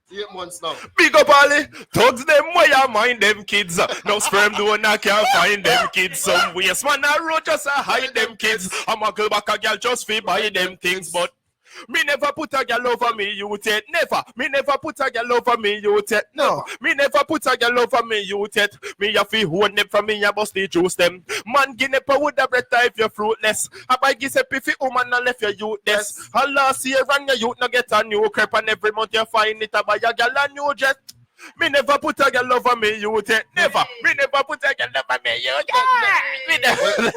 8 months now. Big up Ollie, thugs them where you mind them kids. No sperm donor can't find them kids. Some waste man a road just a hide them kids. I'm a girl back a girl just fi buy them things, but me never put a girl over me, you take never. Me never put a girl over me, you take no. Me never put a girl over me, you take. Me a fi hold them from me, I bust the juice them. Man give never would a breath if you're fruitless. I buy give a piffy woman and left your youthless. And last year and your youth no get a new crap and every month you find it. I buy a girl a new jet. Me never put a girl over me, you take never. Me never put a girl over me, you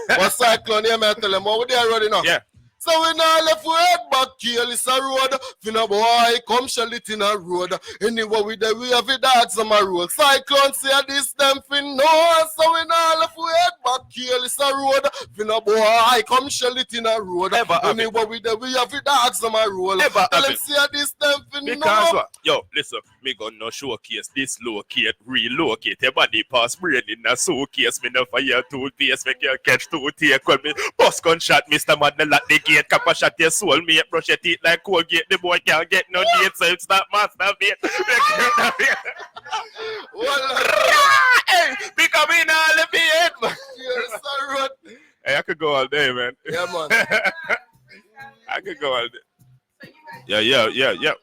take. What's Cyclone here, man? Tell them what they are running now. Yeah. So we now left we head back here, it's a road. Finna boy, come shell it in a road. Anyway, we there, we have a dogs on my road. Cyclone say this them fin no. So we now left we head back here, it's a road. Finna boy, come shell it in a road. Anyway, we there, we have a dogs on my road. Tell them say this them fin no. Because what? Yo, listen, me gonna showcase this locate, relocate. Your body pass brain in a suitcase. Me no fire toothpaste, make you catch toothpaste. When me bus gunshot, Mr. Madnell at the gate. Cap a shot your soul, me brush your teeth like Colgate. The boy can't get no date, so it's not masturbate. Hey, become in all the beard, man. Hey, I could go all day, man. Yeah, man. I could go all day. Yeah.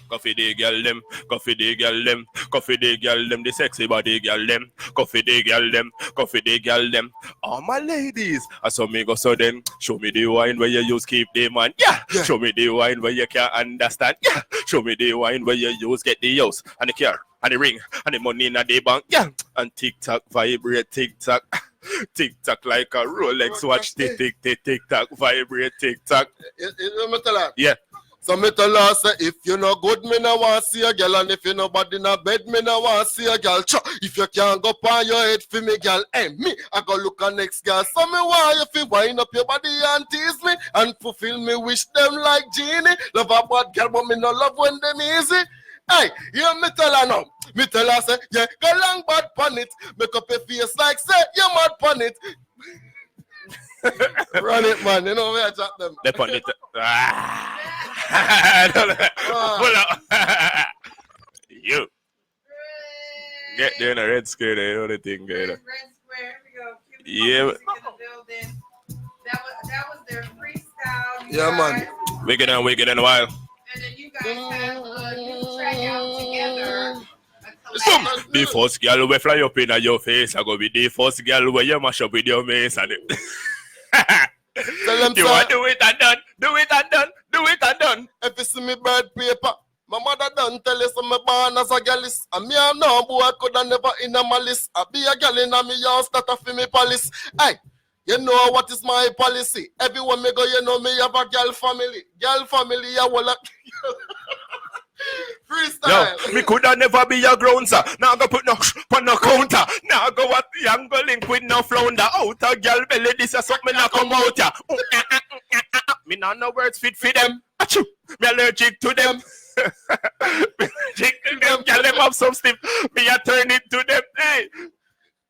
Coffee the girl them, coffee the girl them, coffee the girl them, the sexy body girl them, coffee the girl them, coffee the girl them. All my ladies, I saw me go so then. Show me the wine where you use keep the man, yeah. Show me the wine where you can't understand, yeah. Show me the wine where you use get the house and the car and the ring and the money in the bank, yeah. And TikTok vibrate, TikTok. TikTok like a Rolex watch, tick TikTok vibrate, TikTok. Yeah. So me tell her say if you no good, me no want see a girl, and if you no bad in a bed, me no want see a girl. If you can't go on your head for me, girl, hey me, I go look at next girl. So me want you fi wind up your body and tease me and fulfill me wish them like genie. Love a bad girl, but me no love when them easy. Hey, you me tell her now. Me tell her say yeah, go long bad pon it. Make up your face like say you mad pon it. Run it, man. You know where I chat them. They pon it. Pull up. You get there in a red square. You know the thing, guy. Red square. Here we go. Yeah. That was their freestyle. Yeah, man. Wicked and wild. And then you guys have a new track out together. The first girl will fly up in your face. I go be the first girl where you mash up with your mace and it. You want do it and done. Do it and done. Do it and done. If you see me bird paper, my mother done tell you so me born as a girlis. And me am no boy coulda never in a malice. I be a girl in a me house that a fi me palace. Hey, you know what is my policy? Everywhere me go, you know me have a girl family. Girl family, ya will freestyle. Yo, me coulda never be a ground, sir. Now go put no on no counter. Now go at the angle link with no flounder. Out a girl belly, this is something not come out ya. Me not no words fit for them. Achoo. Me allergic to them. Allergic to them. Girl, them have some stiff. Me a turn it to them. Hey.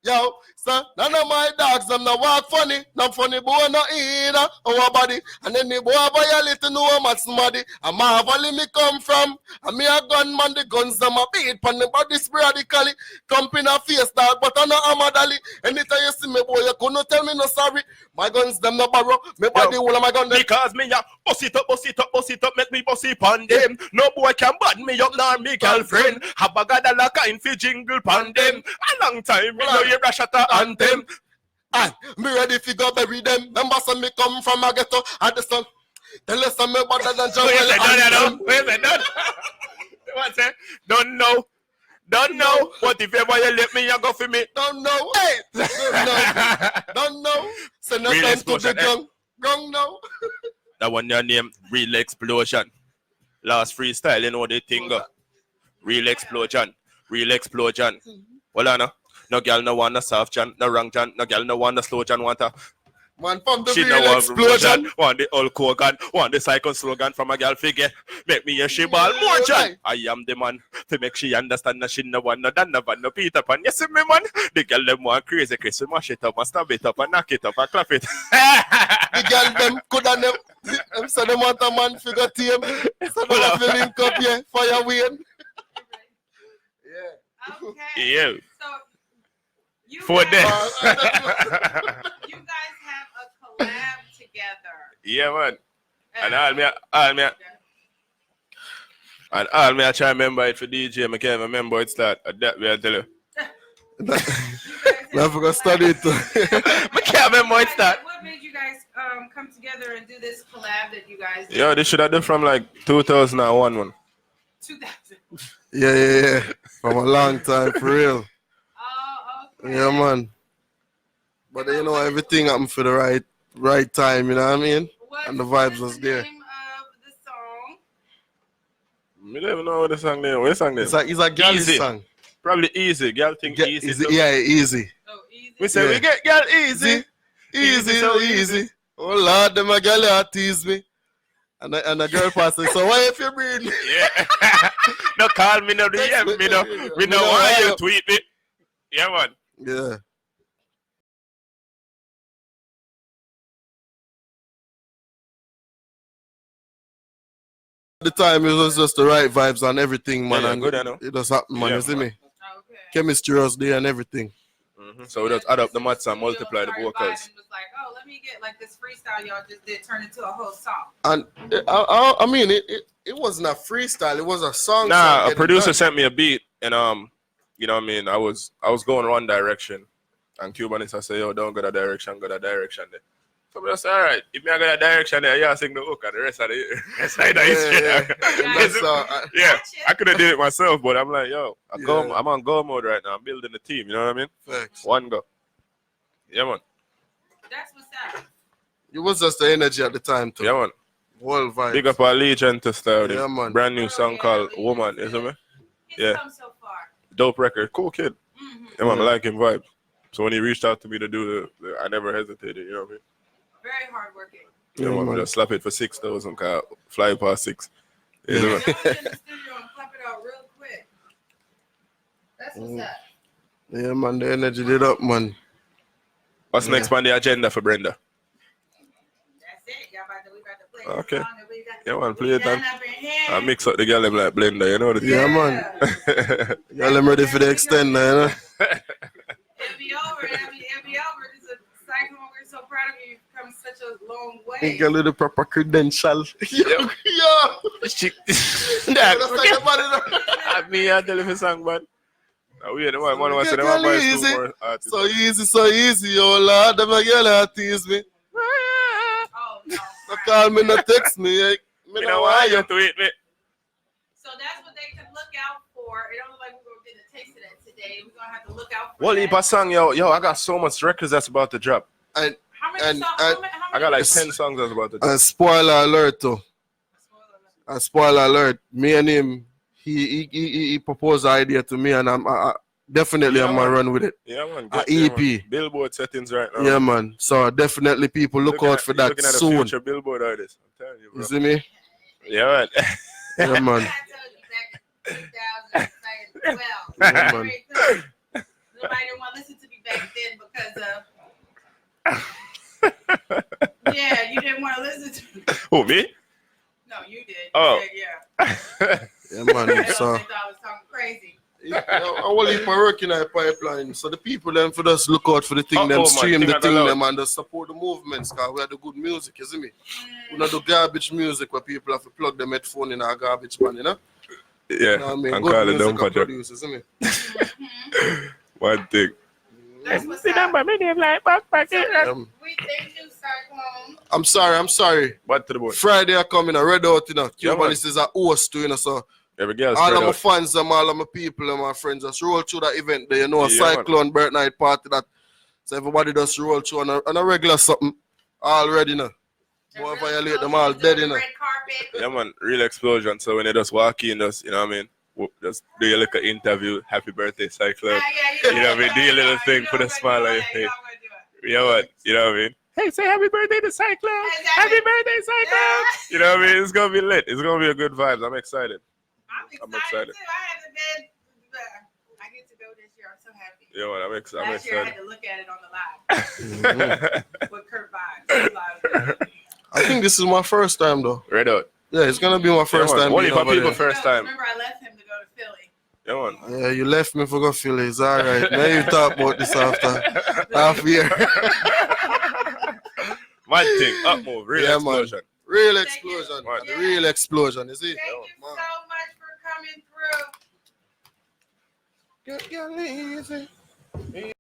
Yo, son, none of my dogs, them no walk funny. No funny boy, no either. Our body. And then the boy violate to know how much somebody. And my valley me come from. And me a gunman, the guns them a beat. Pan the body sporadically. Come in a face, dog, but I know I'm a dolly. Anytime you see me, boy, you couldn't tell me no sorry. My guns, them no borrow. Me body, all of my gun, them. Because me a bust it up, make me bust it on them. No boy can bad me up, nor me girlfriend. Have a god a like a fi jingle pan them. A long time, me know you rush at a anthem. Aye, me ready fi go bury them. Remember some me come from a ghetto at the sun. Tell us some me better than Joel. Wait a minute. What's that? Don't know. What if ever you let me, you go for me? Don't know. Hey, don't know. Send us them to the gun. Gun now. That one your name, Real Explosion. Last freestyle, you know the thing. Real Explosion. Well, I know. No girl no want a soft John, no wrong John. No girl no want a slow John, want a man from the she Real no Explosion. Want the old Kogan, want the psycho slogan from a girl figure. Make me a she ball more John. I am the man to make she understand that she no one no done no van no Peter Pan. You see me man? The girl them want crazy Chris. We mash it up and stab it up and knock it up and clap it. The girl them coulda never. So them want a man figure team. So they want to link up here. Fire Wayne. Okay. Yeah. So you For guys, them. you guys have a collab together. Yeah, man. And all me I try to remember it for DJ. I can't remember it start. That way I tell you. I forgot to study it too. I can't remember it start. What made you guys come together and do this collab that you guys did? Yo, this should have done from like 2001 one. 2000. Yeah. From a long time, for real. Oh, okay. Yeah, man. But you know, everything happened for the right time, you know what I mean? And the vibes was there. Name of the song? I don't even know what the song name. What the song name? It's a girl song. Probably easy. Girl think easy. Yeah, easy. Oh, easy. We say we get girl easy. Easy. Oh Lord, them a girl that tease me. And a girl passes. So why if you breathe? Yeah. No call me no DM. Me no why you tweet me. Yeah, man. Yeah. At the time it was just the right vibes and everything, man. Yeah, and good, I know. it just happened, man. Yeah, You see man. me? Chemistry was there and everything. Mm-hmm. So we just add up the maths and multiply the vocals. Was like, oh, let me get like this freestyle y'all just did turn into a whole song. And I mean, it wasn't a freestyle. It was a song. Nah, a producer sent me a beat, and you know what I mean. I was going one direction, and Cubanist I say, yo, don't go that direction, go that direction there. So I said, all right, if me I go that direction there, yeah, sing the hook, and the rest of the history. Yeah, I could have did it myself, but I'm like, yo, I'm on go mode right now. I'm building the team. You know what I mean? Facts. One go. Yeah, man. That's what's up. It was just the energy at the time too. Yeah, man. Whole vibe. Big up our Legion to start. Yeah, man. Brand new song called Woman, isn't it? Yeah. Come so far. Dope record. Cool kid. Mm-hmm. Yeah, man, I like him vibe. So when he reached out to me to do I never hesitated, you know what I mean? Very hardworking. Yeah, man. Just slap it for 6,000, fly past 6. You know? Go in the studio and clap it out real quick. That's what's up. Yeah, man, the energy did up, man. What's next on the agenda for Brenda? That's it. We about to play Okay. this song and we got Yeah, man, play it done on. up in here. I mix up the girl them like blender, you know the Yeah, man. Y'all them ready for the extender, you know? It'll be over. It'll be over. This is a cycle. We're so proud of you. You've come such a long way. Get a little proper credential. Yo. Me, I tell you a song, man. We the one wants to them easy. So easy, oh Lord, them a girl that tease me. Oh, no. So call me, no text me. Me no want you tweet me. So that's what they could look out for. It don't look like we're going to get a taste of that today. We're going to have to look out for Well, that. heap of song, yo, I got so much records that's about to drop. And How many songs? How many I got like 10 songs that's about to drop. And spoiler alert, too. And spoiler alert, me and him, he proposed the idea to me, and definitely I'm gonna run with it. Yeah, man. EP. Man. Billboard settings right now. Yeah, man. So definitely people look out for that looking at soon. a future Billboard artist. I'm telling you, bro. You see me? Yeah, man. Yeah, man. Yeah, man. Nobody didn't want to listen to me back then because of. Yeah, you didn't want to listen to me. Who, me? No, you did. You Oh. said, yeah. Yeah, man. They So thought I was talking crazy. I will leave my work in a pipeline. So the people them for us look out for the thing, them man, stream thing the at thing the them and just support the movements because we have the good music, you see me? We not do garbage music where people have to plug them headphone in our garbage man, you know? Yeah, You know what I mean? and Good call it music down and for produce, you see me? One thing. That's what's up. My name like back. We thank you, Cyclone. I'm sorry. What to the boy? Friday I come in a red out, you know. Yeah, Cuban man. is a host too, you know, so every girl all spread of my out. fans and all of my people and my friends just roll through that event there, you know, a Yeah, Cyclone birth night party that so everybody just roll through on a regular something already, you know. Boy, violate them all dead, you know. Yeah, man, real explosion. So when they just walk in, just, you know what I mean? Just do your little interview. Happy birthday, Cyclone. You know what I mean? Do your little thing, put a smile on your face. Yeah, man. You know what I mean? Hey, say happy birthday to Cyclone. Happy birthday, Cyclone. You know what I mean? It's going to be lit. It's going to be a good vibes. I'm excited. I'm excited. Too. I haven't been. I get to go this year. I'm so happy. Yeah, man, I'm excited. Last year I had to look at it on the live. With Kurt Vibes. I think this is my first time though. Red out. Yeah, it's gonna be my first time. Only for people first time. Remember, I left him to go to Philly. Yeah, man. Yeah, you left me for go Philly. It's all right. Now you talk about this after half year. My thing, up move, real explosion. Man. Real explosion. The real explosion, you see? Thank you so much for coming through. Get easy.